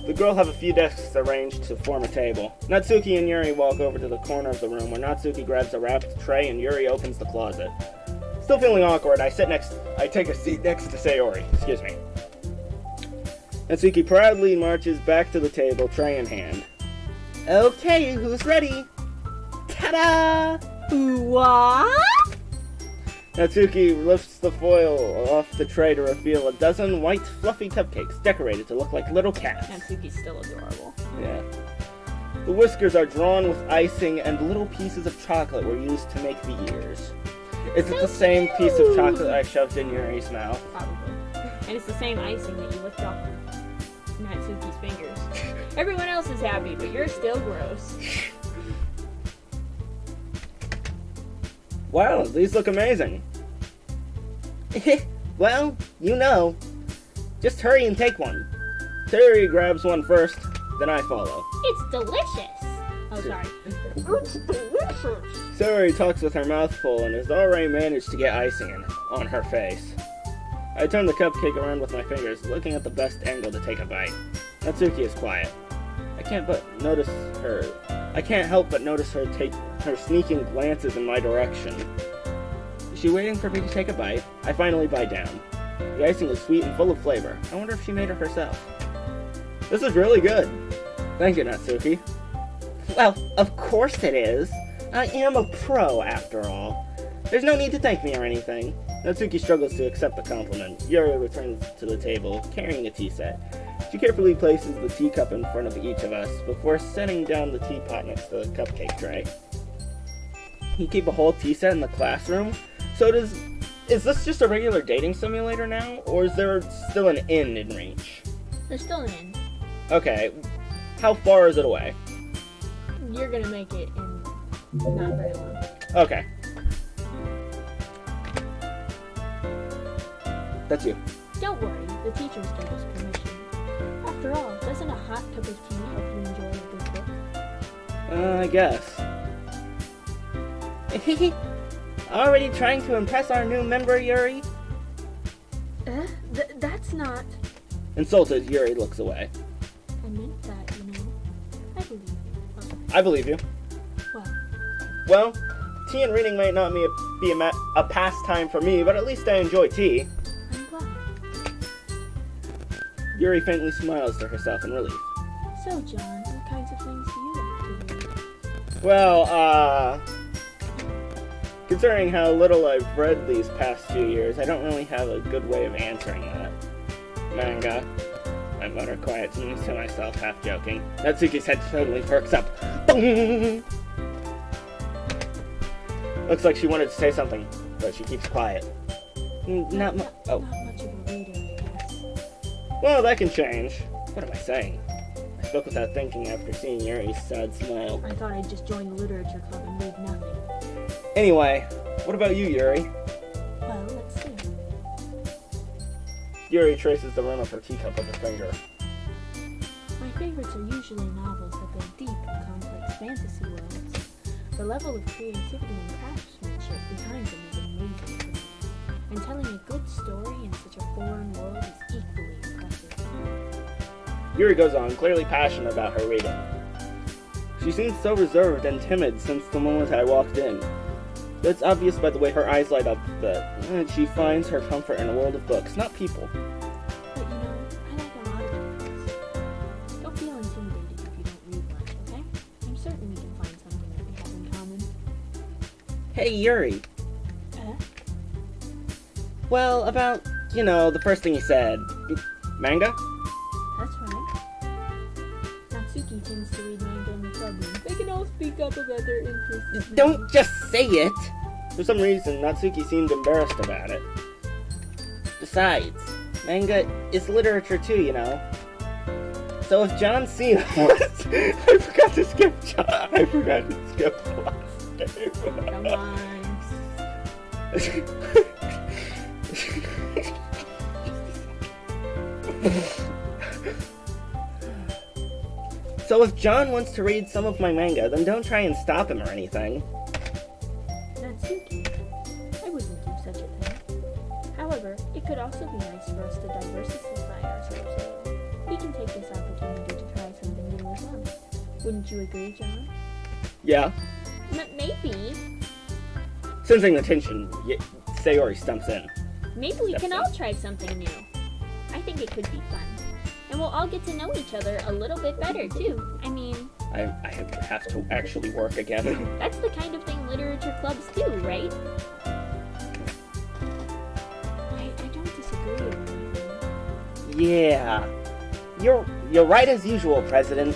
The girls have a few desks arranged to form a table. Natsuki and Yuri walk over to the corner of the room where Natsuki grabs a wrapped tray and Yuri opens the closet. Still feeling awkward, I take a seat next to Sayori. Excuse me. Natsuki proudly marches back to the table, tray in hand. Okay, who's ready? Ta-da! What? Natsuki lifts the foil off the tray to reveal a dozen white, fluffy cupcakes decorated to look like little cats. Natsuki's still adorable. Yeah. The whiskers are drawn with icing and little pieces of chocolate were used to make the ears. Is it the same piece of chocolate I shoved in Yuri's mouth? Probably. And it's the same icing that you licked off Natsuki's fingers. Everyone else is happy, but you're still gross. Wow, these look amazing. Well, you know. Just hurry and take one. Sayori grabs one first, then I follow. It's delicious! Oh, sorry. It's delicious! Sayori talks with her mouth full and has already managed to get icing on her face. I turn the cupcake around with my fingers, looking at the best angle to take a bite. Natsuki is quiet. I can't help but notice her take her sneaking glances in my direction. Is she waiting for me to take a bite? I finally bite down. The icing is sweet and full of flavor. I wonder if she made it herself. This is really good. Thank you, Natsuki. Well, of course it is. I am a pro, after all. There's no need to thank me or anything. Natsuki struggles to accept the compliment. Yuri returns to the table, carrying a tea set. She carefully places the teacup in front of each of us before setting down the teapot next to the cupcake tray. You keep a whole tea set in the classroom? Is this just a regular dating simulator now, or is there still an inn in reach? There's still an inn. Okay, how far is it away? You're gonna make it in not very long. Okay. That's you. Don't worry, the teachers gave us permission. After all, doesn't a hot cup of tea help you enjoy a good book? I guess. Already trying to impress our new member, Yuri? That's not... Insulted, Yuri looks away. I meant that, you know. I believe you. I believe you. Well, tea and reading might not be a pastime for me, but at least I enjoy tea. I'm glad. Yuri faintly smiles to herself in relief. So, John, what kinds of things do you like to read? Well, considering how little I've read these past 2 years, I don't really have a good way of answering that. Manga. I mutter quietly to myself, half joking. Natsuki's head suddenly perks up. Boom! Looks like she wanted to say something, but she keeps quiet. Not much of a reader, I guess. Well, that can change. What am I saying? I spoke without thinking after seeing Yuri's sad smile. I thought I'd just join the literature club and read nothing. Anyway, what about you, Yuri? Well, let's see. Yuri traces the rim of her teacup with her finger. My favorites are usually novels that go deep in complex fantasy worlds. The level of creativity and craftsmanship behind them is amazing to me. And telling a good story in such a foreign world is equally impressive. Yuri goes on, clearly passionate about her reading. She seems so reserved and timid since the moment I walked in. It's obvious by the way her eyes light up that she finds her comfort in a world of books, not people. But you know, I like a lot of things. Don't feel intimidated if you don't read much, okay? I'm certain we can find something that we have in common. Hey, Yuri. Well, about, the first thing you said. Manga? That's right. Natsuki tends to read manga in the club room. They can all speak up about their interests. Don't just say it! For some reason, Natsuki seemed embarrassed about it. Besides, manga is literature too, you know. So if John's seen us... I forgot to skip John. I forgot to skip the last name. Come on. So if John wants to read some of my manga, then don't try and stop him or anything. Natsuki, I wouldn't do such a thing. However, it could also be nice for us to diversify ourselves a little. We can take this opportunity to try something new as well. Wouldn't you agree, John? Yeah. Maybe. Sensing the tension, Sayori stumps in. Maybe we can all try something new. I think it could be fun. And we'll all get to know each other a little bit better, too. I mean... I have to actually work again. That's the kind of thing literature clubs do, right? I don't disagree or anything. Yeah. You're right as usual, President.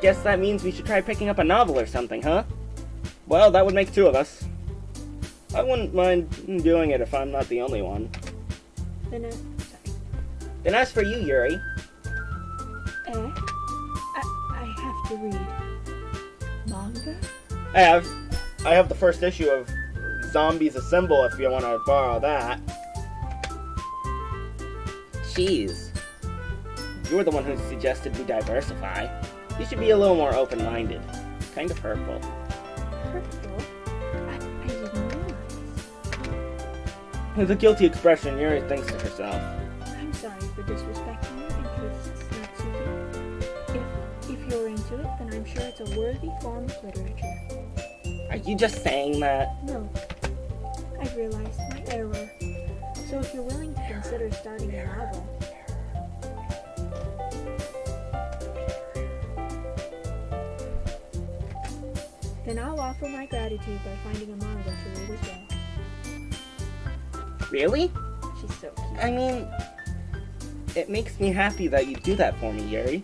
Guess that means we should try picking up a novel or something, huh? Well, that would make 2 of us. I wouldn't mind doing it if I'm not the only one. Then as for you, Yuri. I have to read manga? I have the first issue of Zombies Assemble if you want to borrow that. Jeez. You're the one who suggested we diversify. You should be a little more open-minded. Kind of hurtful. Hurtful? I didn't realize. With a guilty expression, Yuri thinks to herself. I'm sorry for disrespecting your interests, Natsuki. If you're into it, then I'm sure it's a worthy form of literature. Are you just saying that? No. I've realized my error. So if you're willing to consider starting a novel... then I'll offer my gratitude by finding a manga to read as well. Really? She's so cute. I mean, it makes me happy that you do that for me, Yuri.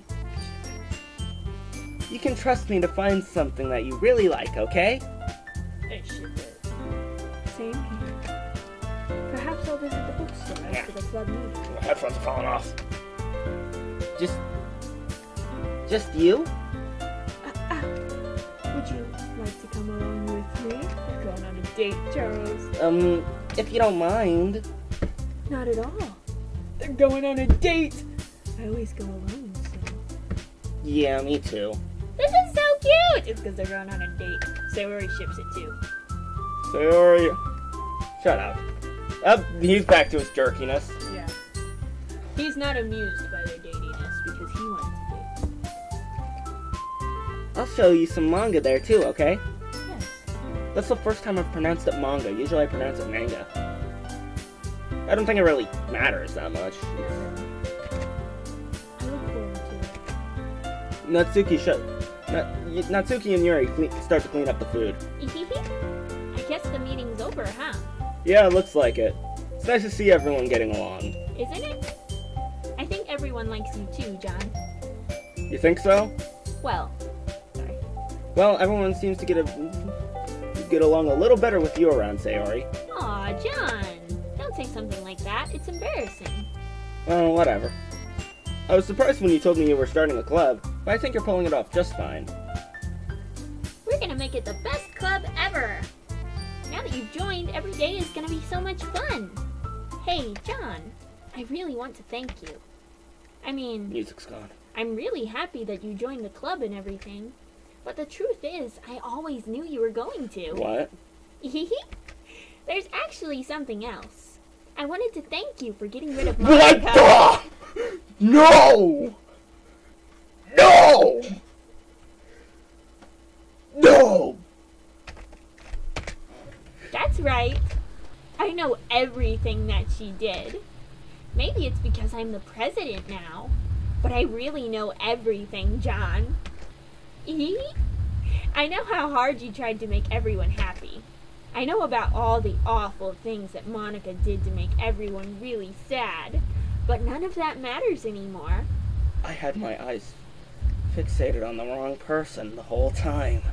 You can trust me to find something that you really like, okay? I ship it. Same here. Perhaps go visit the bookstore after the club meeting. My headphones are falling off. Just you? Would you like to come along with me? We're going on a date, Charles. If you don't mind. Not at all. They're going on a date! I always go alone, so... Yeah, me too. This is so cute! It's because they're going on a date. Sayori ships it too. Sayori... Shut up. He's back to his jerkiness. Yeah. He's not amused by their datiness because he wants to date. I'll show you some manga there too, okay? Yes. That's the first time I've pronounced it manga. Usually I pronounce it manga. I don't think it really matters that much. I look forward to it. Natsuki and Yuri start to clean up the food. I guess the meeting's over, huh? Yeah, it looks like it. It's nice to see everyone getting along. Isn't it? I think everyone likes you too, John. You think so? Well, sorry. Well, everyone seems to get along a little better with you around, Sayori. Aw, John. Don't say something like that. It's embarrassing. Oh, whatever. I was surprised when you told me you were starting a club, but I think you're pulling it off just fine. We're gonna make it the best club ever! Now that you've joined, every day is gonna be so much fun! Hey, John, I really want to thank you. I mean... Music's gone. I'm really happy that you joined the club and everything. But the truth is, I always knew you were going to. What? There's actually something else. I wanted to thank you for getting rid of What Monica. the? No! No! No! That's right. I know everything that she did. Maybe it's because I'm the president now, but I really know everything, John. I know how hard you tried to make everyone happy. I know about all the awful things that Monica did to make everyone really sad, but none of that matters anymore. I had my eyes fixated on the wrong person the whole time.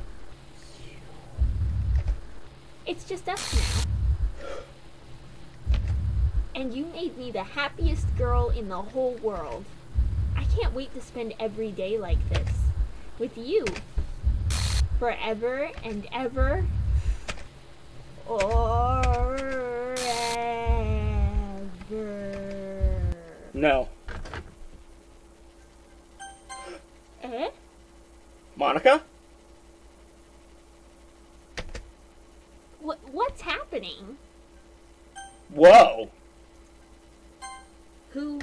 It's just us now. And you made me the happiest girl in the whole world. I can't wait to spend every day like this. With you. Forever and ever. Or ever. No. Eh? Monica? What's happening? Whoa! Who?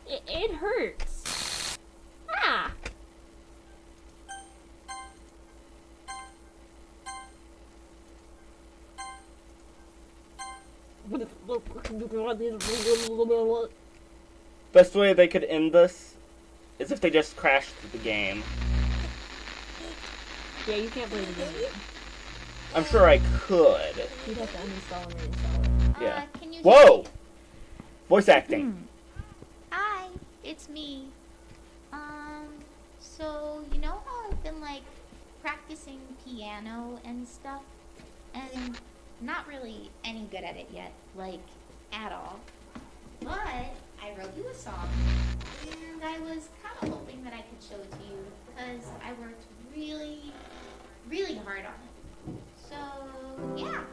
It hurts. Ah! Best way they could end this is if they just crashed the game. Yeah, you can't play the game. I'm sure I could. You'd have to uninstall and reinstall it. Yeah. Can you Whoa! Voice acting. Hi, it's me. So you know how I've been like practicing piano and stuff, and not really any good at it yet, like at all. But I wrote you a song, and I was kind of hoping that I could show it to you because I worked really, really hard on it. So yeah.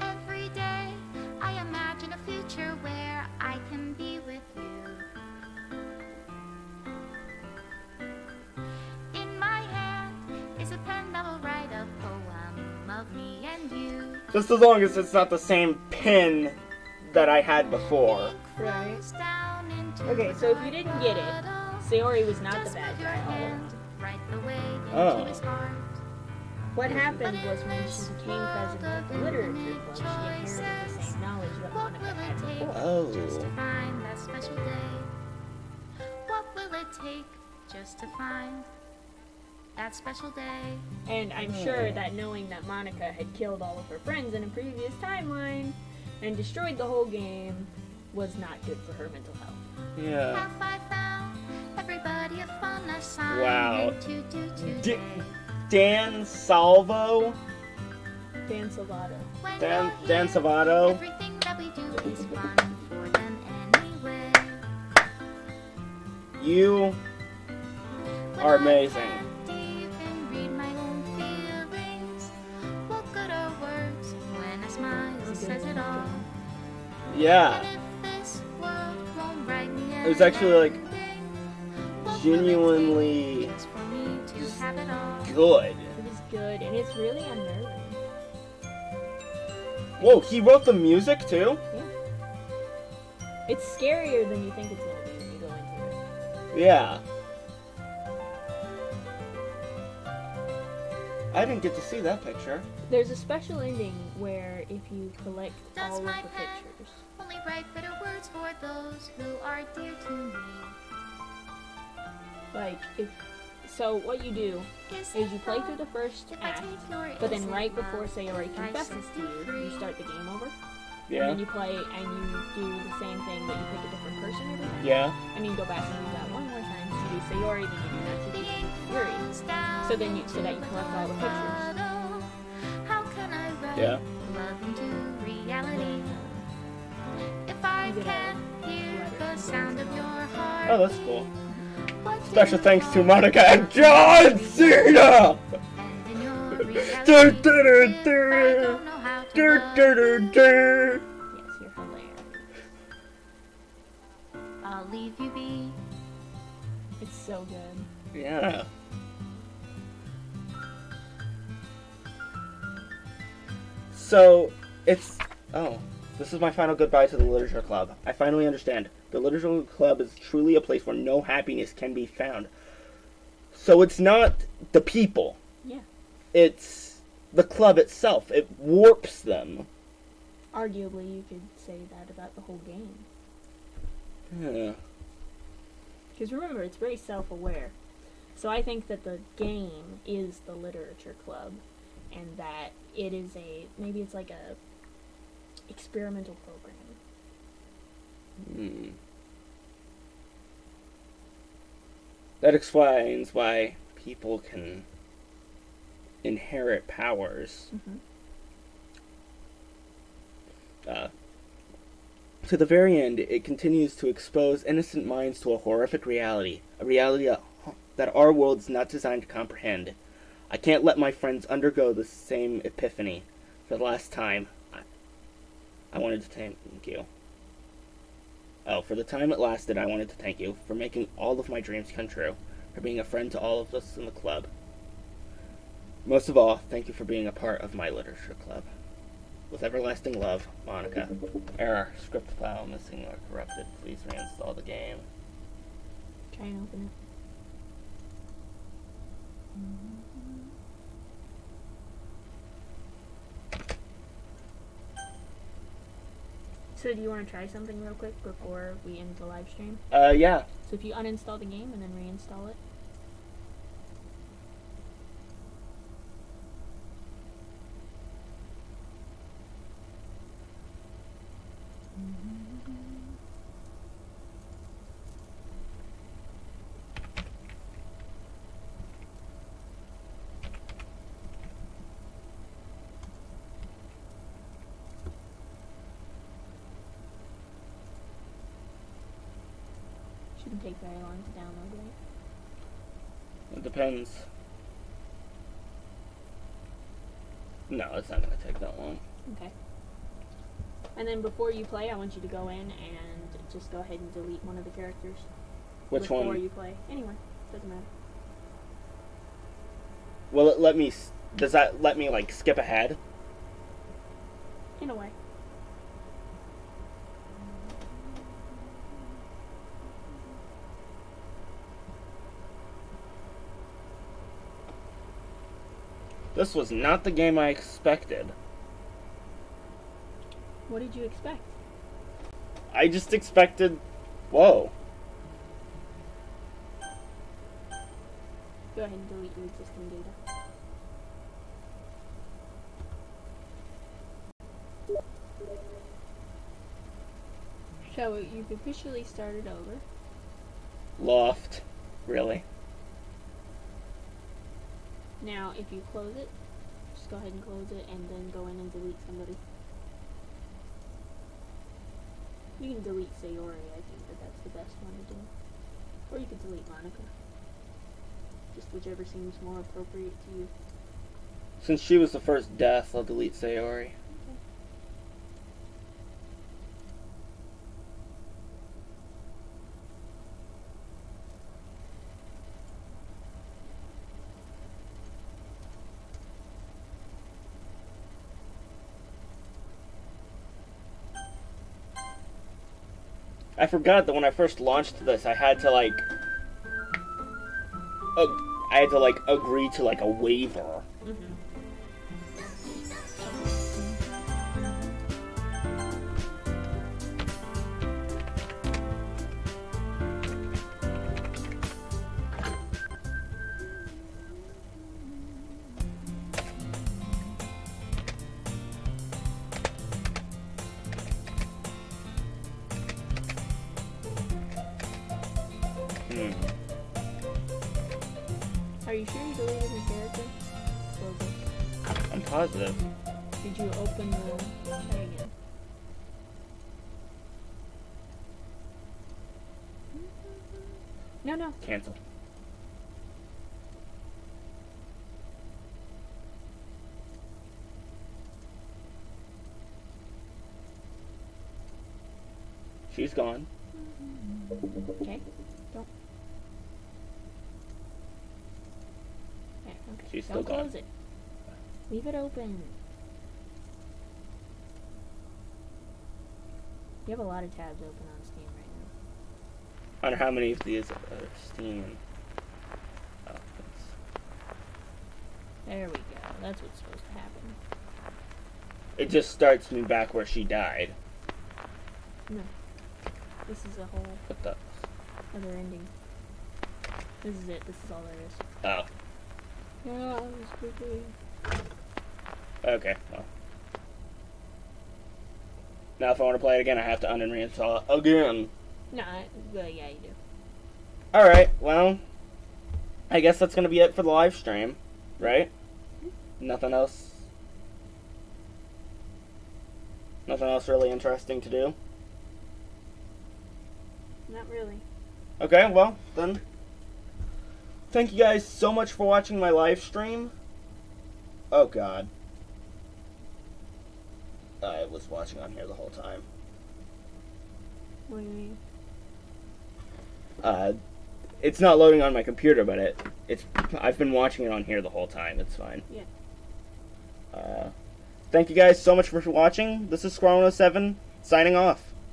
Every day I imagine a future where I can be with you. In my hand is a pen that will write a poem of me and you. Just as long as it's not the same pin that I had before. Right. Down into Okay, so if you didn't get it, Sayori was not the bad guy all along. right the way into Oh. his heart. What happened was when she became president of the literature club, she inherited the same knowledge that Monica had before. Oh. Just to find that special day. What will it take just to find that special day. And I'm sure that knowing that Monica had killed all of her friends in a previous timeline and destroyed the whole game was not good for her mental health. Yeah. Have I found everybody a fun assignment Wow. to do today? Dan Salvo? Dan Salvato. When Dan you're here, Salvato? everything that we do is fun for them anyway. You When are I'm amazing. deep and read my own feelings, what good are words when a smile says it all? Yeah. And if this world won't write me It was actually, like, ending, what will it genuinely take for me to have it all? good. It was good, and it's really unnerving. Whoa, he wrote the music too? Yeah. It's scarier than you think it's gonna be when you go into it. Yeah. I didn't get to see that picture. There's a special ending where if you collect Does all of my the pen pictures, only write bitter words for those who are dear to me? like if so, what you do is you play through the first If I act, take your but then innocent right love, before Sayori I confesses set to you you, free. you start the game over, and Yeah. then you play and you do the same thing, but you pick a different person every time. Yeah. And you go back and do that one more time. So you do Sayori, then you do The Natsuki, ink Yuri. runs down So then so that you collect all the pictures. bottle. How can I write Yeah. love into reality? If I You get a can't hear the sound of your heart, Oh, that's cool. what Special do thanks to you Monica and John Cena! And in your Dur, reality, dur, dur, if I dur. don't know how to Dur, love dur, dur, you, dur. Yes, you're hilarious. I'll leave you be. It's so good. Yeah. So, it's... Oh. This is my final goodbye to the Literature Club. I finally understand. The Literature Club is truly a place where no happiness can be found. So it's not the people. Yeah. It's the club itself. It warps them. Arguably, you could say that about the whole game. Yeah. Because remember, it's very self-aware. So I think that the game is the literature club, and that it is maybe it's like a experimental program. That explains why people can inherit powers. To the very end, it continues to expose innocent minds to a horrific reality. A reality that our world's not designed to comprehend. I can't let my friends undergo the same epiphany. For the last time, I wanted to thank you. Oh, for the time it lasted, I wanted to thank you for making all of my dreams come true, for being a friend to all of us in the club. Most of all, thank you for being a part of my literature club. With everlasting love, Monica. Error. Script file missing or corrupted. Please reinstall the game. Try and open it. So do you want to try something real quick before we end the live stream? Yeah. So if you uninstall the game and then reinstall it. Shouldn't take very long to download, right? It depends. No, it's not going to take that long. Okay. And then before you play, I want you to go in and just go ahead and delete one of the characters. Which before one? you play. Anyway, doesn't matter. Will it let me... Does that let me, like, skip ahead? In a way. This was not the game I expected. What did you expect? I just expected... Whoa. Go ahead and delete your existing data. So you've officially started over. Loft. Really? Now, if you close it, just go ahead and close it and then go in and delete somebody. You can delete Sayori, I think that's the best one to do. Or you could delete Monica. Just whichever seems more appropriate to you. Since she was the first death, I'll delete Sayori. I forgot that when I first launched this, I had to agree to like a waiver. Are you sure you deleted the character? Close it. I'm positive. Did you open the try again? No. Cancel. She's gone. Okay. Don't. Yeah, okay. She's still Don't gone. close it. Leave it open. You have a lot of tabs open on Steam right now. I wonder how many of these are Steam. Oh, There we go. That's what's supposed to happen. it just starts me back where she died. No. This is a whole What the? other ending. This is it. This is all there is. Oh. Yeah, it was quickly. Okay. Well. Now, if I want to play it again, I have to reinstall it again. No, yeah, you do. Alright, well, I guess that's going to be it for the live stream, right? Nothing else? Nothing else really interesting to do? Not really. Okay, well, then, thank you guys so much for watching my live stream. Oh, God. I was watching on here the whole time. What do you mean? It's not loading on my computer, but I've been watching it on here the whole time. It's fine. Yeah. Thank you guys so much for watching. This is Squirrel 107 signing off.